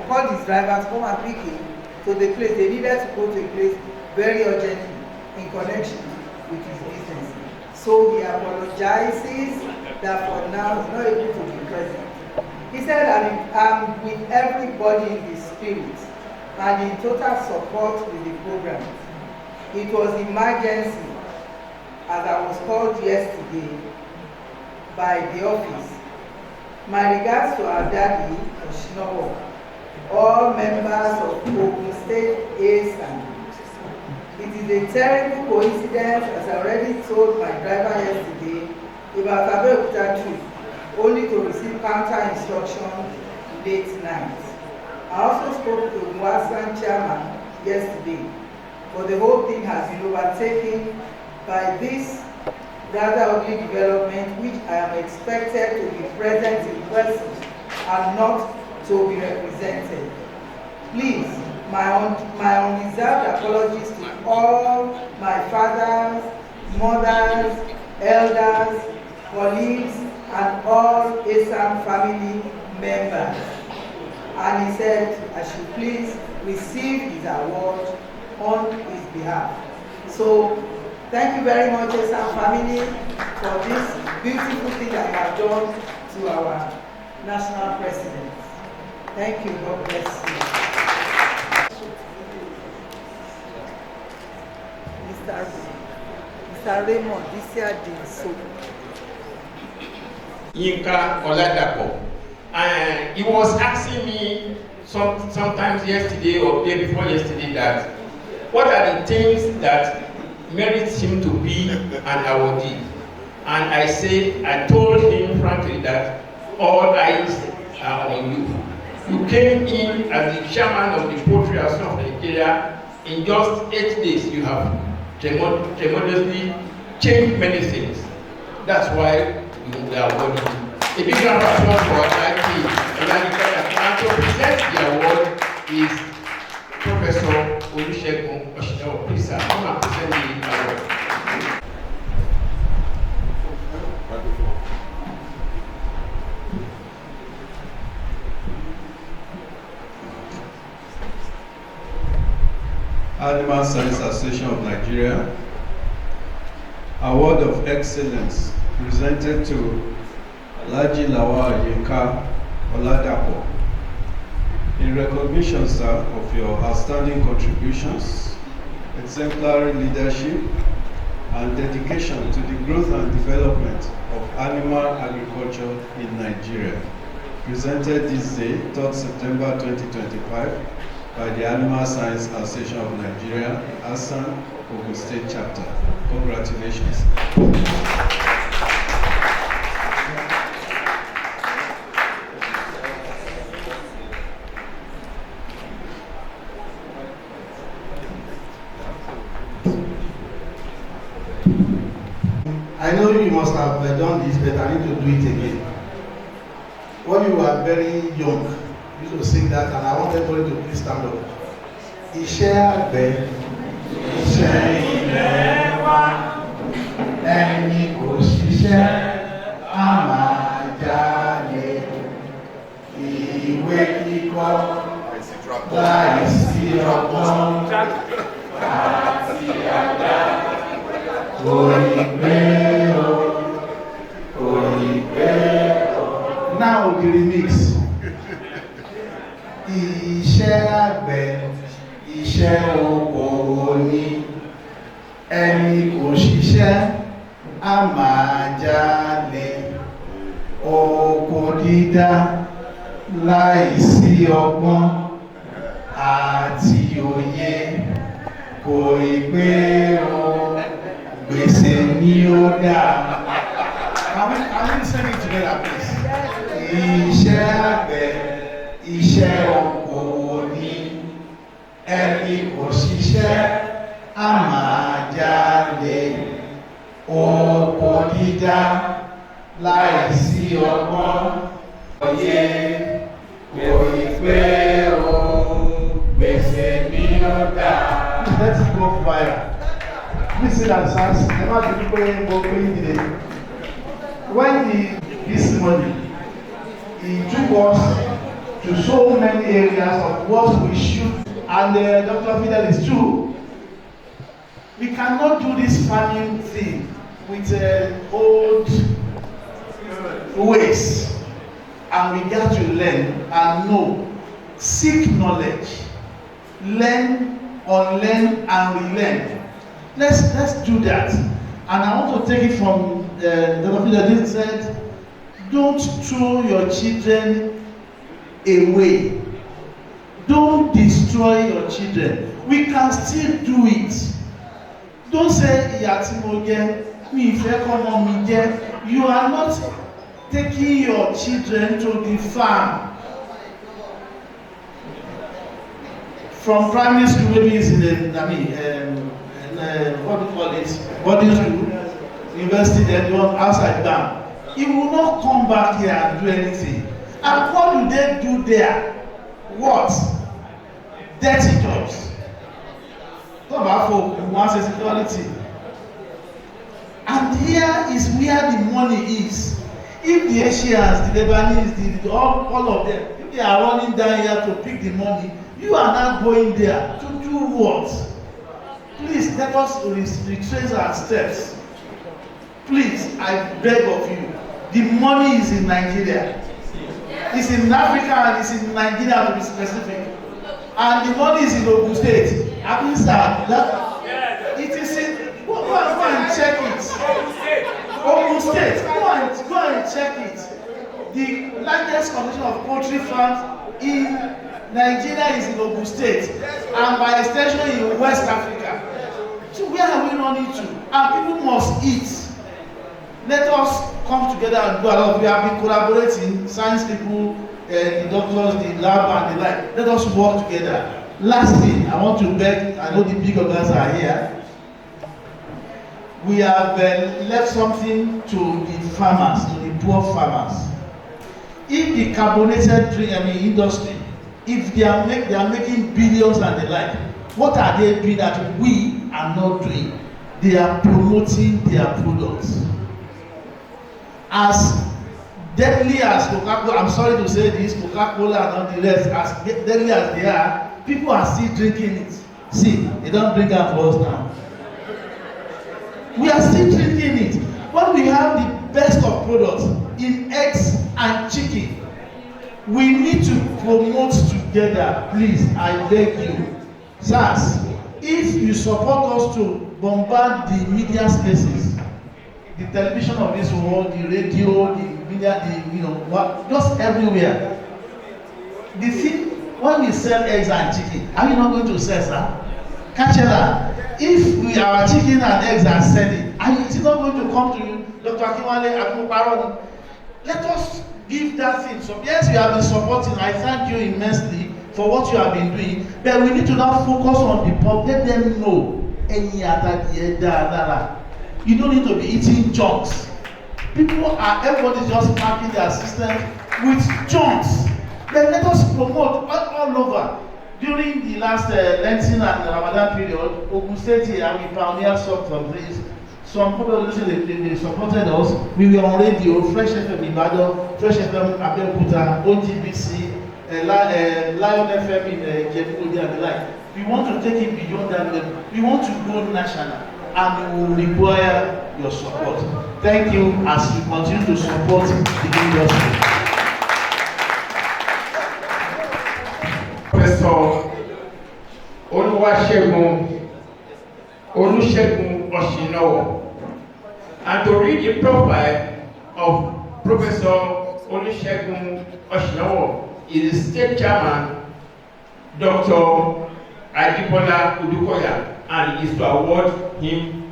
called his driver to come and pick him to the place. They needed to go to a place very urgently in connection with his business. So he apologizes that for now he's not able to be present. He said, I'm with everybody in the spirit and in total support with the program. It was emergency, as I was called yesterday by the office. My regards to our daddy, Oshinowo, all members of Ogun State Asan. It is a terrible coincidence, as I already told my driver yesterday, about Abeokuta trip, only to receive counter instruction late night. I also spoke to Asan chairman yesterday, but the whole thing has been overtaken by this rather ugly development, which I am expected to be present in person and not to be represented. Please, my unreserved apologies to all my fathers, mothers, elders, colleagues, and all Asan family members. And he said I should please receive his award on his behalf. So, thank you very much, Asan family, for this beautiful thing that you have done to our national president. Thank you. God bless you. Mr. Raymond, this year did so. Yinka Oladapo. And he was asking me sometimes yesterday or day before yesterday that what are the things that merits him to be an awardee. And I told him frankly that all eyes are on you. You came in as the chairman of the Poultry Association of Nigeria. In just 8 days, you have tremendously changed many things. That's why we are awarding you. A big round of applause for IT. And to present the award is Professor Olusegun Oshinowo. Please, sir, come and present the award. Animal Science Association of Nigeria, Award of Excellence presented to Alhaji Lawal Yinka Oladapo. In recognition, sir, of your outstanding contributions, exemplary leadership, and dedication to the growth and development of animal agriculture in Nigeria. presented this day, 3rd September 2025, by the Animal Science Association of Nigeria, Asan, Ogun State Chapter. Congratulations. I know you must have done this, but I need to do it again. When you were very young, you used to sing that, and I want everybody to please stand up. Iṣẹ́ àgbẹ̀, iṣẹ́ ilẹ̀ wa, ẹni kò ṣiṣẹ́, á máa jalè. Ìwé kíkọ́, láìsí ọgbọ́n, àti àdá. Now the remix. Iṣẹ́ àgbẹ̀, iṣẹ́ okòwò ni, ẹni kò ṣiṣẹ́ á máa jalè. Oko dídá láìsí ọgbọ́n àti òye kò ì pé o. Gbèsè ni ó dà. Can we sing it together, please? Iṣẹ́ àgbẹ̀, iṣẹ́ okòwò ni, ẹni kò ṣiṣẹ́ á máa jalè. Oko dídá láìsí ọgbọ́n òye kò ì pé o. Gbèsè ni ó dà. Let's go fire. Please sit and stand. Never be people go today. When this morning, he took us to so many areas of what we should, and Dr. Fidel is true. We cannot do this farming thing with old ways, and we got to learn and know, seek knowledge, learn, unlearn, and relearn. Let's do that. And I want to take it from Dr. Fidel said, don't throw your children away. Don't destroy your children. We can still do it. Don't say, ìyá tí mo jẹ, mi ìfẹ́ kọ́mọ mi jẹ. You are not taking your children to the farm. From primary school, maybe it's in the, what do you call it? Boarding school, university, then you want outside down. He will not come back here and do anything. And what do they do there? What? Dirty jobs. Talk about for one security. And here is where the money is. If the Asians, the Lebanese, all of them, if they are running down here to pick the money, you are not going there to do what? Please let us retrace our steps. Please, I beg of you. The money is in Nigeria. It's in Africa and it's in Nigeria to be specific. And the money is in Ogun State. Happy sir. It is in. Go and check it. Ogun State. Go and check it. The largest collection of poultry farms in Nigeria is in Ogun State, and by extension in West Africa. So where are we running to? And people must eat. Let us come together and do a lot. We have been collaborating, science people, the doctors, the lab, and the like. Let us work together. Last thing, I want to beg, I know the big organizers are here. We have left something to the farmers, to the poor farmers. If the carbonated drink, industry, if they are making billions and the like, what are they doing that we are not doing? They are promoting their products. As deadly as Coca-Cola, I'm sorry to say this, Coca-Cola and all the rest, as deadly as they are, people are still drinking it. See, they don't drink it for us now. We are still drinking it. When we have the best of products in eggs and chicken, we need to promote together. Please, I beg you. Sirs, if you support us to bombard the media spaces, the television of this world, the radio, the media, what, just everywhere. The thing, when we sell eggs and chicken, are you not going to sell, sir? Kachela, if our chicken and eggs are selling, and it is not going to come to you, Dr. Akinwale Akuparoni, let us give that thing. So yes, you have been supporting. I thank you immensely for what you have been doing, but we need to now focus on the public. Let them know any other you don't need to be eating junks. Everybody is just marking their system with junks. But let us promote all over. During the last Lenten and Ramadan period, Ogun State here, we pioneered some things. Some people they supported us. We were on radio, Fresh FM Ibadan, Fresh FM Abeokuta, OGBC, Lion FM in Jebu and the like. We want to take it beyond that level. We want to go national, and we will require your support. Thank you as you continue to support the industry. Professor Olusegun Oshinowo, and to read the profile of Professor Olusegun Oshinowo is the state chairman, Dr. Adibola Udukoya, and is to award him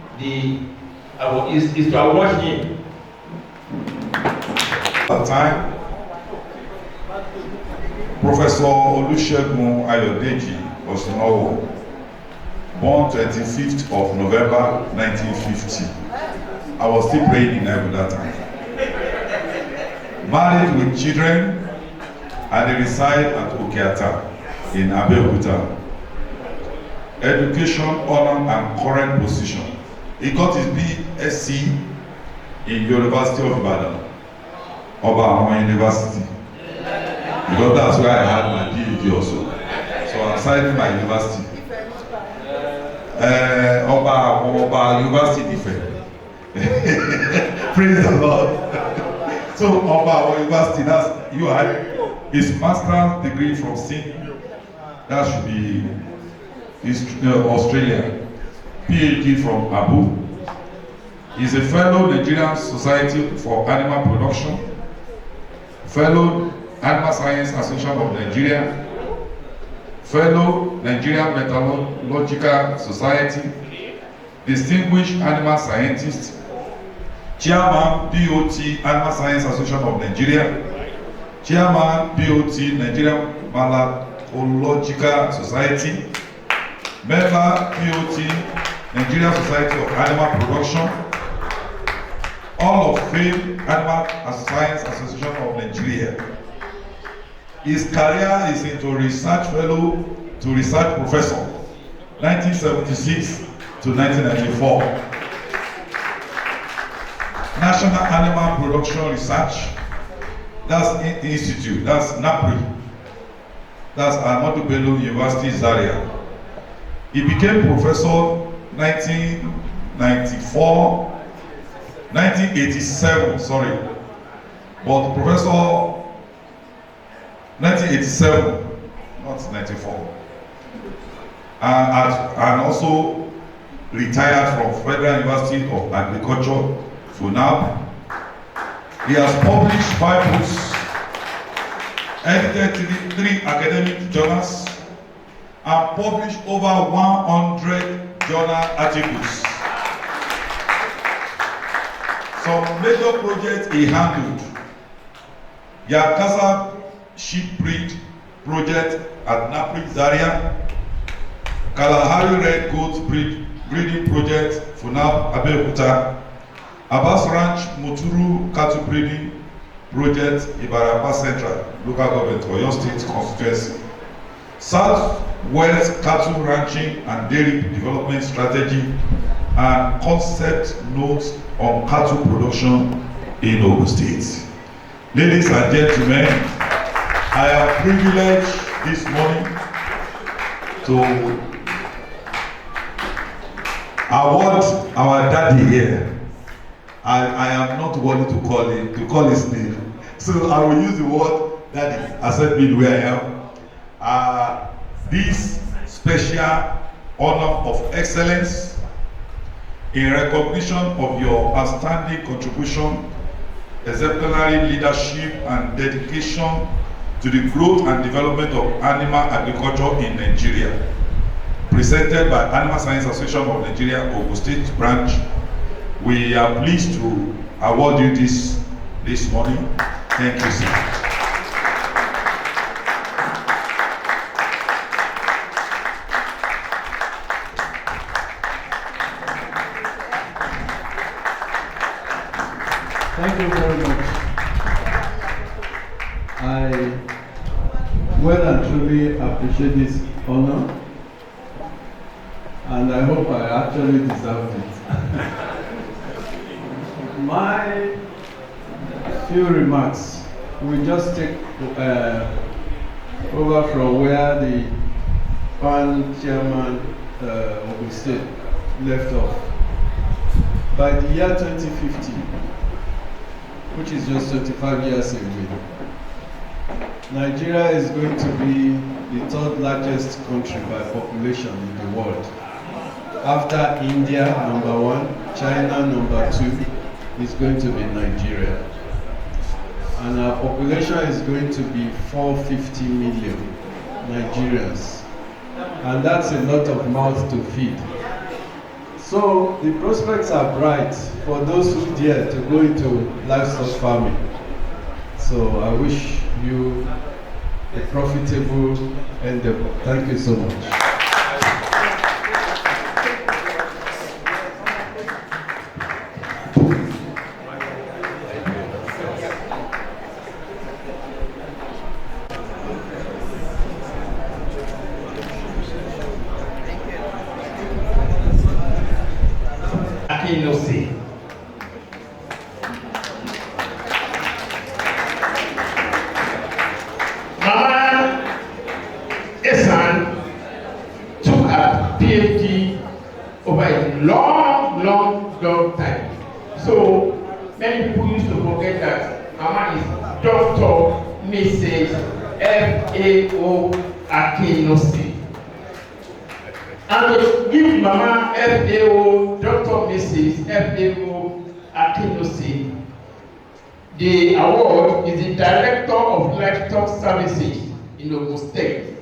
At time, Professor Olusegun Ayodeji Oshinowo, born 25th of November 1950. I was still praying in heaven that time. Married with children, and they reside at Okeata in Abeokuta. Education, honor, and current position. He got his BSc in University of Ibadan, Oba University. Because that's where I had my PhD also. So I'm citing my university. Oba University Ife. Praise the Lord. So Oba University, that's you had his master's degree from Sydney. That should be Australia. PhD from Abu. He's a fellow Nigerian Society for Animal Production, fellow Animal Science Association of Nigeria, fellow Nigerian Metallurgical Society, distinguished animal scientist, chairman BOT Animal Science Association of Nigeria, chairman BOT Nigerian Malacological Society, member BOT Nigerian Society of Animal Production, Hall of Fame Animal Science Association of Nigeria. His career is into research fellow to research professor, 1976 to 1994. National Animal Production Research, that's Institute, that's NAPRI, that's Ahmadu Bello University Zaria. He became professor 1987, but professor 1987, not 94, and also retired from Federal University of Agriculture, FUNAB. He has published 5 books, edited 3 academic journals, and published over 100 journal articles. Some major projects he handled: Yakasa sheep breed project at Napri Zaria, Kalahari red goat breeding project Funab Abeokuta, Abbas Ranch Muturu cattle breeding project Ibarapa Central Local Government, Oyo State Constituency, Southwest Cattle Ranching and Dairy Development Strategy, and concept notes on cattle production in Ogun State. Ladies and gentlemen, I am privileged this morning to award our daddy here. I am not worthy to call his name, so I will use the word daddy, accept me where I am. This special honor of excellence in recognition of your outstanding contribution exemplary leadership and dedication to the growth and development of animal agriculture in Nigeria. Presented by Animal Science Association of Nigeria, Ogun State Branch. We are pleased to award you this morning. Thank you, sir. Thank you very much. I well and truly appreciate this honor, and I hope I actually deserved it. My few remarks will just take over from where the PAN chairman of the state left off. By the year 2050, which is just 25 years away, Nigeria is going to be the third largest country by population in the world. After India, number 1, China, number 2, is going to be Nigeria. And our population is going to be 450 million Nigerians. And that's a lot of mouths to feed. So the prospects are bright for those who dare to go into livestock farming. So I wish you a profitable endeavor. Thank you so much. Akinosi. Mama Asan took a PhD over a long time. So many people used to forget that Mama is Dr. Mrs. F.A.O. Akinosi. And to give Mama F.A.O. Dr. Mrs. F.A.O. Akinosi, the award is the Director of Livestock Services in Ogun State,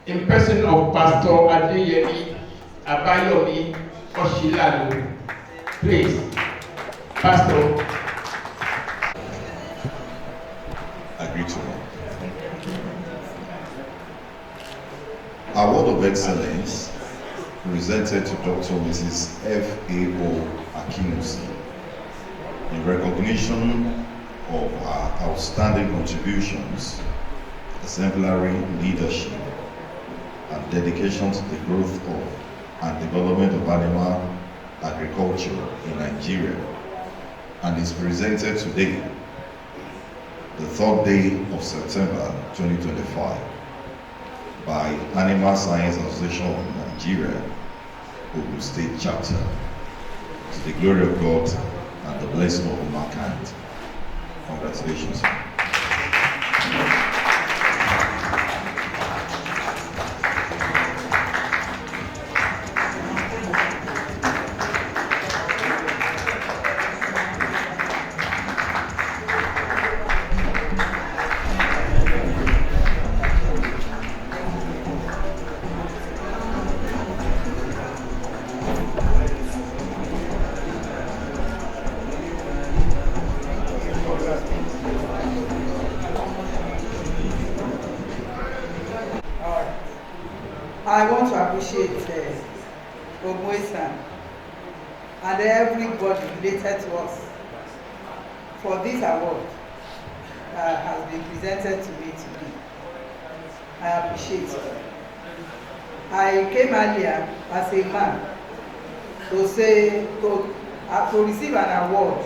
in person of Pastor Adeyemi Abayomi Oshilalo. Please, Pastor. I greet you all. Award of Excellence presented to Dr. Mrs. F.A.O. Akinosi in recognition of her outstanding contributions, exemplary leadership, and dedication to the growth of and development of animal agriculture in Nigeria, and is presented today, the 3rd day of September 2025, by Animal Science Association of Nigeria, Ogun State Chapter, to the glory of God and the blessing of all mankind. Congratulations. I want to appreciate Asan and everybody related to us for this award that has been presented to me today. I appreciate it. I came earlier as a man to receive an award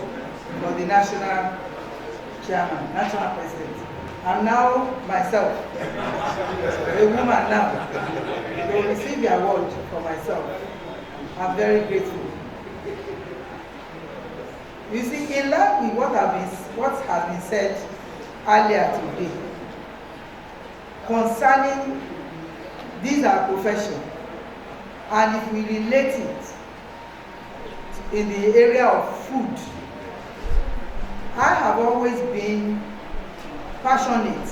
for the national chairman, national president. I'm now myself, a woman now, to receive the award for myself. I'm very grateful. You see, in line with what has been said earlier today, concerning this our profession, and if we relate it in the area of food, I have always been passionate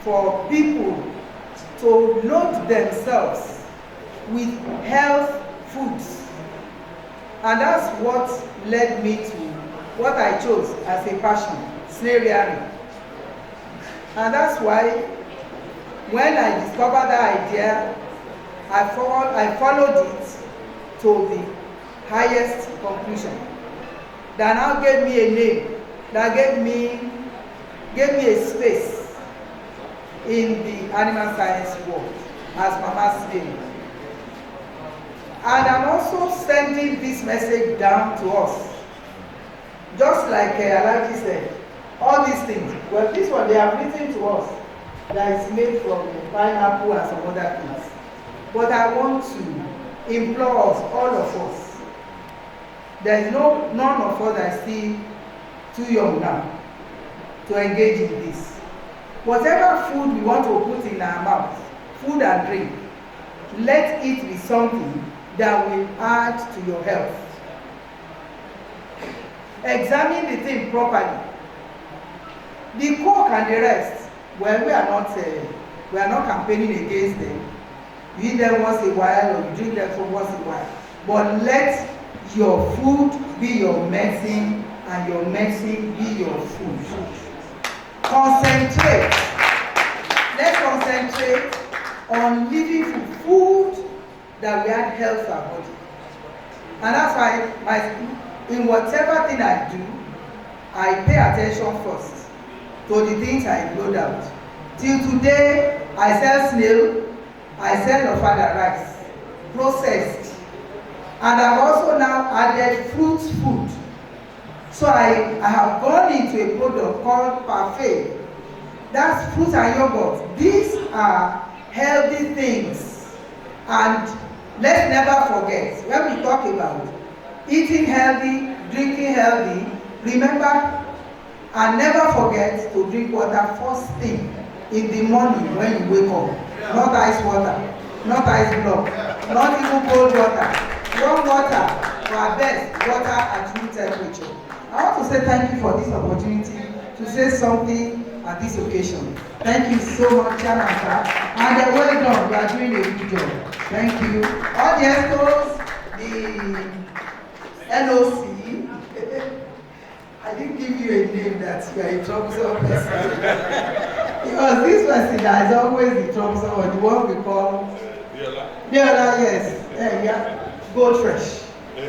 for people to load themselves with health foods. And that's what led me to what I chose as a passion, snail rearing. And that's why when I discovered that idea, I followed it to the highest conclusion. That now gave me a name, that gave me a space in the animal science world as Mama Snail. And I'm also sending this message down to us. Just like Alaki said, all these things, well, this one they have written to us that is made from pineapple and some other things. But I want to implore us, all of us, there is none of us that is still too young now to engage in this. Whatever food we want to put in our mouth, food and drink, let it be something that will add to your health. Examine the thing properly. The Coke and the rest, well, we are not campaigning against them. You eat them once in a while or you drink them for once in a while. But let your food be your medicine and your medicine be your food. Concentrate. Let's concentrate on living food that will add health to our body. And that's why in whatever thing I do, I pay attention first to the things I load out. Till today, I sell snail, I sell ofada rice, processed. And I've also now added fruit food. So I have gone into a product called Parfait. That's fruit and yogurt. These are healthy things. And let's never forget, when we talk about eating healthy, drinking healthy, remember and never forget to drink water first thing in the morning when you wake up. Not ice water, not ice block, not even cold water. Warm water, for our best, water at room temperature. I want to say thank you for this opportunity to say something at this occasion. Thank you so much, Chairman, sir. And well done, you are doing a good job. Thank you. All the ESCOs, the NOC, I didn't give you a name that you are a troublesome person. Because this person that is always the troublesome or the one we call Diola, yes. Yeah. Goldfish.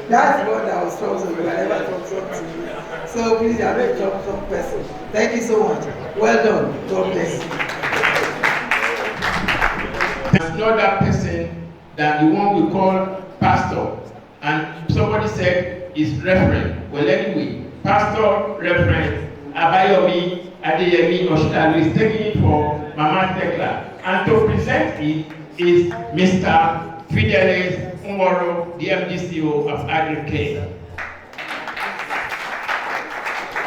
That's the one that was troublesome. You never troublesome to me. So please, you are a troublesome person. Thank you so much. Well done. God bless you. There's not that person that the one we call pastor. And somebody said is reverend. Well, anyway, pastor, reverend, Abayomi, Adeyemi, Oshitalu is taking it for Mama Tekla. And to present it is Mr. Fidelis Nworo, the MDCO of Agri-Care.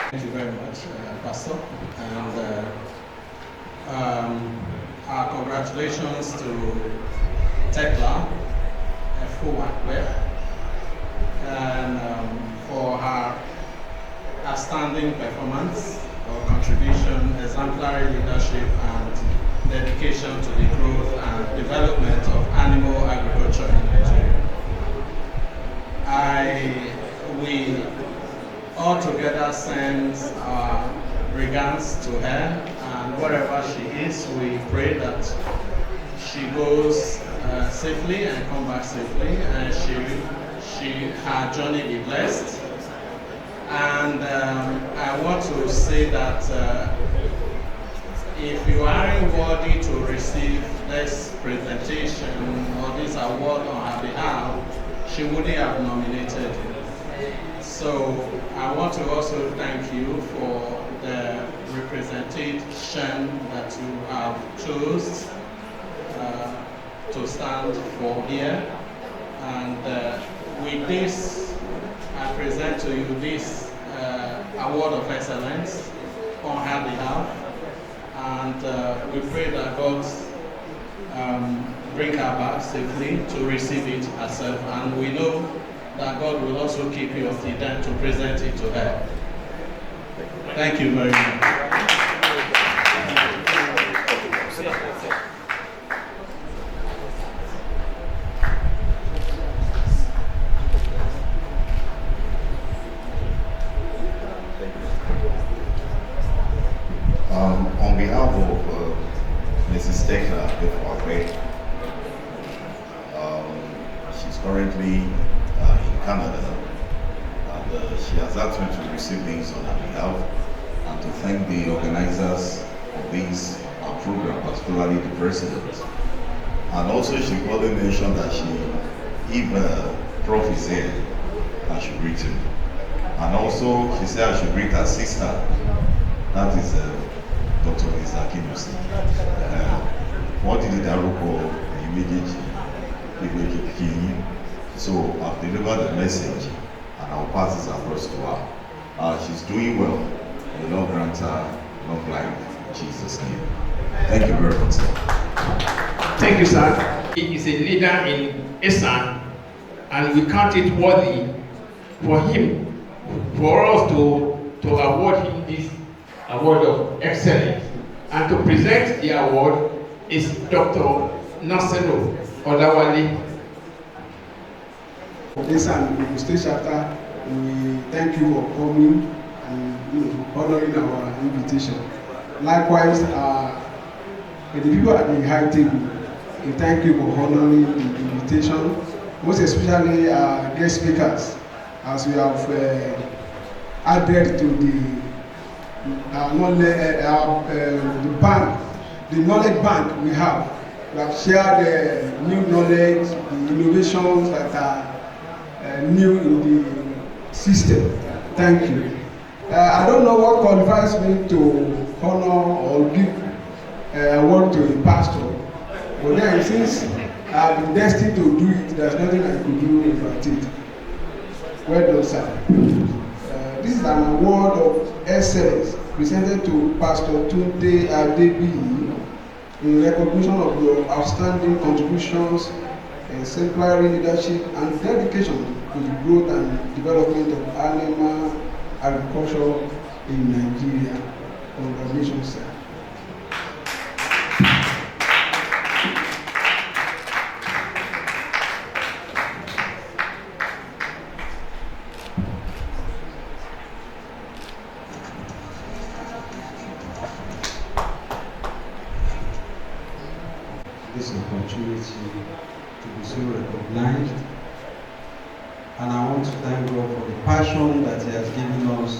Thank you very much, Pastor. And our congratulations to Tekla Efuwakwe and for her outstanding performance or contribution, exemplary leadership, and dedication to the growth and development of animal agriculture in Nigeria. We all together send our regards to her, and wherever she is, we pray that she goes safely and come back safely, and her journey be blessed. And I want to say that if you aren't worthy to receive this presentation or this award on her behalf, she wouldn't have nominated you. So I want to also thank you for the representation that you have chose to stand for here. And with this, I present to you this award of excellence on her behalf. And we pray that God bring her back safely to receive it herself. And we know that God will also keep you up to then to present it to her. Thank you very much. On behalf of Mrs. Tekla Befuafe, she's currently in Canada, and she has asked me to receive things on her behalf and to thank the organizers of this program, particularly the president. And also she further mentioned that if Prof is here, I should greet him. And also she said I should greet her sister, that is Dr. Isakinusi. Wọ́n ti di dárúkọ méjèèjì kí yín. So I've delivered the message and I'll pass this across to her. She's doing well. The Lord grant her long life in Jesus' name. Thank you very much, sir. Thank you, sir. He is a leader in Asan, and we count it worthy for us to award him this award of excellence. And to present the award is Dr. Nasero Odawale. Asan State Chapter, we thank you for coming and honoring our invitation. Likewise, the people at the high table, we thank you for honoring the invitation, most especially guest speakers, as we have added to the knowledge bank we have. We have shared new knowledge, the innovations that are new in the system. Thank you. I don't know what qualifies me to honor or give award to a pastor, but then since I've been destined to do it, there's nothing I could do about it. Well done, sir. This is an award of excellence presented to Pastor Tunde Adebiyi in recognition of your outstanding contributions, exemplary leadership, and dedication to the growth and development of animal agriculture in Nigeria. Congratulations, sir. This opportunity to be so recognized, and I want to thank God for the passion that He has given us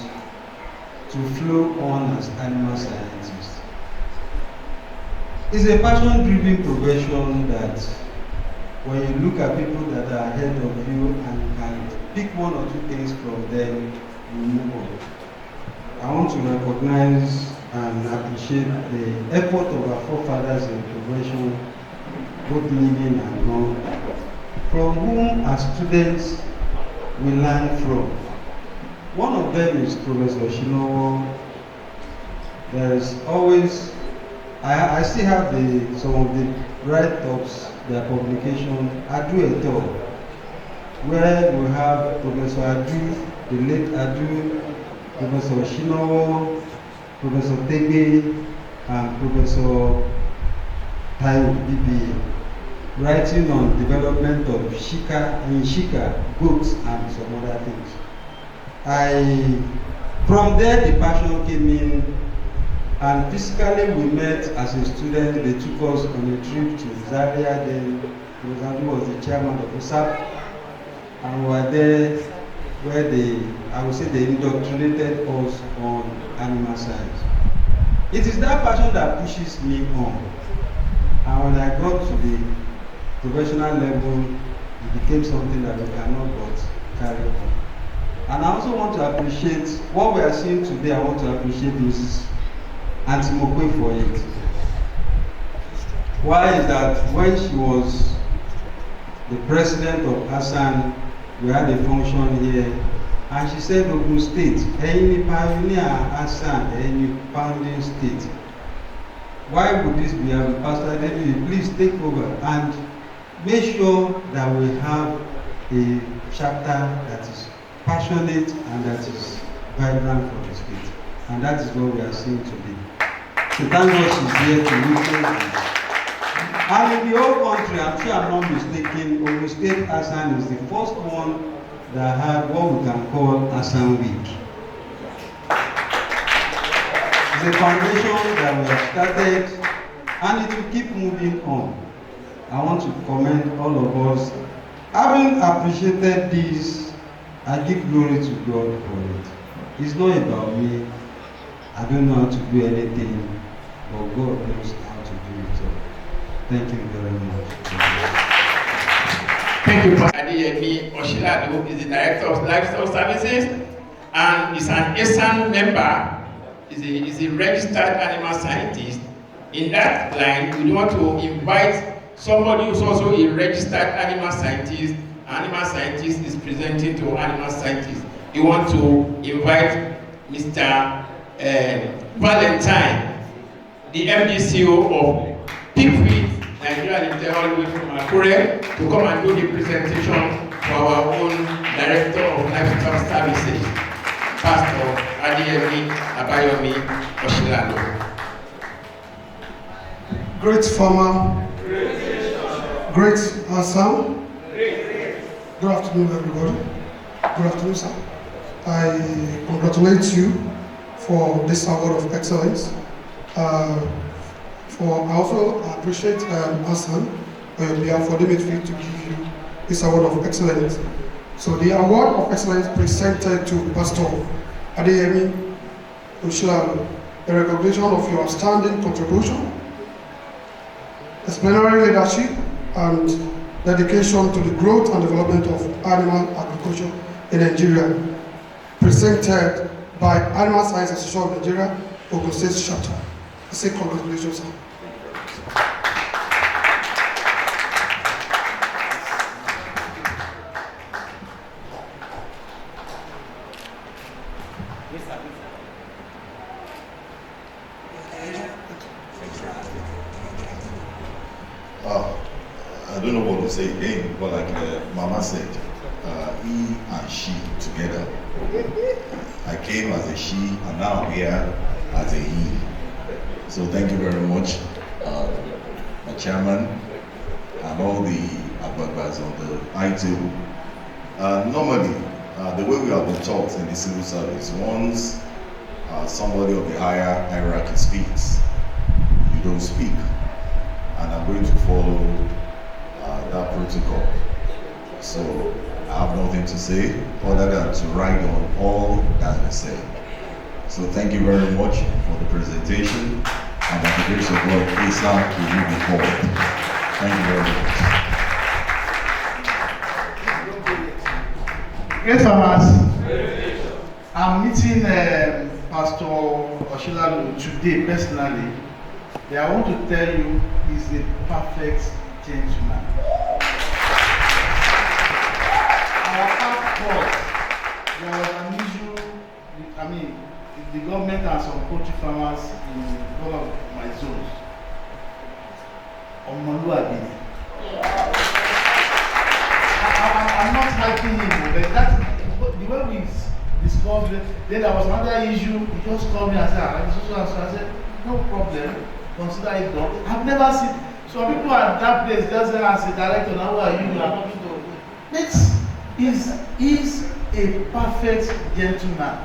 to flow on as animal scientists. It's a passion-driven profession that when you look at people that are ahead of you and can pick one or two things from them, you move on. I want to recognize and appreciate the effort of our forefathers in the profession, both living and gone, from whom as students we learn from. One of them is Professor Shinowo. There's always, I still have some of the write-ups, their publication, Adu et al., where we have Professor Adu, the late Adu, Professor Shinowo, Professor Tege, and Professor Taiwo BBA, writing on development of Shika, goats, and some other things. From there the passion came in, and physically we met as a student. They took us on a trip to Zaria. Then Professor was the chairman of the SAP, and we were there where they indoctrinated us on animal science. It is that passion that pushes me on, and when I got to the professional level, it became something that we cannot but carry on. And I also want to appreciate what we are seeing today. I want to appreciate Mrs. Antimokwe for it. Why is that? When she was the president of Asan, we had a function here, and she said, Ogun State, any pioneer Asan, any founding state. Why would this be? Pastor David, please take over and make sure that we have a chapter that is passionate and that is vibrant for the state. And that is what we are seeing today. So thank God she's here to witness this. And in the whole country, I'm sure I'm not mistaken, Ogun State Asan is the first one that had what we can call Asan Week. It's a foundation that we have started, and it will keep moving on. I want to commend all of us. Having appreciated this, I give glory to God for it. It's not about me. I don't know how to do anything, but God knows how to do it all. Thank you very much. Thank you, Pastor Adeyemi Oshilado is the Director of Livestock Services and is an Asan member, is a registered animal scientist. In that line, we want to invite somebody who's also a registered animal scientist. Animal scientist is presenting to animal scientists. We want to invite Mr. Valentine, the MDCO of Pigfeed Nigeria Limited, all the way from Akure, to come and do the presentation for our own Director of Livestock Services, Pastor Adeyemi Abayomi Oshilado. Great farmer, great Asan. Good afternoon, everybody. Good afternoon, sir. I congratulate you for this award of excellence. I also appreciate Asan on your behalf for letting me to give you this award of excellence. So the award of excellence presented to Pastor Adeyemi Oshilado, a recognition of your outstanding contribution, exemplary leadership, and dedication to the growth and development of animal agriculture in Nigeria, presented by Animal Science Association of Nigeria, Ogun State Chapter. I say congratulations, sir. I don't know what to say again, but like Mama said, he and she together. I came as a she, and now I'm here as a he. So thank you very much, my chairman, and all the advisors on the high table. Normally, the way we have been taught in the civil service, once somebody of the higher hierarchy speaks, you don't speak. And I'm going to follow that protocol. So I have nothing to say other than to write on all that we say. So thank you very much for the presentation, and by the grace of God, Asan will move forward. Thank you very much. Great farmers, I'm meeting Pastor Oshilado today personally. I want to tell you, he's a perfect gentleman. Our passport, there was an issue, the government and some poultry farmers in one of my zones. I'm not hyping him, but that's the way we discussed it. Then there was another issue, he just called me and said, I said, no problem. Consider it done. I've never seen some people at that place just say as a director, now who are you? You are talking to. This is a perfect gentleman.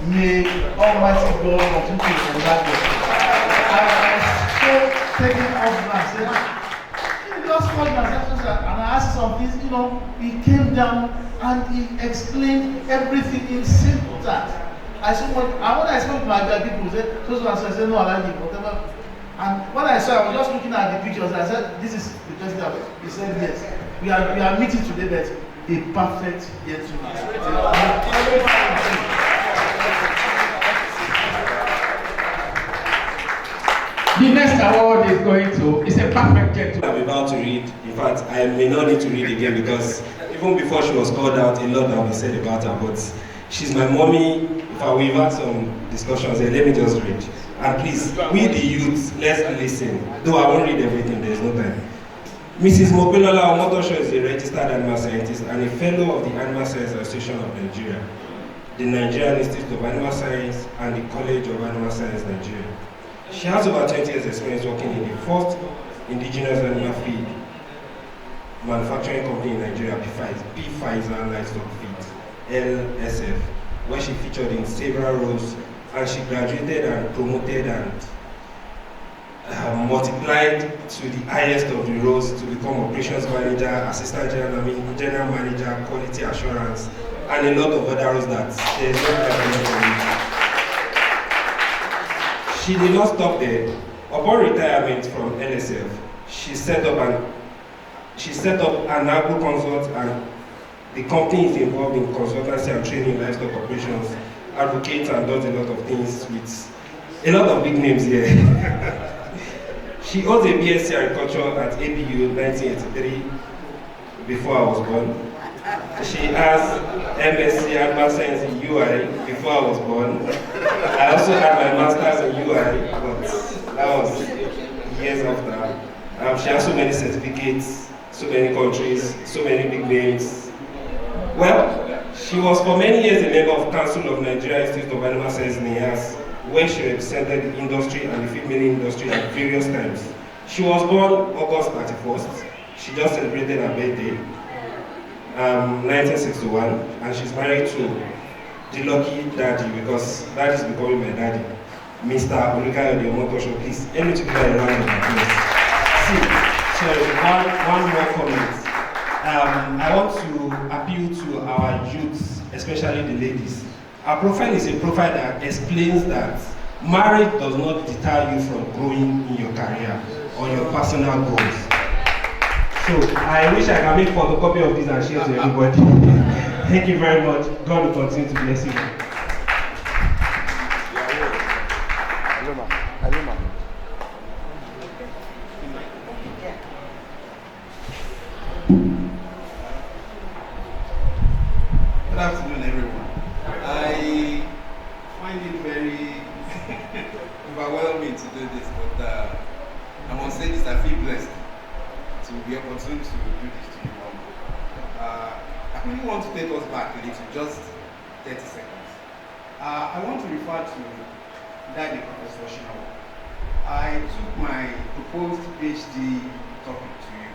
May Almighty God continue to congratulate you. I was so taken off and said, he just called me and I asked some things, he came down and he explained everything in simple terms. When I spoke to my people, I said, no, I like it, whatever. And when I saw, I was just looking at the pictures. I said, "This is the president." He said, "Yes, we are meeting today, but a perfect gentleman." The next award is going to is a perfect gentleman. I'm about to read. In fact, I may not need to read again because even before she was called out, a lot have been said about her. But she's my mommy. We've had some discussions, and let me just read. And please, we the youth, let's listen. Though I won't read everything, there's no time. Mrs. Mopelola Omotosho is a registered animal scientist and a fellow of the Animal Science Association of Nigeria. the Nigerian Institute of Animal Science, and the College of Animal Science, Nigeria. She has over 20 years experience working in the first indigenous animal feed manufacturing company in Nigeria, Pfizer Livestock Feeds, LSF, where she featured in several roles, and she graduated and promoted and multiplied to the highest of the roles to become operations manager, assistant general manager, quality assurance, and a lot of other roles that there's no evidence. She did not stop there. Upon retirement from LSF, she set up an agro consult, and the company is involved in consultancy and training livestock operations, advocates and does a lot of things with a lot of big names here. She holds a BSc Agriculture at ABU 1983 before I was born. She has MSc Animal Science in UI before I was born. I also had my Master's in UI, but that was years after. She has so many certificates, so many countries, so many big names. Well, she was for many years a member of Council of Nigeria Institute of Animal Science NIAS, where she represented the industry and the feed milling industry at various times. She was born August 31st. She just celebrated her birthday, 1961, and she's married to the lucky daddy, because that is becoming my daddy, Mr. Olukayode Omotosho. Please, let me give her a round of applause. See, so one more comment. I want to appeal to our youths, especially the ladies. Our profile is a profile that explains that marriage does not deter you from growing in your career or your personal goals. So I wish I can make photocopy of this and share to everybody. Thank you very much. God will continue to bless you. Good afternoon, everyone. I find it very overwhelming to do this, but I must say this, I feel blessed to be opportune to do this to you all. I really want to take us back a little, just 30 seconds. I want to refer to Daddy Professor Shinawa. I took my proposed PhD topic to you,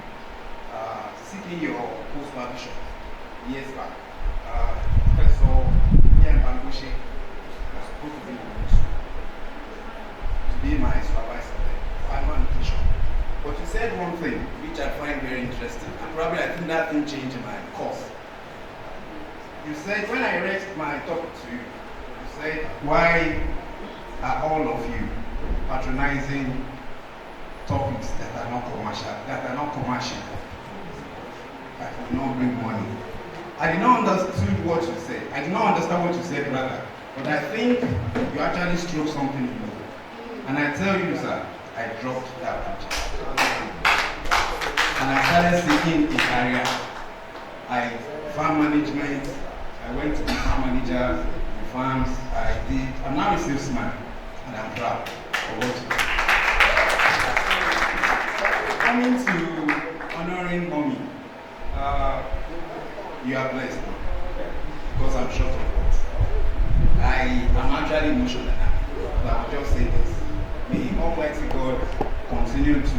seeking your post-graduation years back. Professor Ian Bangoshe was supposed to be my supervisor there for animal nutrition. But you said one thing which I find very interesting, and probably I think that thing changed in my course. You said, when I read my topic to you, you said, why are all of you patronizing topics that are not commercial, that will not bring money? I did not understand what you said. I did not understand what you said, rather. But I think you actually struck something in me. And I tell you, sir, I dropped that project. And I started seeking a career. Farm management. I went to be farm manager in farms. I'm now a salesman, and I'm proud of what you did. Coming to honoring mommy, you are blessed, because I'm short of words. I'm actually emotional now, but I'll just say this. May Almighty God continue to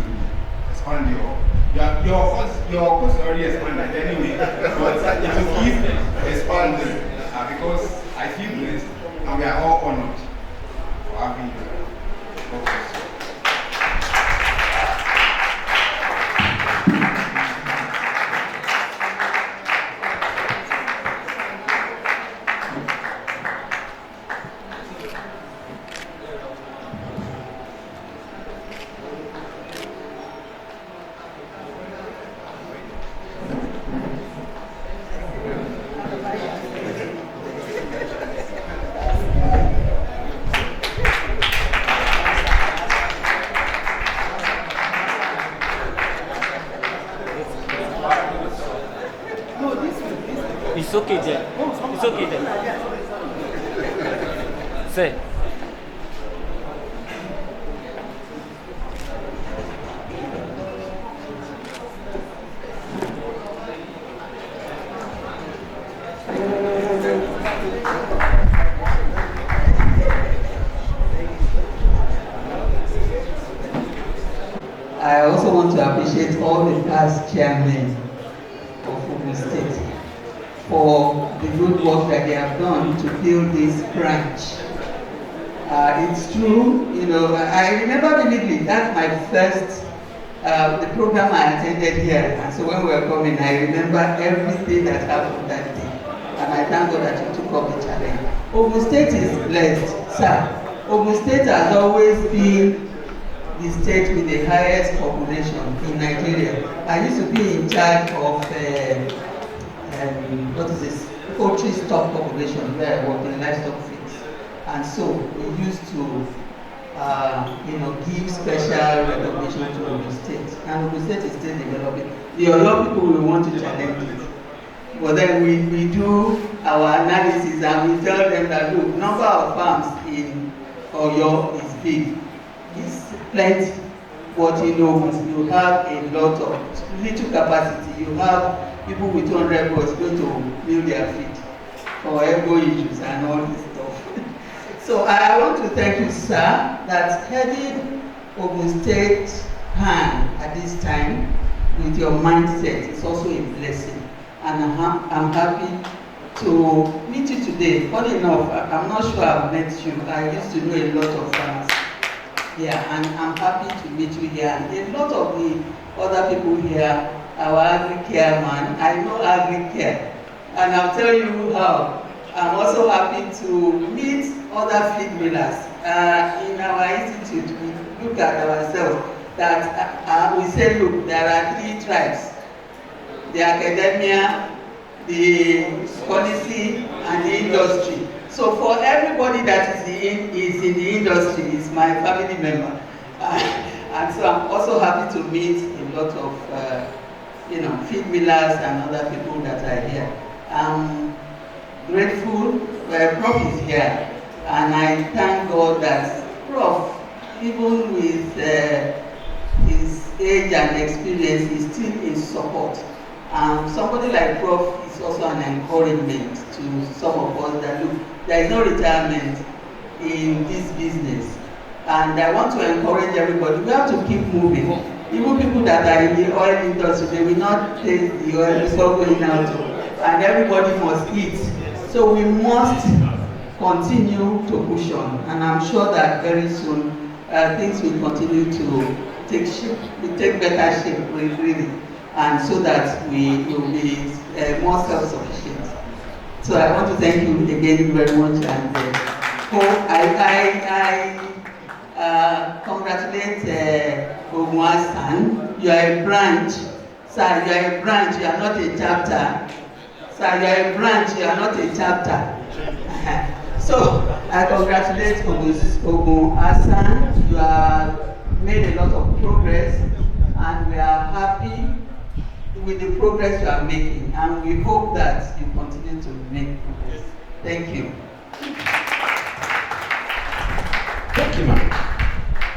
expand your course already expanded anyway, but it will keep expanding because I feel blessed and we are all honored for having you. God bless you. It's okay there. It's okay there. Say. Vice Chairmen of Ogun State for the good work that they have done to build this branch. It's true, you know, I remember vividly, that's my first, the program I attended here, and so when we were coming, I remember everything that happened that day, and I thank God that you took up the challenge. Ogun State is blessed, sir. Ogun State has always been the state with the highest population in Nigeria. I used to be in charge of, what is this, poultry stock population where I work in livestock feeds. And so we used to, you know, give special recognition to Ogun State. And Ogun State is still developing. There are a lot of people who want to challenge it. But then we do our analysis and we tell them that, look, number of farms in Oyo is big. It's plenty. But you know, you have a lot of little capacity. You have people with 200 boys going to build their feet for ego issues and all this stuff. So I want to thank you, sir, that heading Ogun State hand at this time with your mindset is also a blessing. And I'm happy to meet you today. Funny enough, I'm not sure I've met you. I used to know a lot of farmers. Yeah, and I'm happy to meet you here. And a lot of the other people here, our agri-care man, I know agri-care. And I'll tell you how. I'm also happy to meet other feed millers. In our institute, we look at ourselves that we say, look, there are 3 tribes. The academia, the policy, and the industry. So for everybody that is in the industry is my family member. And so I'm also happy to meet a lot of you know, feed millers and other people that are here. I'm grateful Prof is here, and I thank God that Prof, even with his age and experience, is still in support. Somebody like Prof is also an encouragement to some of us that, look, there is no retirement in this business. And I want to encourage everybody, we have to keep moving. Even people that are in the oil industry, they will not taste the oil before going out. And everybody must eat. So we must continue to push on. And I'm sure that very soon things will continue to take shape, take better shape, really. And so that we will be more self-sufficient. So I want to thank you again very much, and I congratulate Asan. You are a branch, sir. You are a branch. You are not a chapter, sir. You are a branch. You are not a chapter. So I congratulate Asan. You have made a lot of progress, and we are happy with the progress you are making, and we hope that you continue to make progress. Thank you. Thank you, ma'am.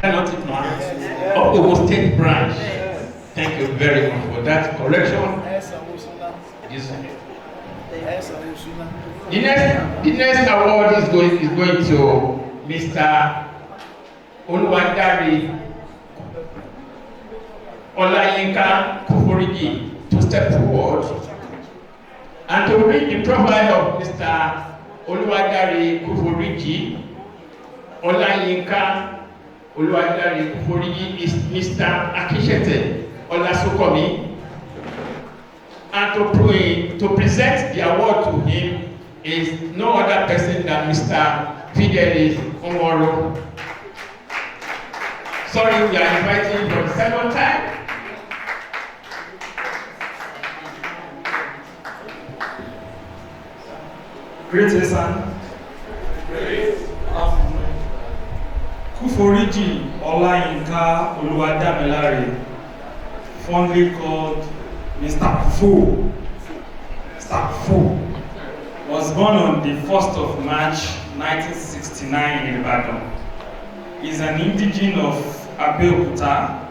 Of Ogun State branch. Thank you very much for that correction. The next award is going to Mr. Oluwadari Olayinka Kuforigi to step forward and to read the profile of Mr. Oluwadari Kuforigi. Olayinka Oluwadari Kuforigi is Mr. Akishete Olasukomi, and to present the award to him is no other person than Mr. Fidelis Omoro. Sorry, we are inviting you for the second time. Great Asan. Kuforiji Olayinka Oluwadamilare, fondly called Mr. Fu. Mr. Fu was born on the 1st of March 1969 in Ibadan. He is an indigene of Abeokuta.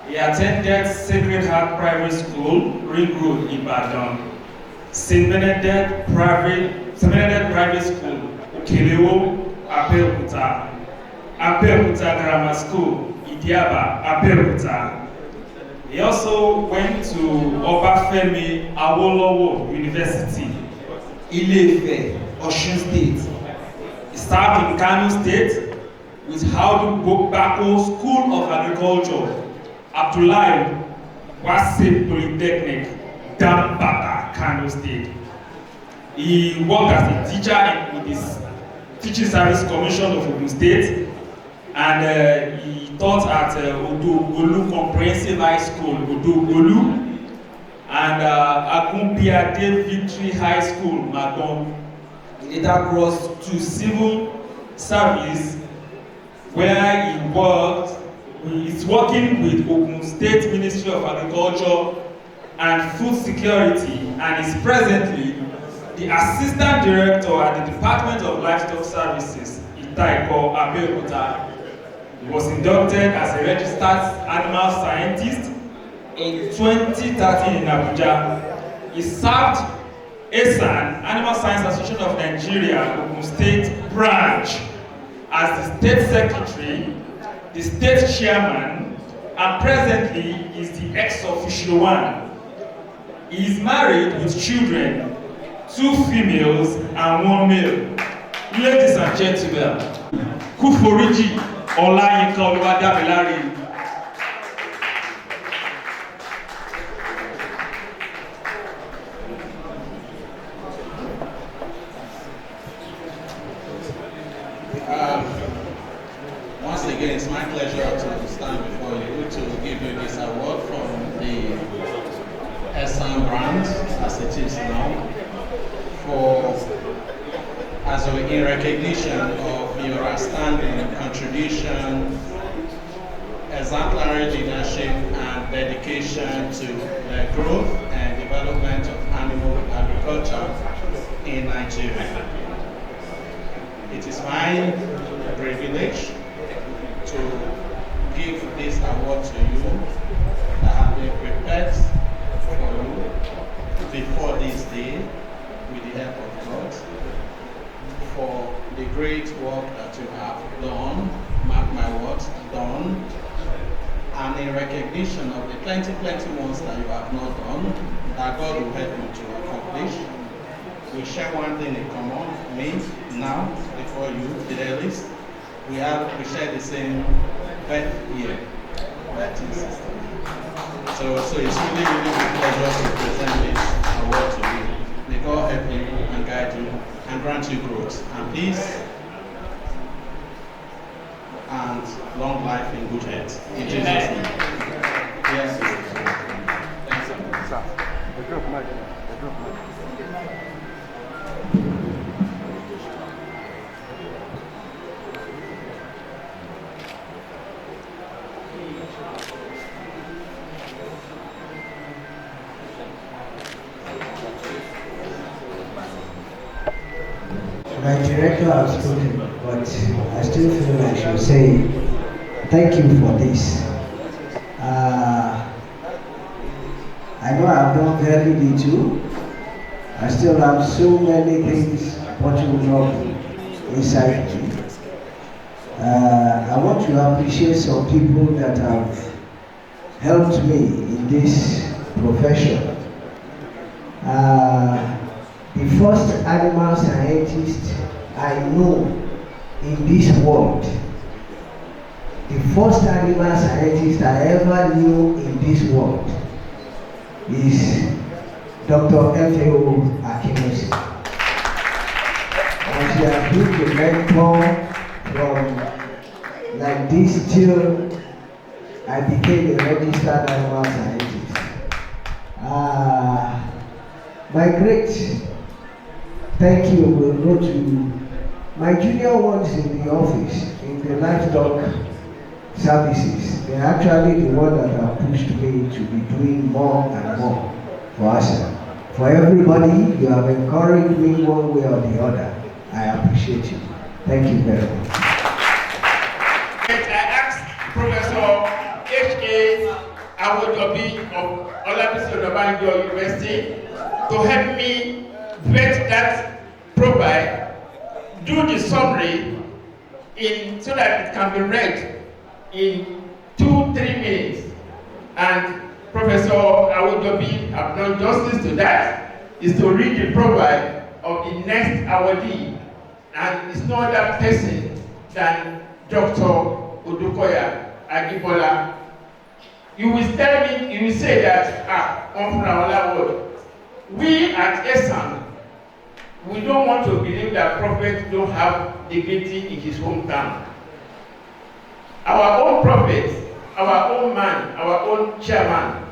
He attended Sacred Heart Private School, Ring Road, Ibadan. St. Benedict Private School, Okelewo, Abeokuta. Abeokuta Grammar School, Idiaba, Abeokuta. He also went to Obafemi Awolowo University, Ile-Ife, Osun State. He served in Kano State with Audu Bako School of Agriculture, Abdullahi Wase Polytechnic, Dambata, Kano State. He worked as a teacher with his Teaching Service Commission of Ogun State, and he taught at Odo-Ogolu Comprehensive High School, Odo-Ogolu, and Agunbiade Victory High School, Magbon. He later crossed to civil service, where he worked. He is working with Ogun State Ministry of Agriculture and Food Security, and is presently the Assistant Director at the Department of Livestock Services, Itaiko, Abeokuta. He was inducted as a registered animal scientist in 2013 in Abuja. He served Asan, Animal Science Association of Nigeria, Ogun State branch, as the State Secretary, the State Chairman, and presently is the ex-officio one. He is married with children, 2 females and 1 male. Ladies and gentlemen, Kuforiji Olayinka Oluwadamilare. Once again, it's my pleasure to stand before you to give you this award from the Asan brand, as it is now, in recognition of your outstanding contribution, exemplary leadership, and dedication to the growth and development of animal agriculture in Nigeria. It is my privilege to give this award to you that have been prepared for you before this day with the help of God for the great work that you have done, mark my words, done, and in recognition of the plenty ones that you have not done, that God will help you to accomplish. We share one thing in common, me, now, before you, the eldest. We share the same birth year, 1960. So it's really a pleasure to present this award to you. May God help you and guide you and grant you growth and peace and long life in good health. In Jesus' name. Yes. Thanks so much. My director has spoken, but I still feel I should say thank you for this. I know I've done very little. I still have so many things bottling up inside me. I want to appreciate some people that have helped me in this profession. The first animal scientist I know in this world, the first animal scientist I ever knew in this world is Dr. F.A.O. Akinosi. And she has been the mentor from like this till I became a registered animal scientist. My great thank you will go to my junior ones in the office, in the livestock services. They're actually the one that have pushed me to be doing more and more for us. For everybody, you have encouraged me one way or the other. I appreciate you. Thank you very much. I asked Professor H.A. Awodobi of Olabisi Onabanjo University to help me vet that profile, do the summary so that it can be read in 2-3 minutes, and Professor Awodobi have done justice to that, is to read the profile of the next awardee, and it's no other person than Dr. Odukoya Agibola. You will say that, on our word, we at Asan, we don't want to believe that prophets don't have dignity in his hometown. Our own prophet, our own man, our own chairman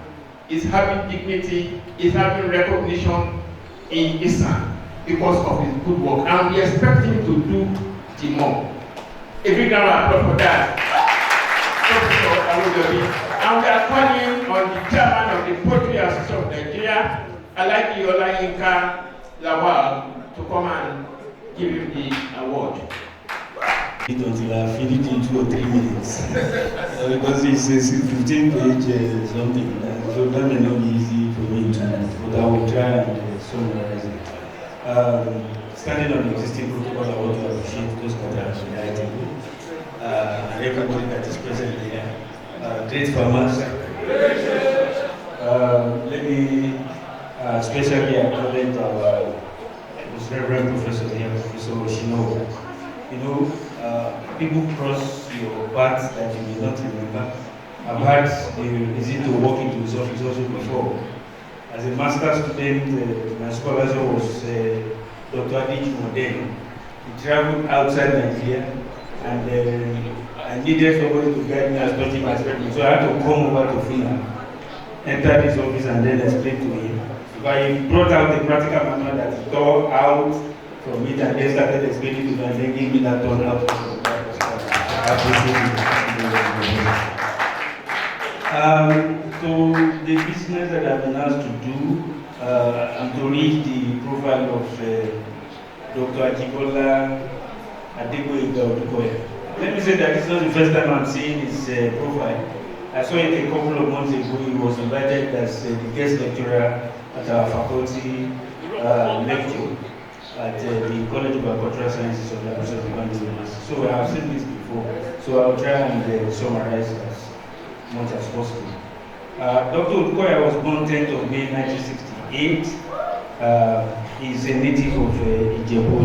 is having dignity, is having recognition in Asan because of his good work, and we expect him to do the more. A big round of applause for that. And we are calling on the chairman of the Poetry Association of Nigeria, Alhaji Olayinka Lawal, to come and give him the award. Until I finish in 2 or 3 minutes because it's a 15-page something, so that may not be easy for me to, but I will try and summarize it. Standing on the existing protocol, I want to appreciate those that are uniting and everybody that is present here. Great farmers. Let me especially acknowledge our most reverend professor here, Professor Oshino. You know, people cross your path that you may not remember. I've had the visit to walk into his office also before. As a master's student, my supervisor was Dr. Adich Modern. He traveled outside Nigeria, and I needed somebody to guide me as much as possible. So I had to come over to Fina, enter his office, and then explain to him. But he brought out the practical manual that he tore out from it and then started explaining to me and then gave me that turn out. So the business that I've been asked to do and to read the profile of Dr. Ajibola Adegboyega. Let me say that it's not the first time I'm seeing his profile. I saw it a couple of months ago. He was invited as the guest lecturer at our faculty lecture at the College of Agricultural Sciences of the University of Ghana. So I have seen this before. So I'll try and summarize as much as possible. Dr. Odukoya was born 10th of May 1968. He's a native of Ijebu.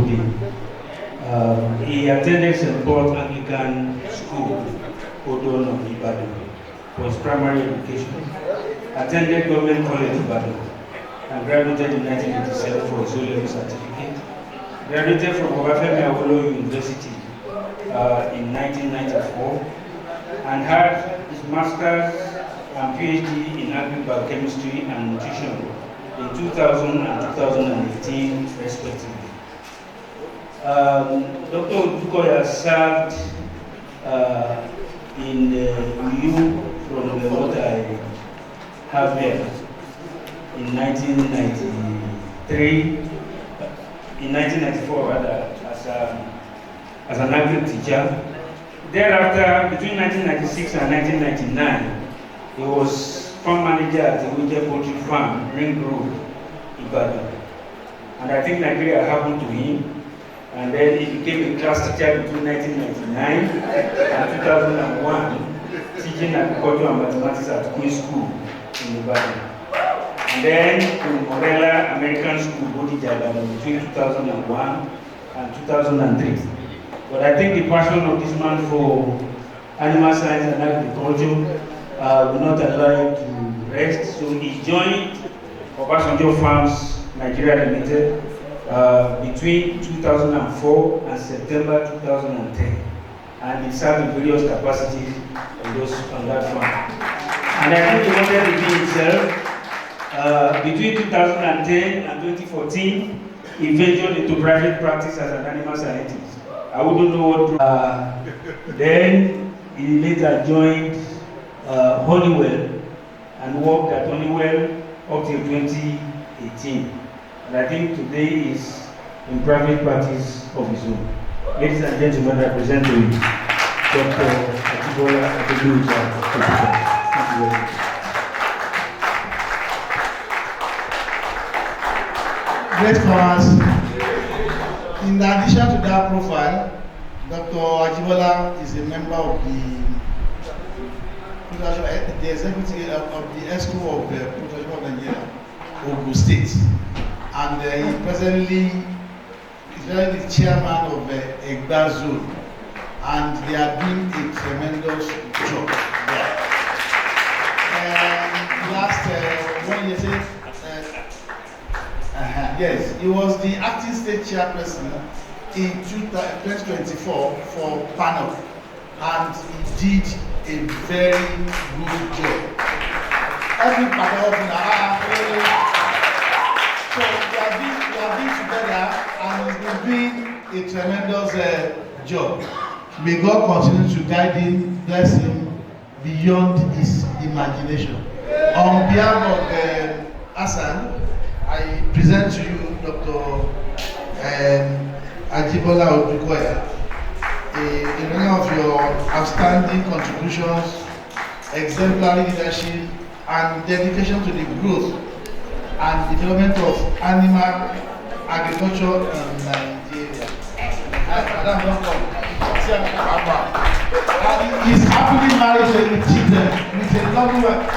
He attended St. Paul's Anglican School, Odon of Ibadan, for his primary education. Attended Government College Ibadan and graduated in 1987 for his O-level certificate. Graduated from Obafemi Awolowo University in 1994 and had his master's and PhD in agri-biochemistry and nutrition in 2000 and 2018 respectively. Dr. Odukoya served in EU from what I have here in 1993, in 1994 rather, as an agri teacher. Thereafter, between 1996 and 1999, he was farm manager at the Winter Poultry Farm, Ring Road, Ibadan. And I think Nigeria happened to him. And then he became a class teacher between 1999 and 2001, teaching agriculture and mathematics at Queen's School in Ibadan. And then in Morella American School, Bodija, between 2001 and 2003. But I think the passion of this man for animal science and agriculture will not allow him to rest. So he joined Obasanjo Farms Nigeria Limited between 2004 and September 2010, and he served in various capacities on that farm. And I think he wanted to be himself. Between 2010 and 2014, he ventured into private practice as an animal scientist. I wouldn't know what. Then he later joined Honeywell and worked at Honeywell up till 2018. And I think today is in private practice of his own. Ladies and gentlemen, I present to you Dr. Ajibola Adegboyega. Thank you very much. Great for us. In addition to that profile, Dr. Ajibola is a member of the the executive of the ESCO of Professional of Nigeria, Ogun State, and he presently is the chairman of Egba Zone, and they are doing a tremendous job there. Last 1 year, yes, he was the acting state chairperson in 2024 for panel, and he did a very good job. Every panel so we have been together, and he's been doing a tremendous job. May God continue to guide him, bless him beyond his imagination. On behalf of Asan, I present to you Dr. Ajibola Odukoya, in honor of your outstanding contributions, exemplary leadership, and dedication to the growth and development of animal agriculture in Nigeria. Madam, welcome. And he's happily married with children with a lovely wife.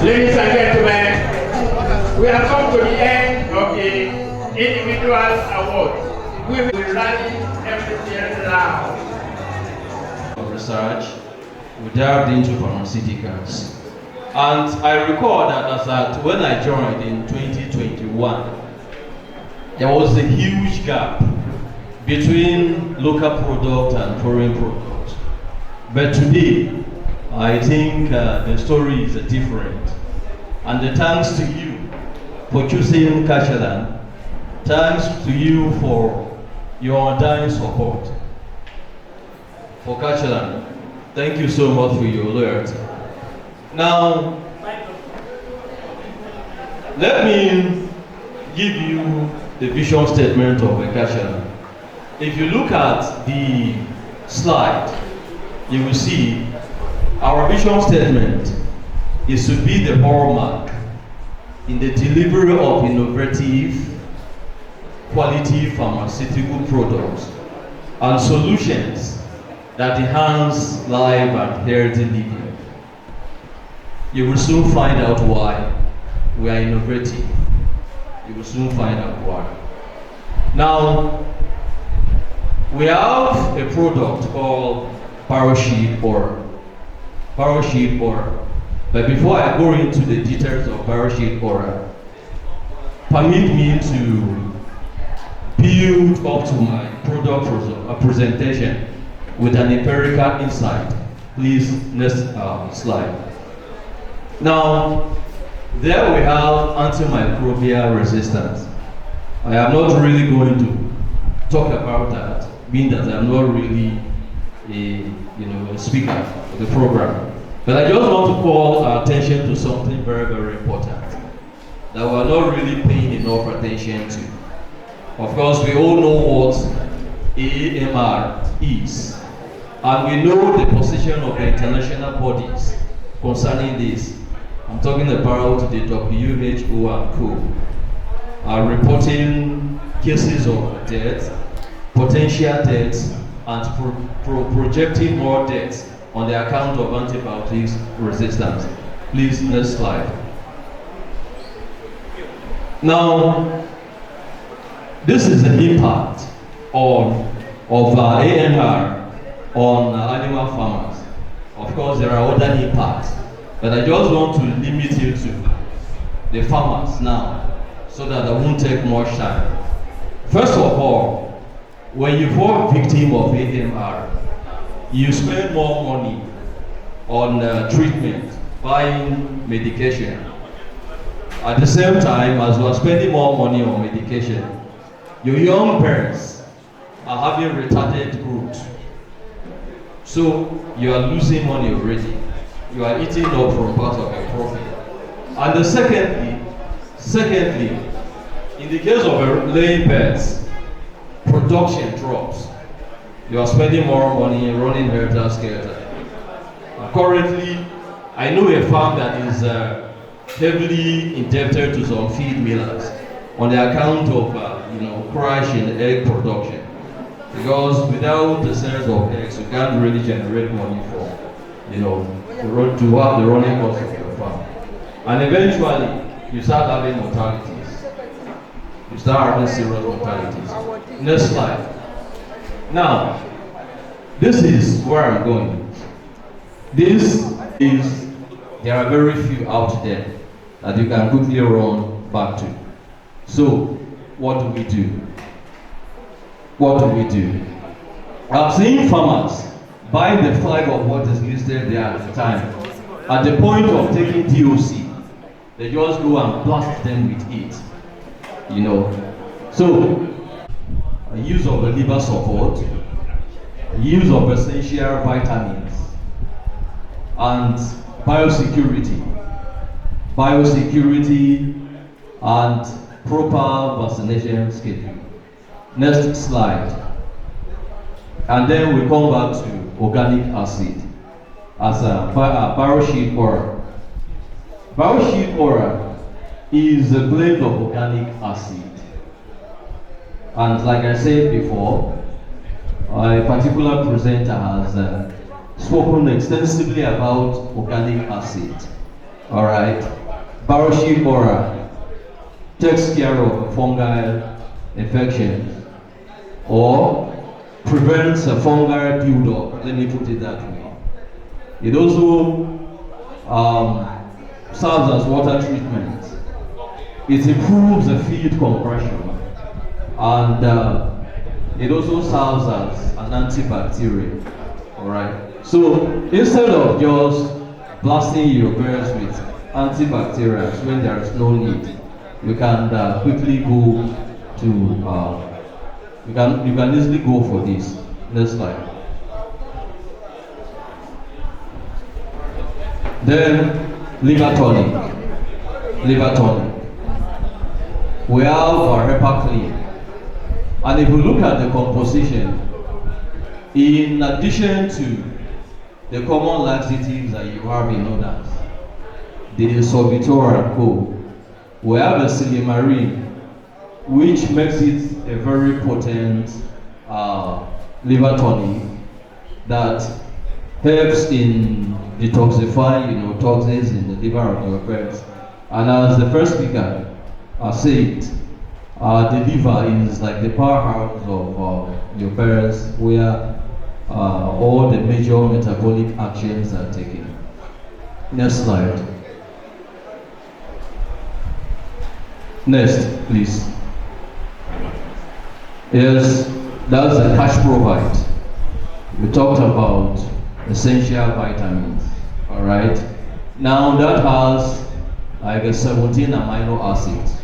Ladies and gentlemen, we have come to the end of the individual award. We will rally everything round. Of research, we delved into pharmaceuticals. And I recall that when I joined in 2021, there was a huge gap between local product and foreign product. But today, I think the story is different. And thanks to you for choosing Kashalan. Thanks to you for your undying support. For Kashalan, thank you so much for your loyalty. Now, let me give you the vision statement of Kashalan. If you look at the slide, you will see our vision statement is to be the hallmark in the delivery of innovative, quality pharmaceutical products and solutions that enhance life and healthy living. You will soon find out why we are innovative. You will soon find out why. Now, we have a product called Parachute Oil. Parachute Oil. But before I go into the details of Parachute Oil, permit me to build up to my product presentation with an empirical insight. Please, next slide. Now, there we have antimicrobial resistance. I am not really going to talk about that, being that I'm not really a speaker of the program. But I just want to call our attention to something very, very important that we're not really paying enough attention to. Of course, we all know what AMR is, and we know the position of the international bodies concerning this. I'm talking about the WHO and Co. Are reporting cases of death, potential deaths, and projecting more deaths on the account of antibiotics resistance. Please, next slide. Now, this is the impact of ANR on animal farmers. Of course, there are other impacts, but I just want to limit you to the farmers now, so that I won't take much time. First of all, when you fall victim of AMR, you spend more money on treatment, buying medication. At the same time, as you are spending more money on medication, your young parents are having retarded growth. So you are losing money already. You are eating up from part of your profit. And secondly, in the case of laying birds, production drops. You are spending more money running helter-skelter. Currently, I know a farm that is heavily indebted to some feed millers on the account of crash in egg production. Because without the sales of eggs, you can't really generate money for, to have the running cost of your farm. And eventually, you start having mortalities. You start having serious mortalities. Next slide. Now, this is where I'm going. There are very few out there that you can quickly run back to. So, what do we do? What do we do? I've seen farmers buy the flag of what is listed there at the time. At the point of taking DOC, they just go and blast them with it. So, use of the liver support, use of essential vitamins, and biosecurity, and proper vaccination schedule. Next slide. And then we come back to organic acid as a biosheet oil. Biosheet oil is a blend of organic acid. And like I said before, a particular presenter has spoken extensively about organic acid. Alright, biosheet oil takes care of fungal infections or prevents a fungal buildup, let me put it that way. It also serves as water treatment. It improves the feed compression, and it also serves as an antibacterial. Alright, so instead of just blasting your birds with antibacterials when there is no need, you can quickly go to you can easily go for this. Next slide. Then liver tonic. Liver tonic. We have our HEPA clean. And if you look at the composition, in addition to the common laxatives that you have in others, the Sorbitol and Co, we have a silimarine, which makes it a very potent liver tonic that helps in detoxifying, toxins in the liver of your birds. And as the first speaker said, the liver is like the powerhouse of your birds, where all the major metabolic actions are taken. Next slide. Next, please. Yes, that's the cash provide. We talked about essential vitamins. Alright. Now that has like 17 amino acids.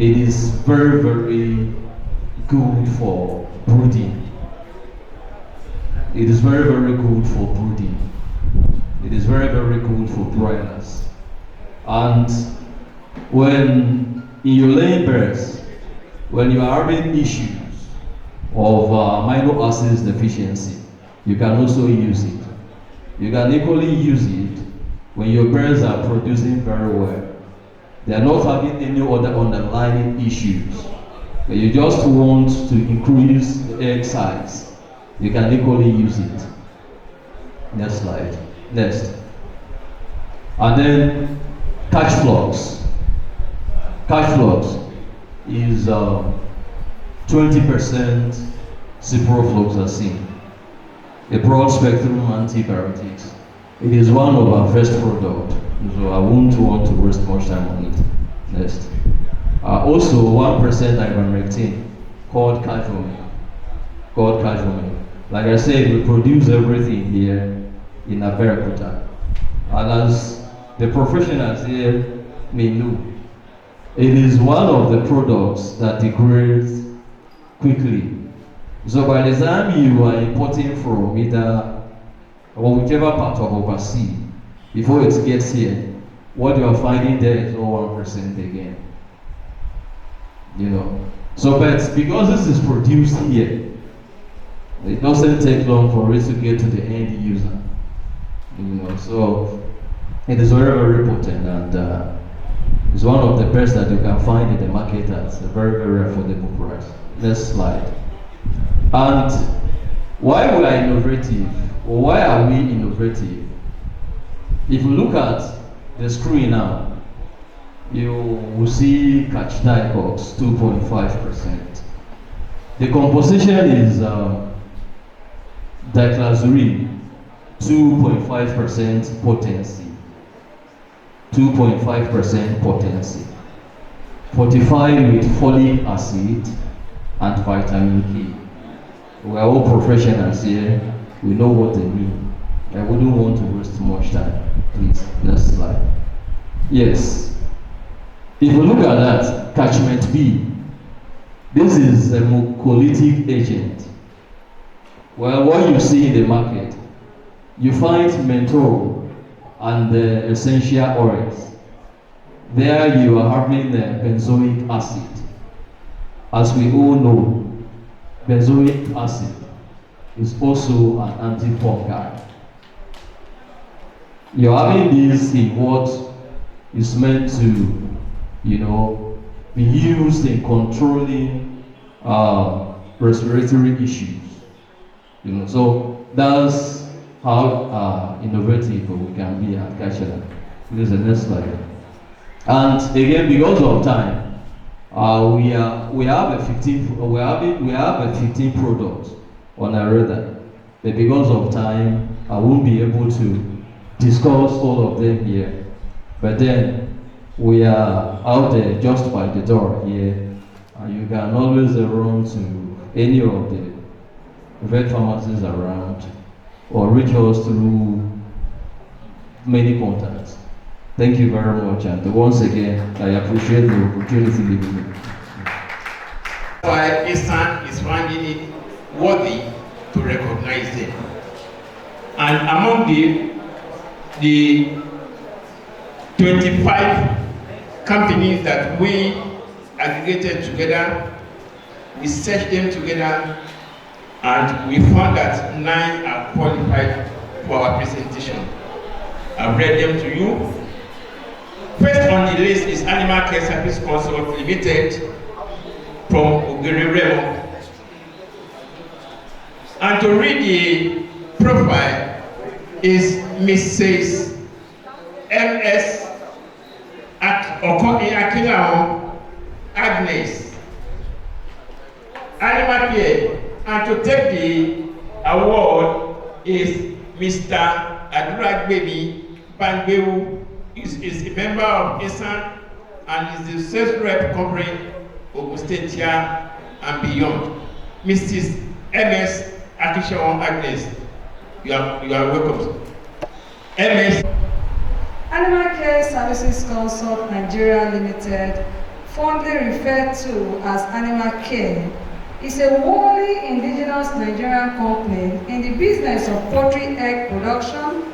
it is very, very good for brooding. It is very, very good for brooding. It is very, very good for broilers. And when in your laying birds, when you are having issues of amino acids deficiency, you can also use it. You can equally use it when your birds are producing very well. They are not having any other underlying issues, but you just want to increase the egg size. You can equally use it. Next slide. Next. And then catch flux. Catch flux is 20% ciprofloxacin, a broad spectrum antibiotics. It is one of our first products, so I won't want to waste much time on it. Next. Also 1% ivermectin called cajome. Like I said, we produce everything here in Abeokuta. And as the professionals here may know, it is one of the products that degrades quickly. So by the time you are importing from either or whichever part of overseas, before it gets here, what you are finding there is all 1% again. You know. So but because this is produced here, it doesn't take long for it to get to the end user. You know, so it is very, very potent, and it's one of the best that you can find in the market at a very, very affordable price. Next slide. And why we are innovative, or why are we innovative? If you look at the screen now, you will see catch dicox 2.5%. The composition is diclazurine 2.5% potency. 2.5% potency. Fortified with folic acid and vitamin K. We are all professionals here. We know what they mean. I wouldn't want to waste much time. Please, next slide. Yes. If you look at that, catchment B, this is a mucolytic agent. Well, what you see in the market, you find menthol and essential oils. There you are having benzoic acid. As we all know, benzoic acid is also an antifungal. You're having this in what is meant to, you know, be used in controlling respiratory issues. You know, so that's how innovative we can be at Kachela. This is the next slide. And again, because of time, we have a 15 products on our radar, but because of time, I won't be able to discuss all of them here. But then we are out there just by the door here, and you can always run to any of the vet pharmacies around or reach us through many contacts. Thank you very much, and once again, I appreciate the opportunity given me. Why Asan is finding it worthy to recognize them. And among the 25 companies that we aggregated together, we searched them together, and we found that 9 are qualified for our presentation. I've read them to you. First on the list is Animal Care Service Consult Limited from Ogereremo. And to read the profile is Mrs. M.S. Akinao Agnes, Animal Care. And to take the award is Mr. Aduragbebi Bangbeu, is a member of Asan and is the sales rep covering Ogun State here and beyond. Mrs. M.S. Akishawon Agnes, you are welcome. M.S. Animal Care Services Consult Nigeria Limited fondly referred to as Animal Care, is a wholly indigenous Nigerian company in the business of poultry egg production,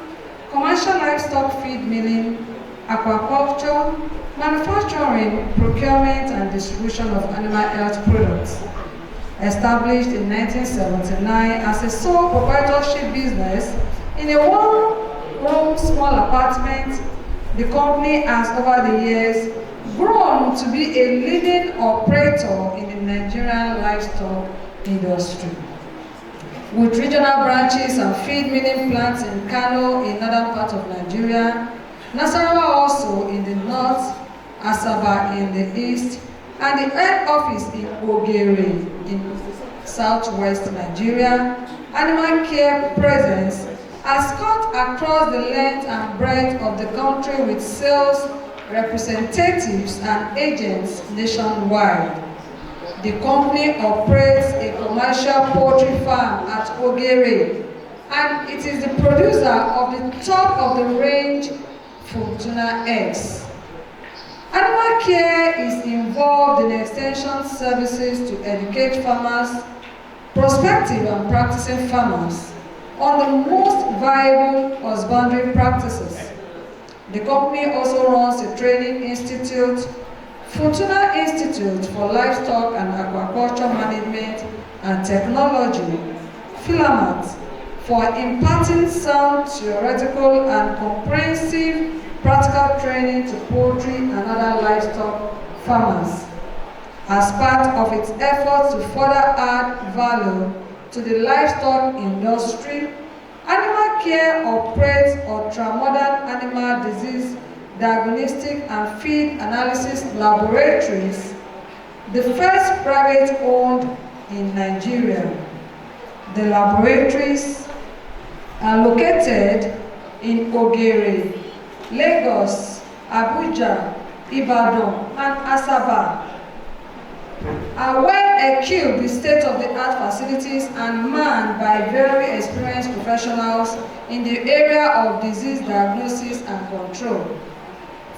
commercial livestock feed milling, aquaculture, manufacturing, procurement, and distribution of animal health products. Established in 1979 as a sole proprietorship business in a one-room small apartment, the company has over the years grown to be a leading operator in the Nigerian livestock industry. With regional branches and feed milling plants in Kano in northern part of Nigeria, Nasarawa also in the north, Asaba in the east, and the head office in Ogere in southwest Nigeria, Animal Care presence has cut across the length and breadth of the country with sales representatives and agents nationwide. The company operates a commercial poultry farm at Ogere, and it is the producer of the top of the range Fortuna eggs. Animal Care is involved in extension services to educate farmers, prospective and practicing farmers, on the most viable husbandry practices. The company also runs a training institute, Fortuna Institute for Livestock and Aquaculture Management and Technology, Philamat, for imparting sound theoretical and comprehensive practical training to poultry and other livestock farmers. As part of its efforts to further add value to the livestock industry, Animal Care operates ultramodern animal disease diagnostic and feed analysis laboratories, the first private-owned in Nigeria. The laboratories are located in Ogere, Lagos, Abuja, Ibadan, and Asaba, are well equipped with state-of-the-art facilities and manned by very experienced professionals in the area of disease diagnosis and control.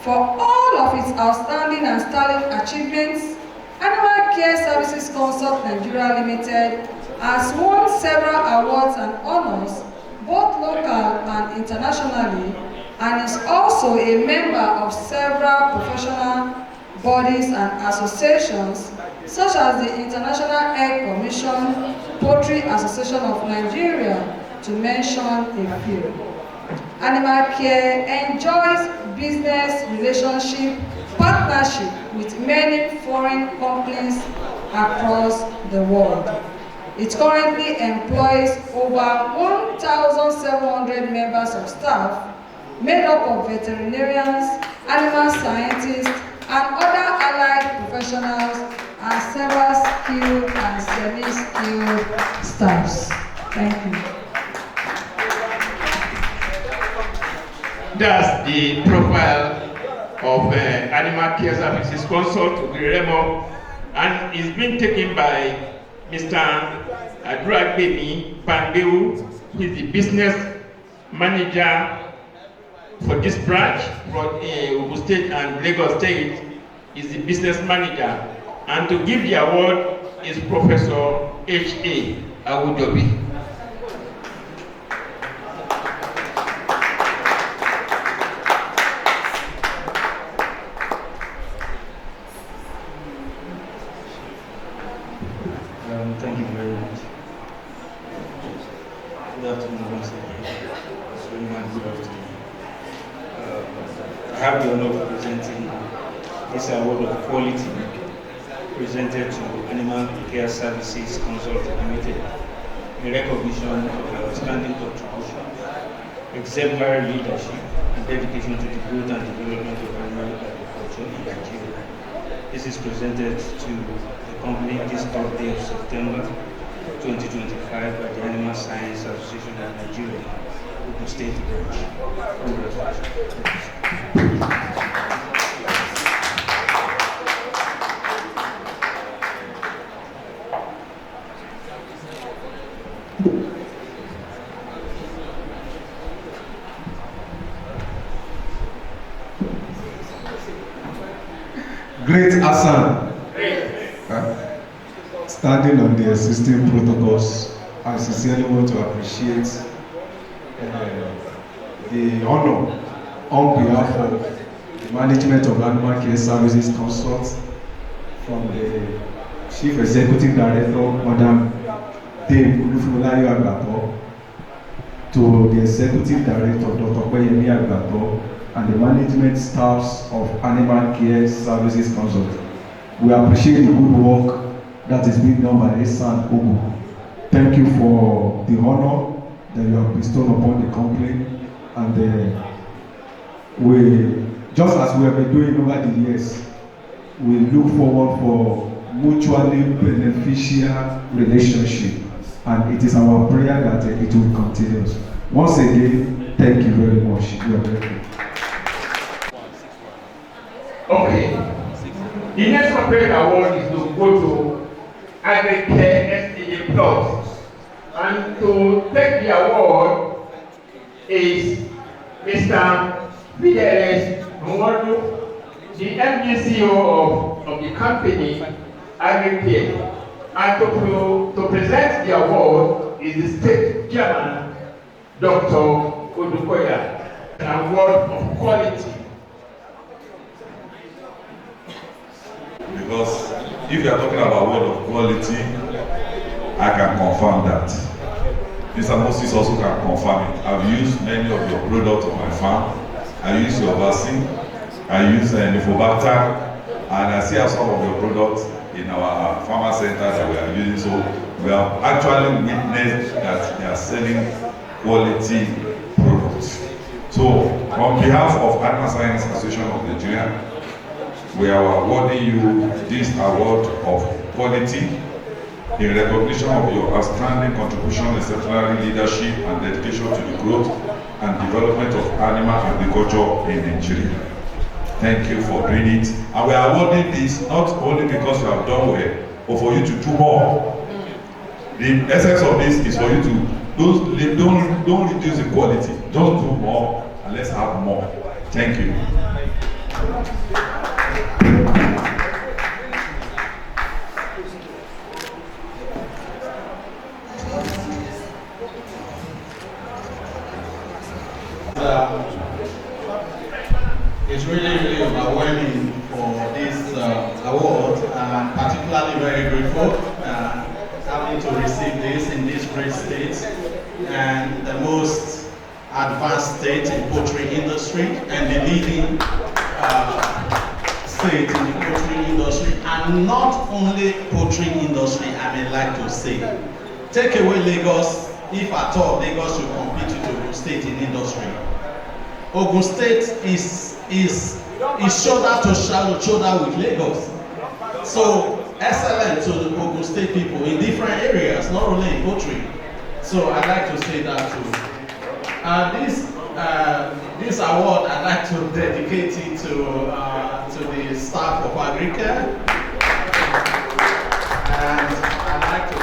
For all of its outstanding and sterling achievements, Animal Care Services Consult Nigeria Limited has won several awards and honors, both local and internationally, and is also a member of several professional bodies and associations such as the International Egg Commission, Poultry Association of Nigeria, to mention a few. Animal Care enjoys business relationship partnership with many foreign companies across the world. It currently employs over 1,700 members of staff made up of veterinarians, animal scientists, and other allied professionals, and several skilled and semi-skilled staffs. Thank you. That's the profile of Animal Care Services Consult Remo, and it's been taken by Mr. Adragbemi Pandeu, who is the business manager for this branch from Ogun State and Lagos State, is the business manager. And to give the award is Professor H.A. Awudobi. Thank you very much. Good afternoon once again. It's very much good afternoon. I have the honor of presenting this award of quality presented to Animal Care Services Consult Limited in recognition of your outstanding contribution, exemplary leadership, and dedication to the growth and development of animal agriculture in Nigeria. This is presented to the company this 3rd day of September 2025 by the Animal Science Association of Nigeria, Ogun State Branch. Congratulations. Great Asan. Standing on the existing protocols, I sincerely want to appreciate the honor on behalf of the management of Animal Care Services Consult, from the Chief Executive Director, Madam Dave Olufulayo Agbapo, to the Executive Director, Dr. Kweyemi Agbapo, and the management staffs of Animal Care Services Consult. We appreciate the good work that is being done by Asan Ogu. Thank you for the honor that you have bestowed upon the company, and we, just as we have been doing over the years, we look forward for mutually beneficial relationship, and it is our prayer that it will continue. Once again, thank you very much. You are very good. Okay. The next corporate award is to go to Agricare STA Plus. And to take the award is Mr. Fidelis Mwodu, the MD/CEO of the company Agricare. And to present the award is the state chairman, Dr. Odukoya, an award of quality. Because if you are talking about word of quality, I can confirm that. Mr. Moses also can confirm it. I've used many of your products on my farm. I use your vaccine, I use Nifobacter, and I still have some of your products in our farmer center that we are using. So we have actually witnessed that they are selling quality products. So on behalf of Animal Science Association of Nigeria, we are awarding you this award of quality in recognition of your outstanding contribution, exemplary leadership, and dedication to the growth and development of animal agriculture in Nigeria. Thank you for doing it. And we are awarding this not only because you have done well, but for you to do more. The essence of this is for you to don't reduce the quality, just do more and let's have more. Thank you. It's really overwhelming for this award, and particularly very grateful having to receive this in this great state and the most advanced state in poultry industry and the leading state in the poultry industry, and not only poultry industry, I may like to say. Take away Lagos, if at all Lagos should compete with Ogun State in industry. Ogun State is shoulder to shoulder with Lagos. So excellent to the Ogun State people in different areas, not only in poultry. So I'd like to say that too. This award, I'd like to dedicate it to the staff of Agricare, and I'd like to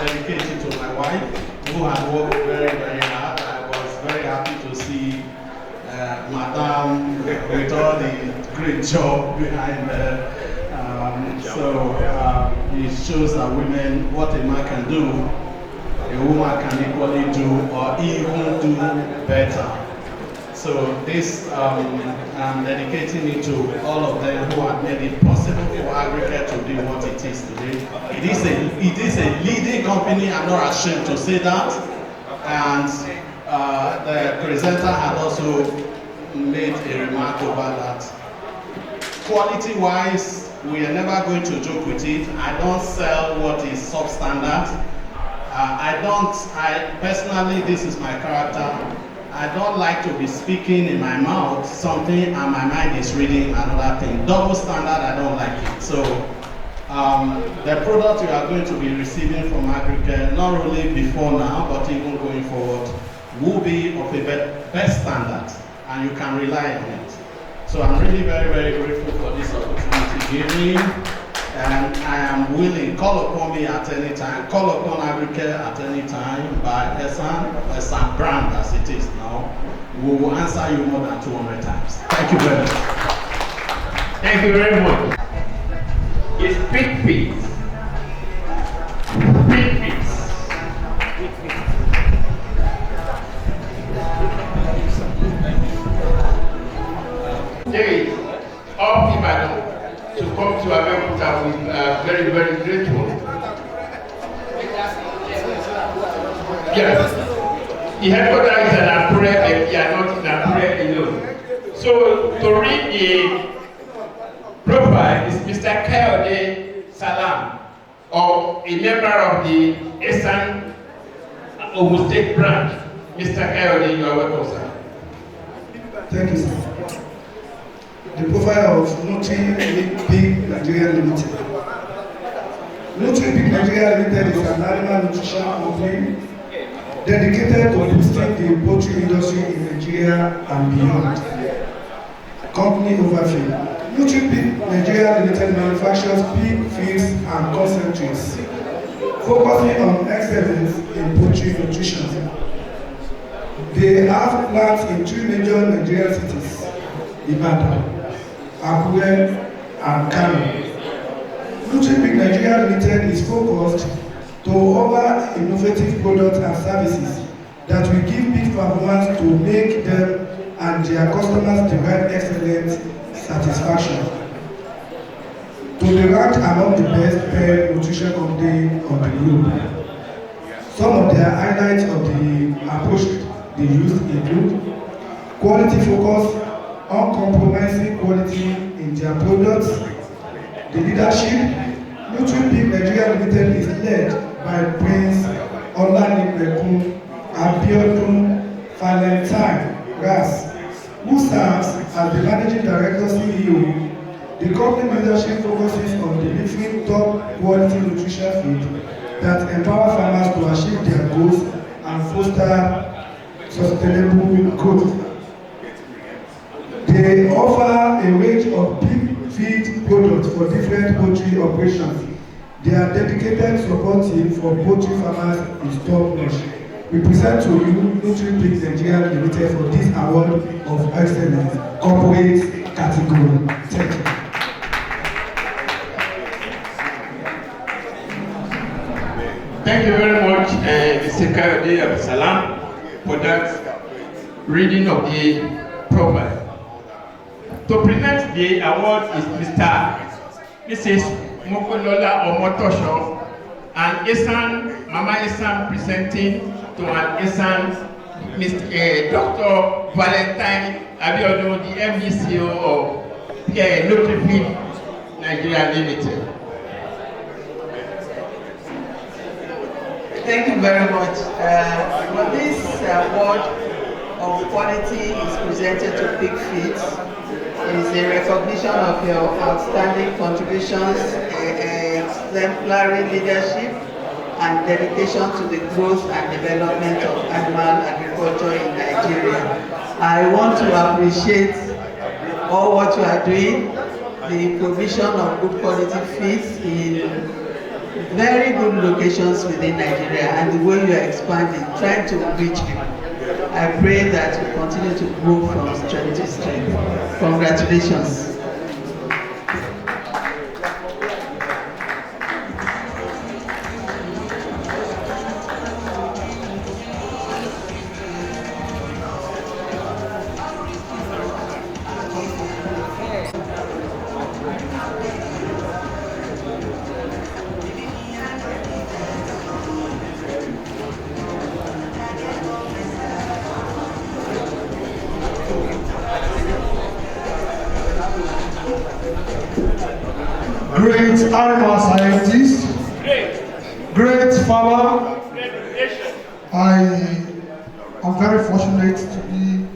dedicate it to my wife, who had worked very, very hard. I was very happy to see Madam with all the great job behind her. It shows that women, what a man can do, a woman can equally do or even do better. So this, I'm dedicating it to all of them who have made it possible for Agricare to do what it is today. It is a leading company, I'm not ashamed to say that. And the presenter had also made a remark over that. Quality-wise, we are never going to joke with it. I don't sell what is substandard. I personally, this is my character. I don't like to be speaking in my mouth something and my mind is reading another thing. Double standard, I don't like it. So the product you are going to be receiving from Agricare, not only before now, but even going forward, will be of a best standard, and you can rely on it. So I'm really very, very grateful for this opportunity given. And I am willing, call upon me at any time, call upon Agricare at any time by Asan brand as it is now. We will answer you more than 200 times. Thank you very much. Thank you very much. Big feet. Big feet. David of Ibadan to come to Abeokuta with very, very grateful. Yes. The headquarters is in Akure, but we are not in Akure alone. So to read the profile is Mr. Kayode Salam, or a member of the Asan Ogun State branch. Mr. Kayode, you are welcome, sir. Thank you, sir. The profile of Nutri-Big Nigeria Limited. Nutri-Big Nigeria Limited is an animal nutrition company dedicated to boosting the poultry industry in Nigeria and beyond. Company overview. Nutri-Big Nigeria Limited manufactures pig feeds and concentrates, focusing on excellence in poultry nutrition. They have plants in 3 major Nigerian cities, Ibadan, Akure, and Kano. Nutri-Big Nigeria Limited is focused to offer innovative products and services that will give big farmers to make them and their customers derive excellent satisfaction. To be ranked among the best pet nutrition companies on the globe. Some of their highlights of the approach they use include quality focus, uncompromising quality in their products. The leadership, Nutri-Big Nigeria Limited is led by Prince Olanipekun Abiodun Valentine Ras, who serves as the Managing Director CEO. The company leadership focuses on delivering top quality nutrition feed that empower farmers to achieve their goals and foster sustainable growth. They offer a range of pig feed products for different poultry operations. Their dedicated support team for poultry farmers is top notch. We present to you Nutri-Big Nigeria Limited for this award of excellence corporate category. Thank you. Thank you very much, Mr. Kayode Salam, for that reading of the profile. To present the award is Mrs. Mokolola Omotosho, and Asan, Mama Asan presenting to an Asan, Dr. Valentine Abiodun, the MDCO of Nutri-Big Nigeria Limited. Thank you very much. This award of quality is presented to Pig Feeds. It is a recognition of your outstanding contributions, exemplary leadership, and dedication to the growth and development of animal agriculture in Nigeria. I want to appreciate all what you are doing, the provision of good quality feeds in very good locations within Nigeria, and the way you are expanding, trying to reach people. I pray that you continue to grow from strength to strength. Congratulations. Great animal scientist, great farmer. I am very fortunate to be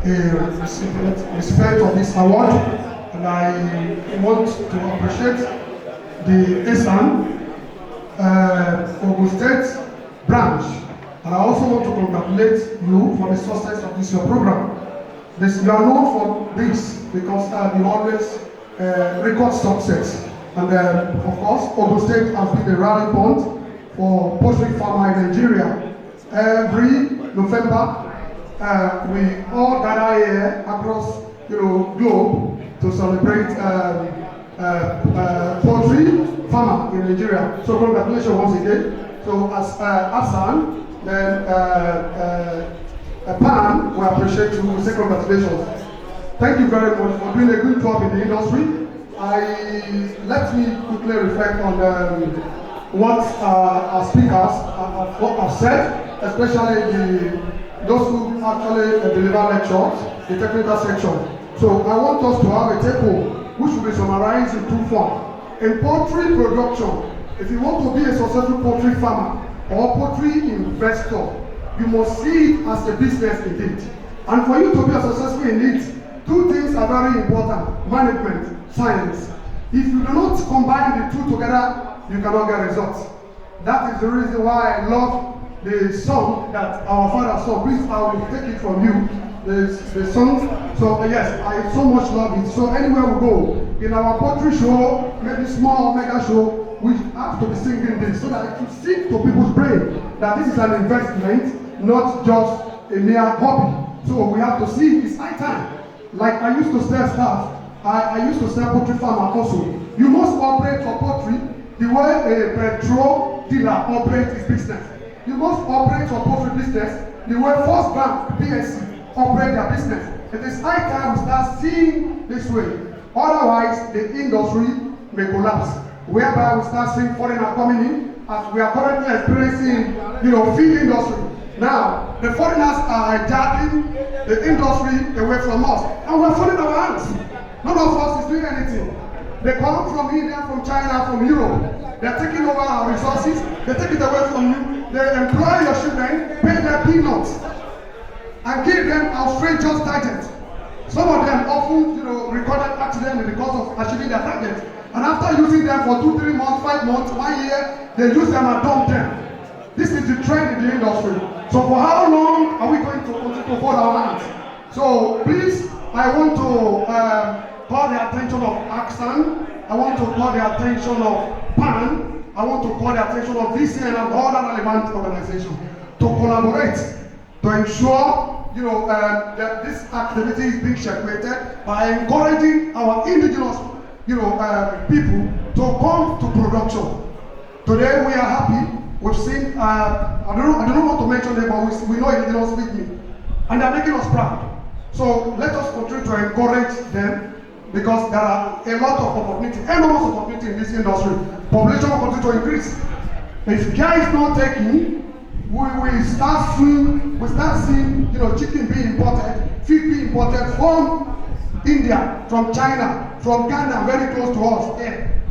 a recipient of this award, and I want to appreciate the Asan Ogun State branch, and I also want to congratulate you for the success of this your program. You are known for this because you always record success. And of course, Ogun State has been a rally point for poultry farmer in Nigeria. Every November, we all gather here across globe to celebrate poultry farmer in Nigeria. So congratulations once again. So as Asan, then Pan, we appreciate you. We say congratulations. Thank you very much for doing a good job in the industry. Let me quickly reflect on what our speakers have said, especially those who actually deliver lectures, the technical section. So I want us to have a table which will be summarized in two forms. In poultry production, if you want to be a successful poultry farmer or poultry investor, you must see it as a business indeed. And for you to be successful in it, two things are very important: management, science. If you do not combine the two together, you cannot get results. That is the reason why I love the song that our father sung. Please, I will take it from you. The song. So yes, I so much love it. So anywhere we go, in our poetry show, maybe small mega show, we have to be singing this so that it will sink to people's brain that this is an investment, not just a mere hobby. So we have to see it's high time. Like I used to sell stuff. I used to sell poultry farmer also. You must operate for poultry the way a petrol dealer operates his business. You must operate your poultry business the way First Bank, PSC, operate their business. It is high time we start seeing this way. Otherwise, the industry may collapse. Whereby we start seeing foreigners coming in, as we are currently experiencing, feed industry. Now, the foreigners are hijacking the industry away from us, and we're folding our hands. None of us is doing anything. They come from India, from China, from Europe. They're taking over our resources. They take it away from you. They employ your children, pay their peanuts, and give them outrageous targets. Some of them often, recorded accidents because of achieving their targets. And after using them for 2, 3 months, 5 months, 1 year, they use them and dump them. This is the trend in the industry. So for how long are we going to continue to hold our hands? So please, I want to call the attention of Asan. I want to call the attention of PAN. I want to call the attention of VCN and all other relevant organizations to collaborate to ensure that this activity is being circulated by encouraging our indigenous people to come to production. Today we are happy. We've seen I don't want to mention them, but we know indigenous with me, and they're making us proud. So let us continue to encourage them, because there are a lot of opportunity, enormous opportunity in this industry. Population will continue to increase. If care is not taken, we start seeing chicken being imported, feed being imported from India, from China, from Ghana, very close to us here.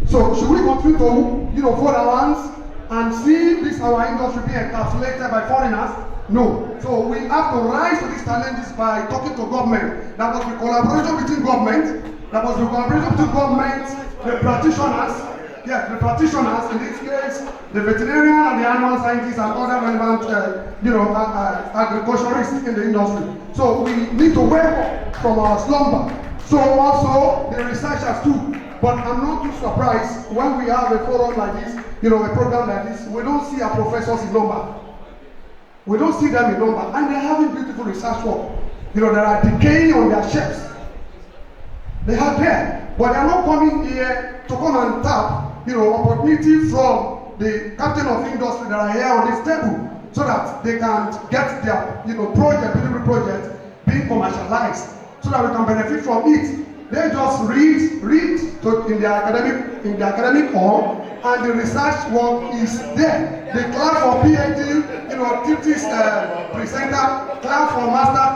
So should we continue to fold our hands and see this our industry being encapsulated by foreigners? No. So we have to rise to these challenges by talking to government. There must be collaboration between government. There must be collaboration between government, the practitioners, the practitioners, in this case, the veterinarian and the animal scientists and other relevant, agriculturists in the industry. So we need to wake up from our slumber. So also the researchers too. But I'm not too surprised when we have a forum like this, a program like this, we don't see our professors in number. We don't see them in number, and they're having beautiful research work. They are decaying on their shelves. They are there, but they're not coming here to come and tap, opportunity from the captain of industry that are here on this table, so that they can get their, delivery project being commercialized, so that we can benefit from it. They just read in the academic hall, and the research work is there. They class for PhD, activities presenter, class for master,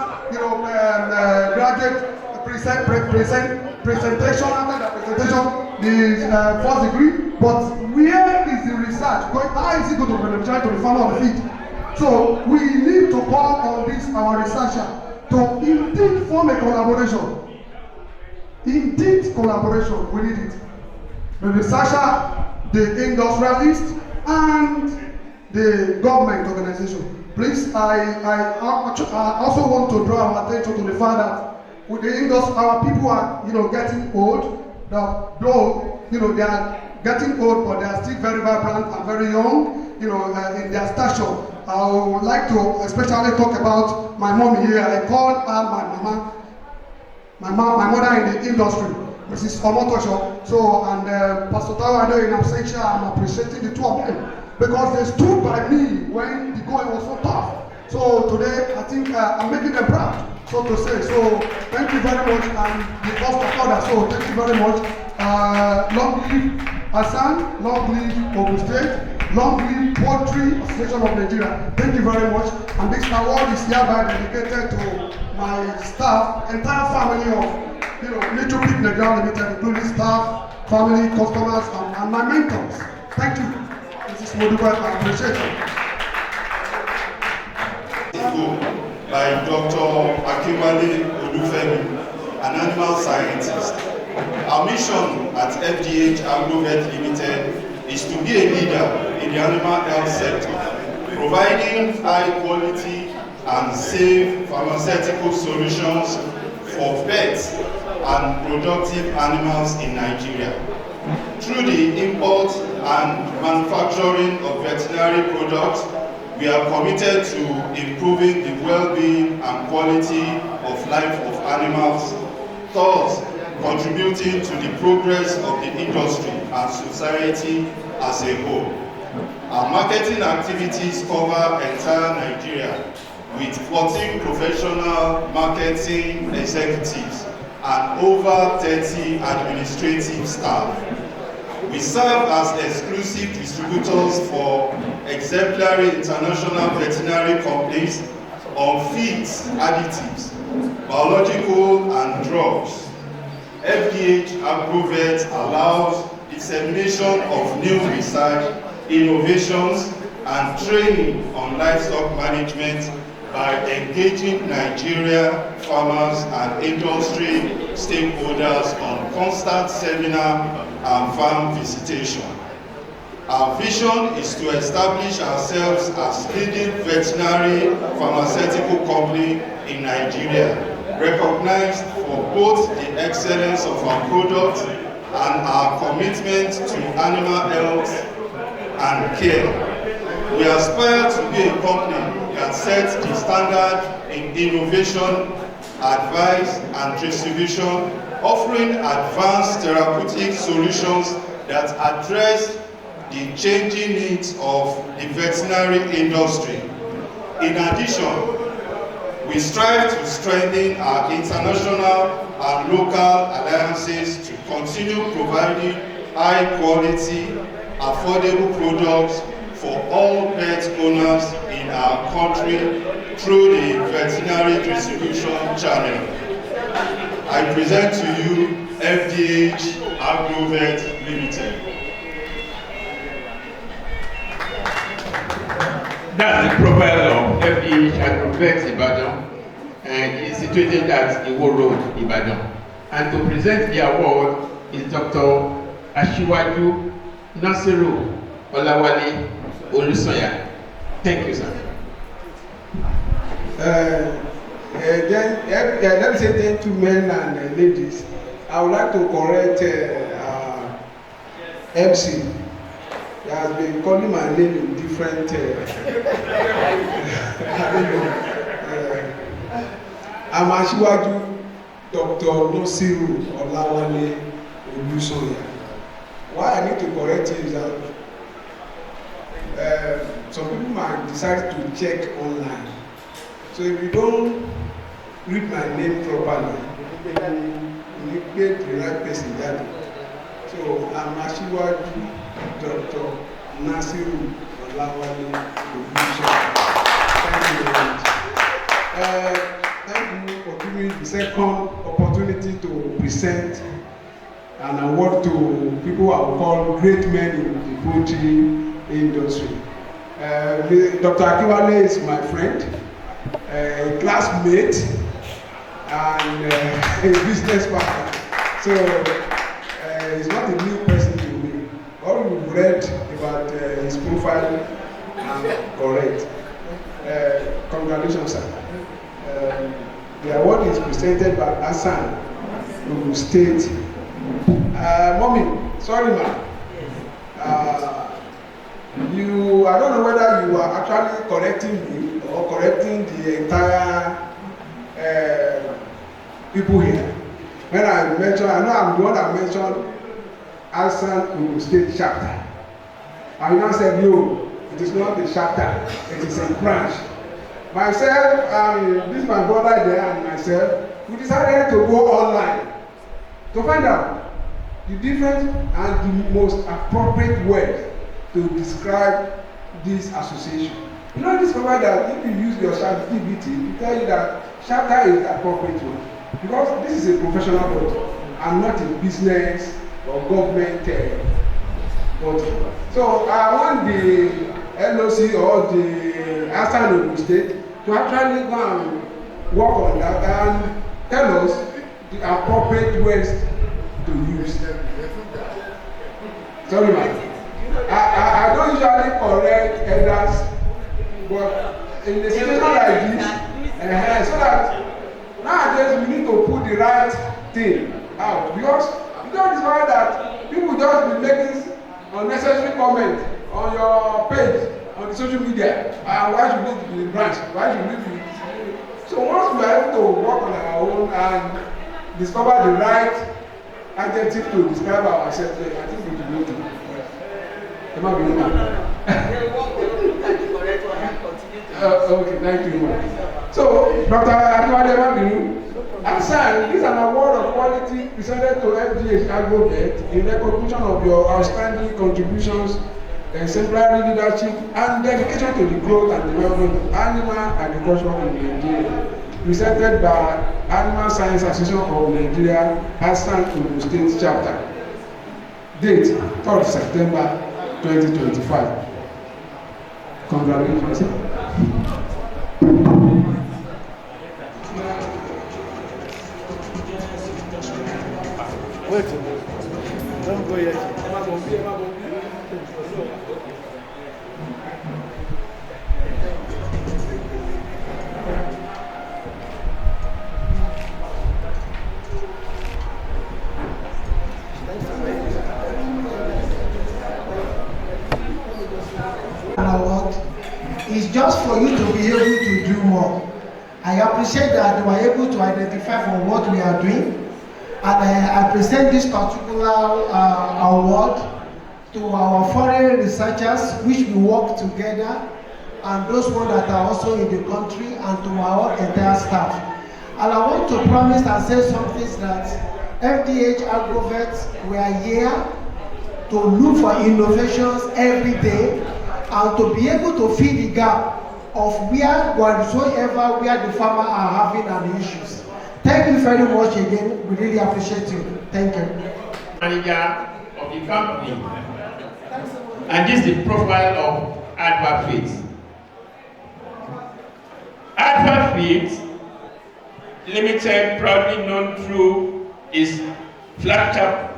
graduate presentation after the presentation, the first degree. But where is the research going? How is it going to benefit to the farmer of the feed? So we need to call on this our researcher to indeed form a collaboration. Indeed, collaboration, we need it. The researcher, the industrialist, and the government organization. Please, I also want to draw our attention to the fact that with the industry, our people are, getting old. Though, they are getting old, but they are still very vibrant and very young, in their stature. I would like to especially talk about my mom here. I call her my mama. My mother in the industry. Mrs. Omotosho. So, and Pastor Tao, I know in absentia, I'm appreciating the two of them because they stood by me when the going was so tough. So today, I think I'm making them proud, so to say. So thank you very much, and the cost of order. So thank you very much. Long live Asan, long live Ogun State, long live Poultry Association of Nigeria. Thank you very much. And this award is hereby dedicated to my staff, entire family of Little Big Nigeria Limited, including staff, family, customers, and my mentors. Thank you. This is Modubai. I appreciate it. By Dr. Akinwale Olufemi, an animal scientist. Our mission at FDH Agrovet Limited is to be a leader in the animal health sector, providing high quality and safe pharmaceutical solutions for pets and productive animals in Nigeria. Through the import and manufacturing of veterinary products, we are committed to improving the well-being and quality of life of animals, thus contributing to the progress of the industry and society as a whole. Our marketing activities cover entire Nigeria with 14 professional marketing executives and over 30 administrative staff. We serve as exclusive distributors for exemplary international veterinary companies on feeds, additives, biological and drugs. FDH Agrovet allows dissemination of new research, innovations, and training on livestock management by engaging Nigeria farmers and industry stakeholders on constant seminar and farm visitation. Our vision is to establish ourselves as leading veterinary pharmaceutical company in Nigeria, recognized for both the excellence of our products and our commitment to animal health and care. We aspire to be a company that sets the standard in innovation, advice, and distribution, offering advanced therapeutic solutions that address the changing needs of the veterinary industry. In addition, we strive to strengthen our international and local alliances to continue providing high-quality, affordable products for all pet owners in our country through the veterinary distribution channel. I present to you FDH Agrovet Limited. That's the profile of FDH Agrovet Ibadan, and it's situated at Iwo Road, Ibadan. And to present the award is Dr. Ashiwaju Nasiru Olawale Olusoya. Thank you, sir. Let me say gentlemen and ladies, I would like to correct MC. He has been calling my name in different I don't know. I'm Ashiwaju Dr. Nasiru Olawale Olusoya. Why I need to correct you is that some people might decide to check online. So if you don't read my name properly, you get the right person that. So I'm Ashiwaju Dr. Nasiru Olawale Olusoya. Thank you very much. Thank you for giving me the second opportunity to present an award to people I would call great men in the poultry industry. Dr. Akinwale is my friend, a classmate, and a business partner. So he's not a new person to me. All we've read about his profile are correct. Congratulations, sir. The award is presented by Asan, Ogun State. Mommy, sorry, ma. I don't know whether you are actually correcting me or correcting the entire people here. when I mention, I know I'm the one that mentioned Asan Ogun State chapter. I now said, no, it is not the chapter, it is a branch. Myself, this my brother there and myself, we decided to go online to find out the different and the most appropriate word to describe this association. You know, discover that if you use your ChatGPT, it tell you that chapter is the appropriate one because this is a professional body and not a business or government body. So I want the LOC or the Asan Ogun State to actually go and work on that and tell us the appropriate words to use. Sorry, man. I don't usually correct elders, but in a situation like this, so that nowadays we need to put the right thing out because you don't discover that people just be making unnecessary comment on your page on the social media. Why should we be the branch? Why should we be? So once we are able to work on our own and discover the right adjective to describe ourselves, I think we should go to. Okay, thank you. So, Dr. Asan, this is an award of quality presented to FDH Agrovet in recognition of your outstanding contributions, exemplary leadership, and dedication to the growth and development of animal agriculture in Nigeria. Presented by Animal Science Association of Nigeria, Asan Ogun State Chapter. Date 3rd September 2025. Congratulations. Wait, don't go yet. Award is just for you to be able to do more. I appreciate that you are able to identify for what we are doing, and I present this particular award to our foreign researchers which we work together, and those ones that are also in the country, and to our entire staff. And I want to promise and say something that FDH Agrovet, we are here to look for innovations every day and to be able to fill the gap of whatsoever where the farmers are having an issues. Thank you very much again. We really appreciate you. Thank you. Manager of the company. And this is the profile of Adva Feeds. Adva Feeds Limited, proudly known through its flagship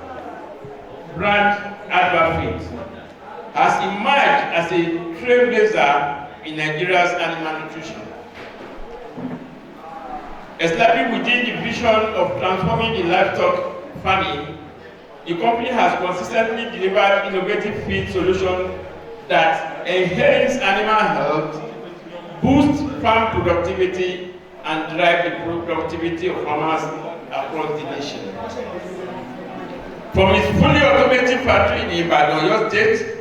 brand Adva Feeds, has emerged as a trailblazer in Nigeria's animal nutrition. Established within the vision of transforming the livestock farming, the company has consistently delivered innovative feed solutions that enhance animal health, boost farm productivity, and drive the productivity of farmers across the nation. From its fully automated factory in Ibadan, Oyo State,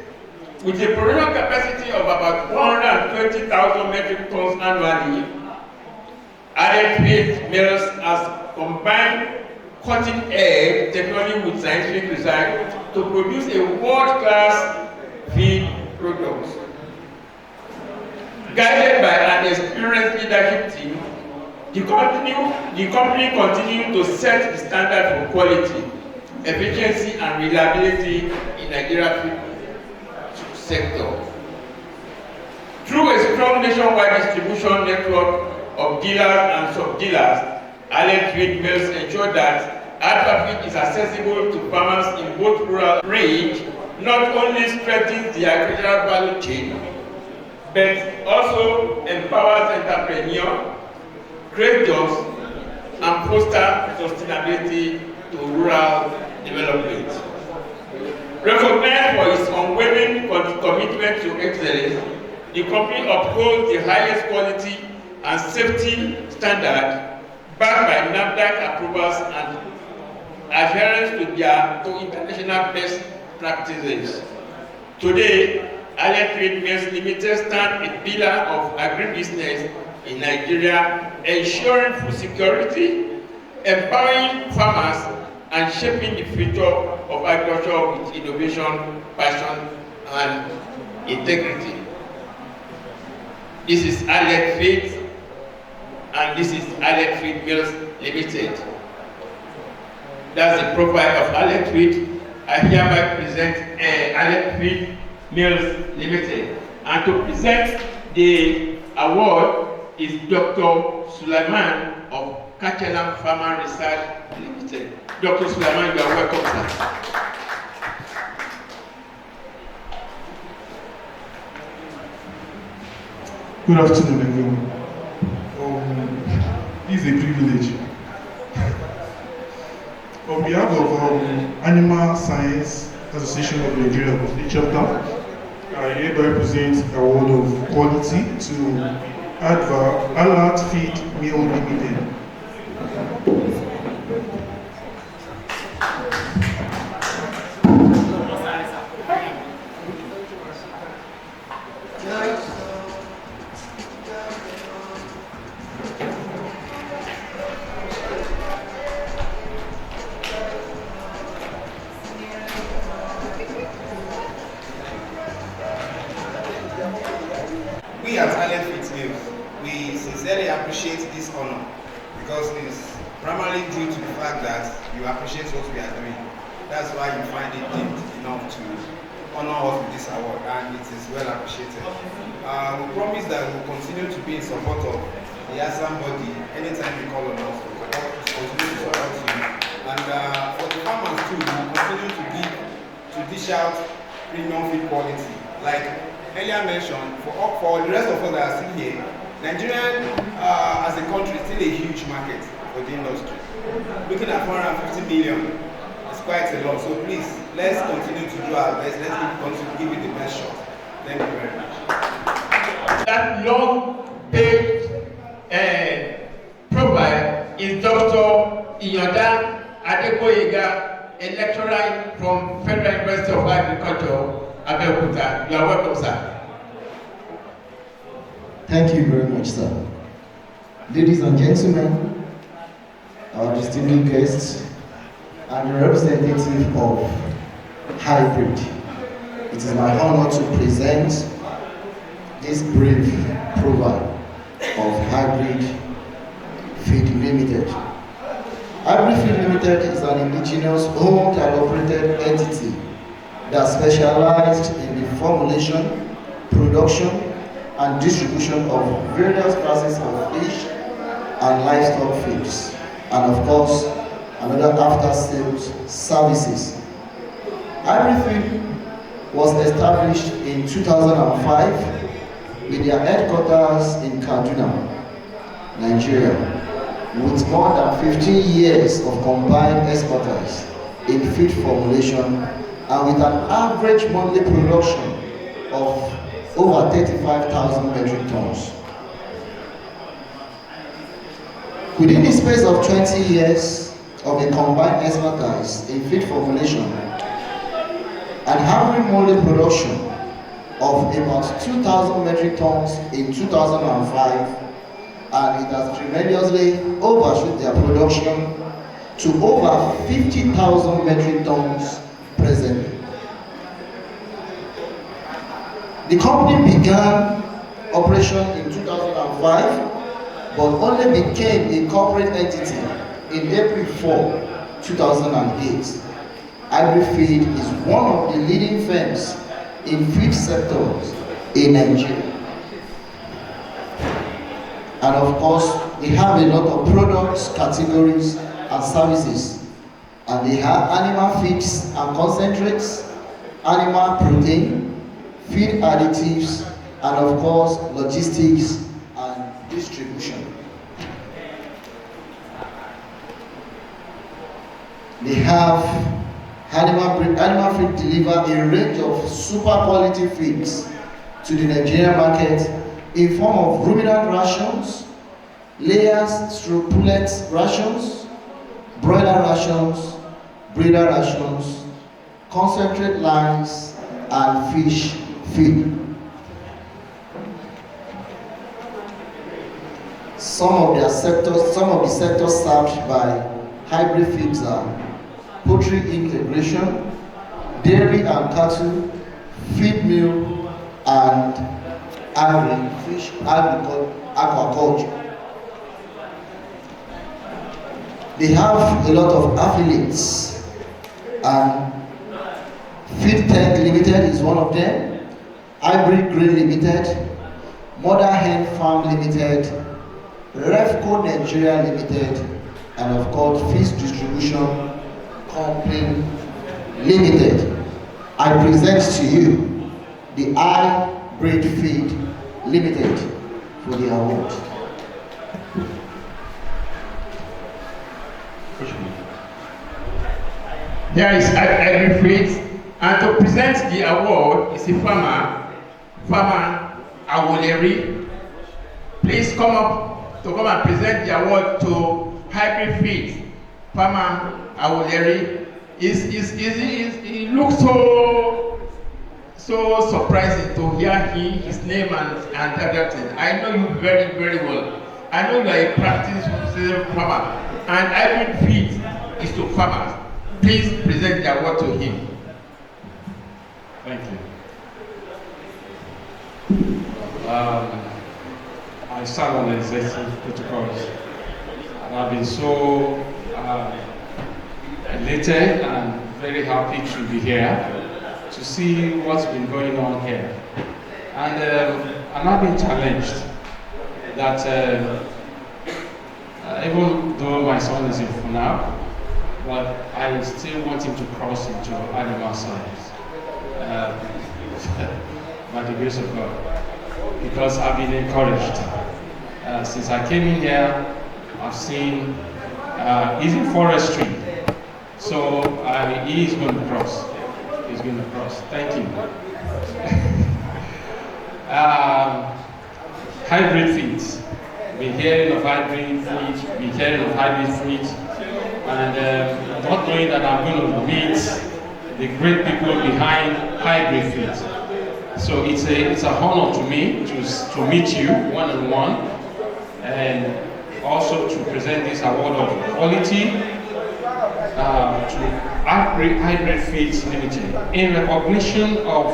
with a production capacity of about 120,000 metric tons annually, Added Feed Mills has combined cutting-edge technology with scientific research to produce a world-class feed product. Guided by an experienced leadership team, the company continues to set the standard for quality, efficiency, and reliability in Nigeria's feed sector. Through a strong nationwide distribution network of dealers and sub-dealers, Added Feed Mills ensure that Adva Feed is accessible to farmers in both rural and range, not only strengthens the agricultural value chain, but also empowers entrepreneurs, creates jobs, and fosters sustainability to rural development. Recognized for its unwavering commitment to excellence, the company upholds the highest quality and safety standard backed by NAFDAC approvals and adherence to international best practices. Today, Allied Feed Mills Limited stands a pillar of agribusiness in Nigeria, ensuring food security, empowering farmers, and shaping the future of agriculture with innovation, passion, and integrity. This is Allied Feed, and this is Allied Feed Mills Limited. That's the profile of Allied Feed. I hereby present Allied Feed Mills Limited. And to present the award is Dr. Sulaiman of Kachelam Farmer Research Limited. Dr. Sulaiman, you are welcome, sir. Good afternoon, everyone. It's a privilege. On behalf of Animal Science Association of Nigeria, the chapter, I hereby present a award of quality to Allied Feed Mill Limited. We at Allied Feed Mills, we sincerely appreciate this honor because it's primarily due to the fact that you appreciate what we are doing. That's why you find it deemed enough to honor us with this award, and it is well appreciated. We promise that we will continue to be in support of the Asan body anytime you call on us. We will continue to support you. And for the farmers too, we will continue to dish out premium feed quality. Like earlier mentioned, for the rest of us that are still here, Nigeria as a country is still a huge market for the industry. Looking at 450 million is quite a lot. So please, let's continue to do our best. Let's continue to give it the best shot. Thank you very much. That long-page profile is Dr. Iyoda Adeboyega, a lecturer from Federal University of Agriculture, Abeokuta. You are welcome, sir. Thank you very much, sir. Ladies and gentlemen, our distinguished guests, and the representative of Hybrid. It is my honor to present this brief profile of Hybrid Feed Limited. Hybrid Feed Limited is an indigenous owned and operated entity that specialized in the formulation, production, and distribution of various classes of fish and livestock feeds, and of course, another after-sales services. Hybrid Feed was established in 2005 with their headquarters in Kaduna, Nigeria, with more than 15 years of combined expertise in feed formulation and with an average monthly production of over 35,000 metric tons. Within the space of 20 years of a combined expertise in feed formulation, an average monthly production of about 2,000 metric tons in 2005, and it has tremendously overshot their production to over 50,000 metric tons presently. The company began operation in 2005, but only became a corporate entity in April 4, 2008. Hybrid Feed is one of the leading firms in feed sectors in Nigeria. And of course, they have a lot of products, categories, and services. And they have animal feeds and concentrates, animal protein, feed additives, and of course, logistics and distribution. They have animal feed deliver a range of super quality feeds to the Nigerian market in form of ruminant rations, layers through pullet rations, broiler rations, breeder rations, concentrate lines, and fish feed. Some of the sectors served by hybrid feeds are poultry integration, dairy and cattle, feed mill, and aquaculture. They have a lot of affiliates, and Feed Tank Limited is one of them, Hybrid Grain Limited, Mother Hen Farm Limited, Refco Nigeria Limited, and of course Fish Distribution Company Limited. I present to you the Hybrid Feed Limited for the award. Here is Hybrid Feed, and to present the award is a farmer Awoleri. Please come up to come and present the award to Hybrid Feed, farmer Awoleri. He looks so surprising to hear his name and other things. I know you very, very well. I know you are a practiced farmer, and Hybrid Feed is to farmers. Please present the award to him. Thank you. I serve on the executive protocols, and I've been so elated and very happy to be here to see what's been going on here. And I've been challenged that even though my son is in FUNAB, but I still want him to cross into animal science by the grace of God, because I've been encouraged. Since I came in here, I've seen he's in forestry, so he's going to cross. He's going to cross. Thank you. Hybrid feeds. Been hearing of hybrid feeds. Been hearing of hybrid feeds, and not knowing that I'm going to meet the great people behind hybrid feeds. So it's an honor to me to meet you one-on-one, and also to present this award of quality to Hybrid Feeds Limited in recognition of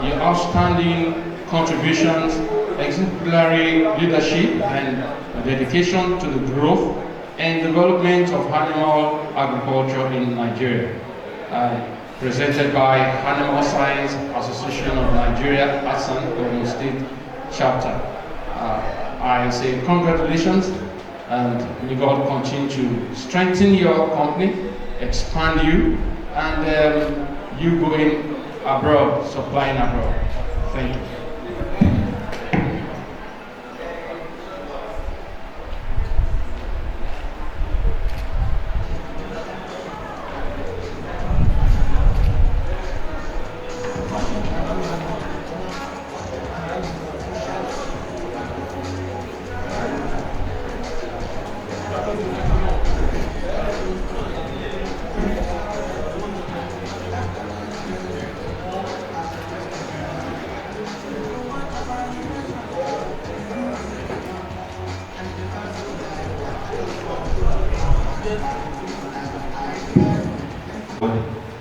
your outstanding contributions, exemplary leadership, and dedication to the growth and development of animal agriculture in Nigeria. Presented by Animal Science Association of Nigeria, Asan, Ogun State Chapter. I say congratulations, and may God continue to strengthen your company, expand you, and you going abroad, supplying abroad. Thank you.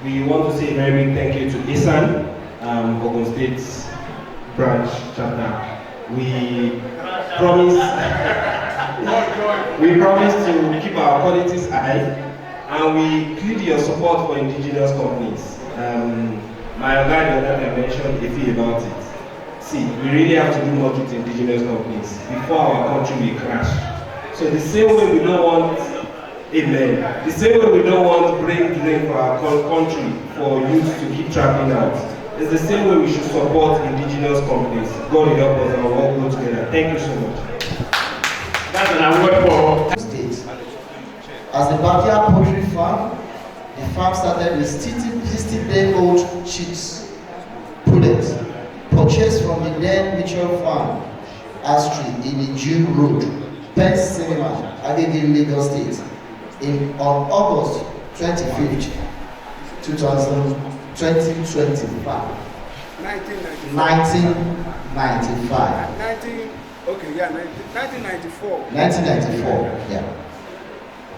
We want to say a very big thank you to Asan, Ogun State branch chapter. We promise to keep our qualities high, and we plead your support for indigenous companies. My guy the other time mentioned a few about it. See, we really have to do more with indigenous companies before our country will crash. So the same way we don't want amen. The same way we don't want brain drain for our country, for youth to keep trapping out. It's the same way we should support indigenous companies. God will help us and we'll all go together. Thank you so much. That's an award for state. As a backyard poultry farm, the farm started with 60-day-old chicks, pullets, purchased from the then Mitchell Farm, Astri, in the June Road, Pence Cinema, Agege, Lagos State. On August 25th, 2025. 1995. 1994. 1994, yeah.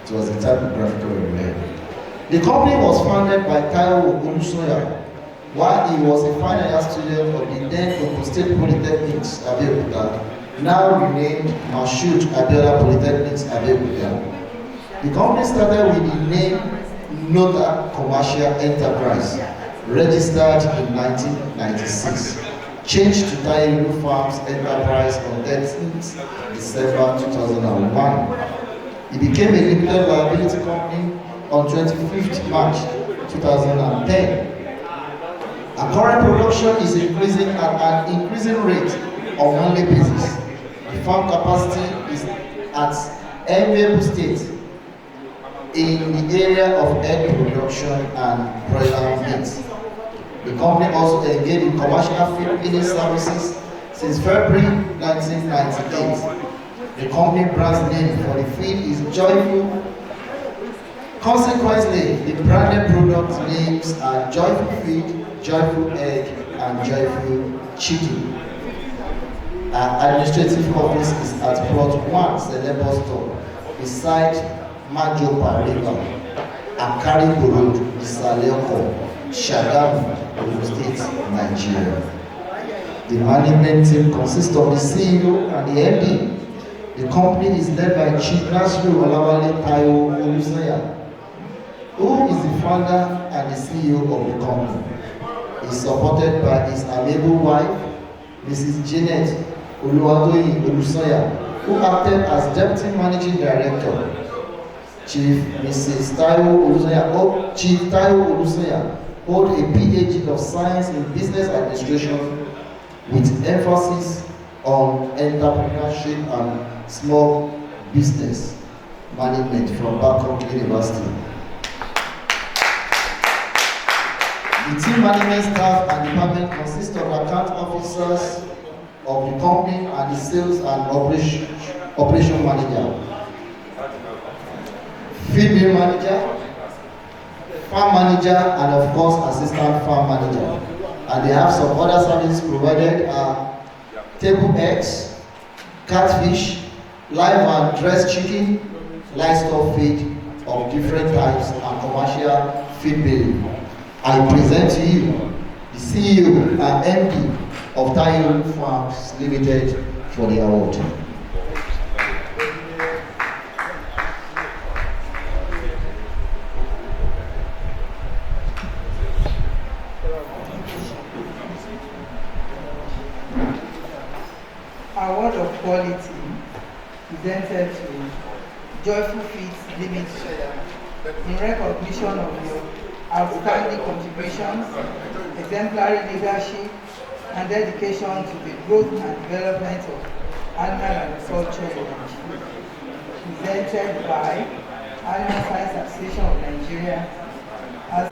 It was the typographical remain. The company was founded by Taiwo Olusoya while he was a final year student of the then Ogun State Polytechnics, Abeokuta, now renamed Mashood Abiola Polytechnics, Abeokuta. The company started with the name Nota Commercial Enterprise, registered in 1996, changed to Taiwo Farms Enterprise on 13th December 2001. It became a limited liability company on 25th March 2010. Our current production is increasing at an increasing rate on monthly basis. The farm capacity is at enviable state in the area of egg production and broiler meat. The company also engaged in commercial feed feeding services since February 1998. The company brand's name for the feed is Joyful. Consequently, the branded product names are Joyful Feed, Joyful Egg, and Joyful Chicken. Our administrative office is at Plot 1, Celebo Store, beside Majopa River, Akari Road, Isaleoko, Shagamu, Ogun State, Nigeria. The management team consists of the CEO and the MD. The company is led by Chief Nasru Olawale Taiwo Olusoya, who is the founder and the CEO of the company. He is supported by his amiable wife, Mrs. Janet Oluwatoyin Olusoya, who acted as Deputy Managing Director. Chief Taiwo Olusoya hold a PhD of Science in Business Administration with emphasis on entrepreneurship and small business management from Bangkok University. The team management staff and department consists of account officers of the company and the sales and operation manager, feed mill manager, farm manager, and of course assistant farm manager. And they have some other services provided are table eggs, catfish, live and dressed chicken, livestock feed of different types, and commercial feed milling. I present to you the CEO and MD of Taiwo Farms Limited for the award. Award of quality presented to Joyful Feeds Limited in recognition of your outstanding contributions, exemplary leadership, and dedication to the growth and development of animal agriculture in Nigeria. Presented by Animal Science Association of Nigeria as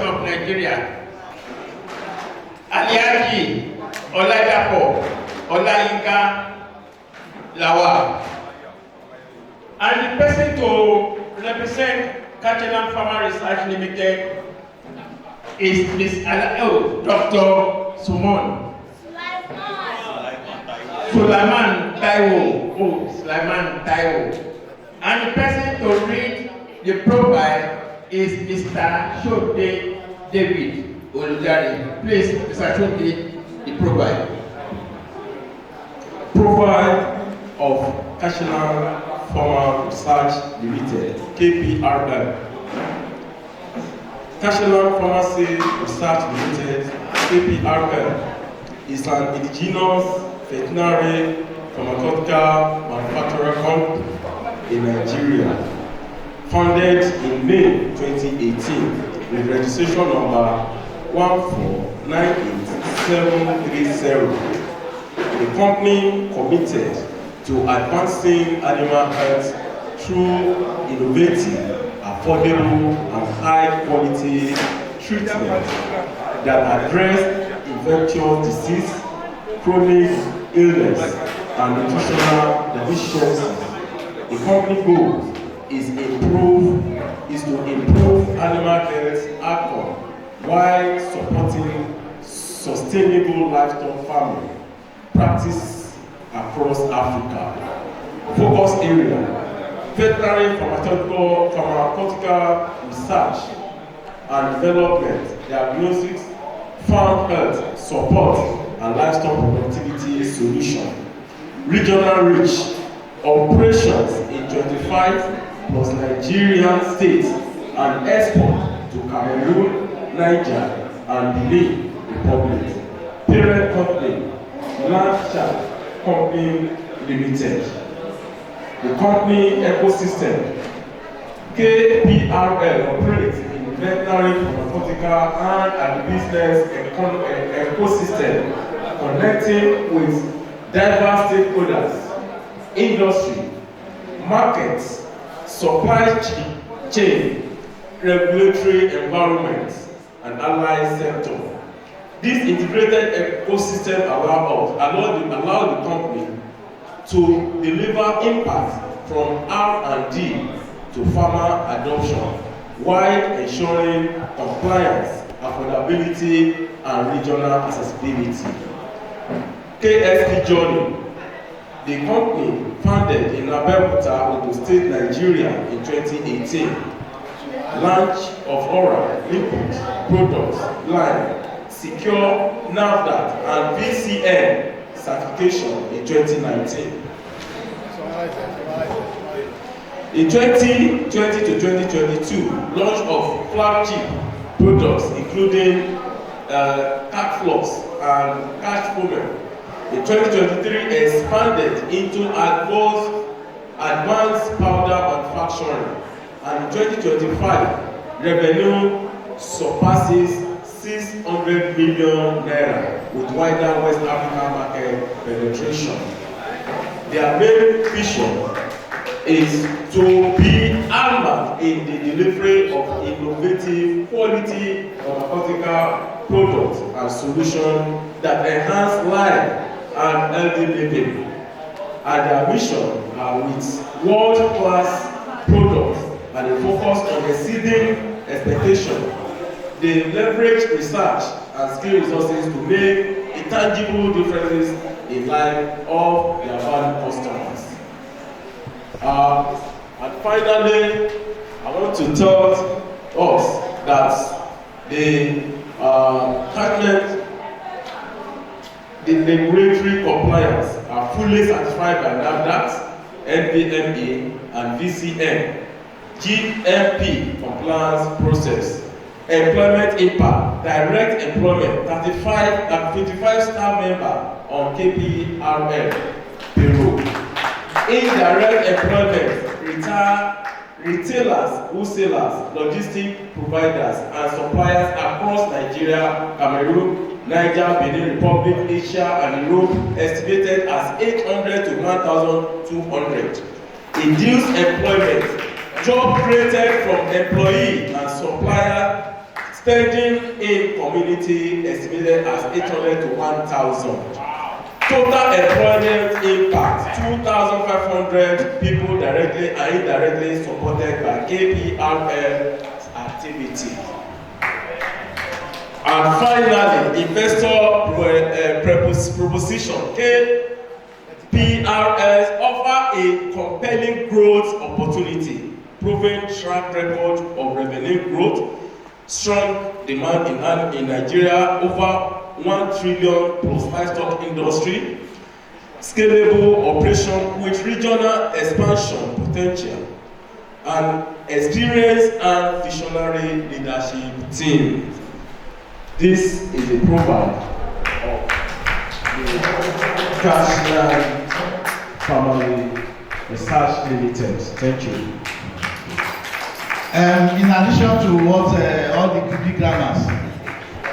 of Nigeria, Aliaji Oladapo Olayinka Lawal, and the person to represent Catalan Farmer Research Limited is Ms. Dr. Sulaiman Taiwo. And the person to read the profile is Mr. Shode David Olugari. Please, Mr. Shode, the profile. Profile of National Farmer Research Limited, KPRL. National Pharmacy Research Limited, KPRL, is an indigenous veterinary pharmaceutical manufacturer company in Nigeria, founded in May 2018 with registration number 1498730. The company committed to advancing animal health through innovative, affordable, and high-quality treatments that address infectious disease, chronic illness, and nutritional deficiencies. The company goal is to improve animal health outcome while supporting sustainable livestock farming practice across Africa. Focus area: veterinary pharmaceutical research and development, diagnostics, farm health support, and livestock productivity solution. Regional reach: operations in 25 plus Nigerian states and export to Cameroon, Niger, and Benin Republic. Parent company: Landshark Company Limited. The company ecosystem: KPRL operates in the veterinary, pharmaceutical, and agribusiness ecosystem, connecting with diverse stakeholders, industry, markets, supply chain, regulatory environment, and allied sector. This integrated ecosystem allow the company to deliver impact from R&D to farmer adoption while ensuring compliance, affordability, and regional accessibility. KSP journey: the company founded in Abeokuta, Ogun State, Nigeria in 2018. Launch of oral input products line, secure NAFDAC and VCN certification in 2019. In 2020 to 2022, launch of flagship products including cat floss and cat foam. In 2023, expanded into advanced powder manufacturing, and in 2025, revenue surpasses 600 million naira with wider West African market penetration. Their main vision is to be armored in the delivery of innovative quality pharmaceutical products and solutions that enhance life and healthy living. And their mission are with world-class products and they focus on exceeding expectations. They leverage research and skill resources to make tangible differences in life of their valued customers. And finally, I want to tell us that the regulatory compliance are fully certified by NAFDAC, NPMA, and VCN. GMP compliance process. Employment impact: direct employment, 55 staff members on KPRL payroll. Indirect employment: retailers, wholesalers, logistic providers, and suppliers across Nigeria, Cameroon, Niger, Benin Republic, Asia, and Europe, estimated as 800 to 1,200. Induced employment: job created from employee and supplier spending in community, estimated as 800 to 1,000. Total employment impact: 2,500 people directly and indirectly supported by KPRL activity. And finally, investor proposition: KPRL offer a compelling growth opportunity, proven track record of revenue growth, strong demand in Nigeria, over 1 trillion plus livestock industry, scalable operation with regional expansion potential, and experienced and visionary leadership team. This is a proverb of the Cashland Family Research Limited. Thank you. In addition to what all the big grammars,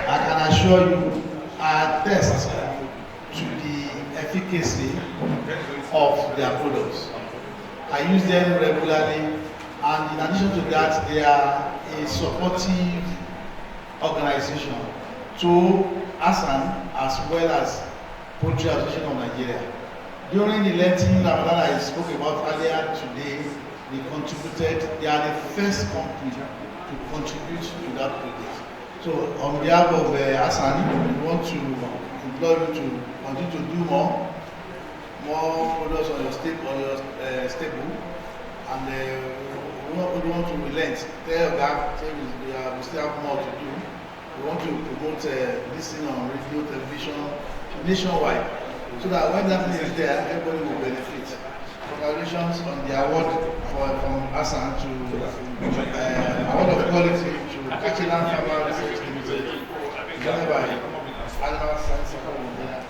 I can assure you, I attest to the efficacy of their products. I use them regularly, and in addition to that, they are a supportive organization to Asan as well as Poultry Association of Nigeria. During the Lenten Ramadan I spoke about earlier today, they contributed, they are the first company to contribute to that project. So on behalf of Asan, we want to implore you to continue to do more products on your stable, and we want to relent. Tell that we still have more to do. We want to promote listening on radio, television, nationwide, so that when that thing is there, everybody will benefit. Congratulations on the award from Asan to award of quality to Cashland Family Research Limited, done by Animal Science Research.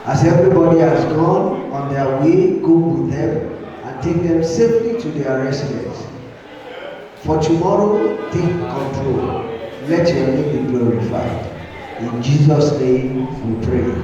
As everybody has gone on their way, go with them and take them safely to their residence. For tomorrow, take control. Let your name be glorified. In Jesus' name we pray.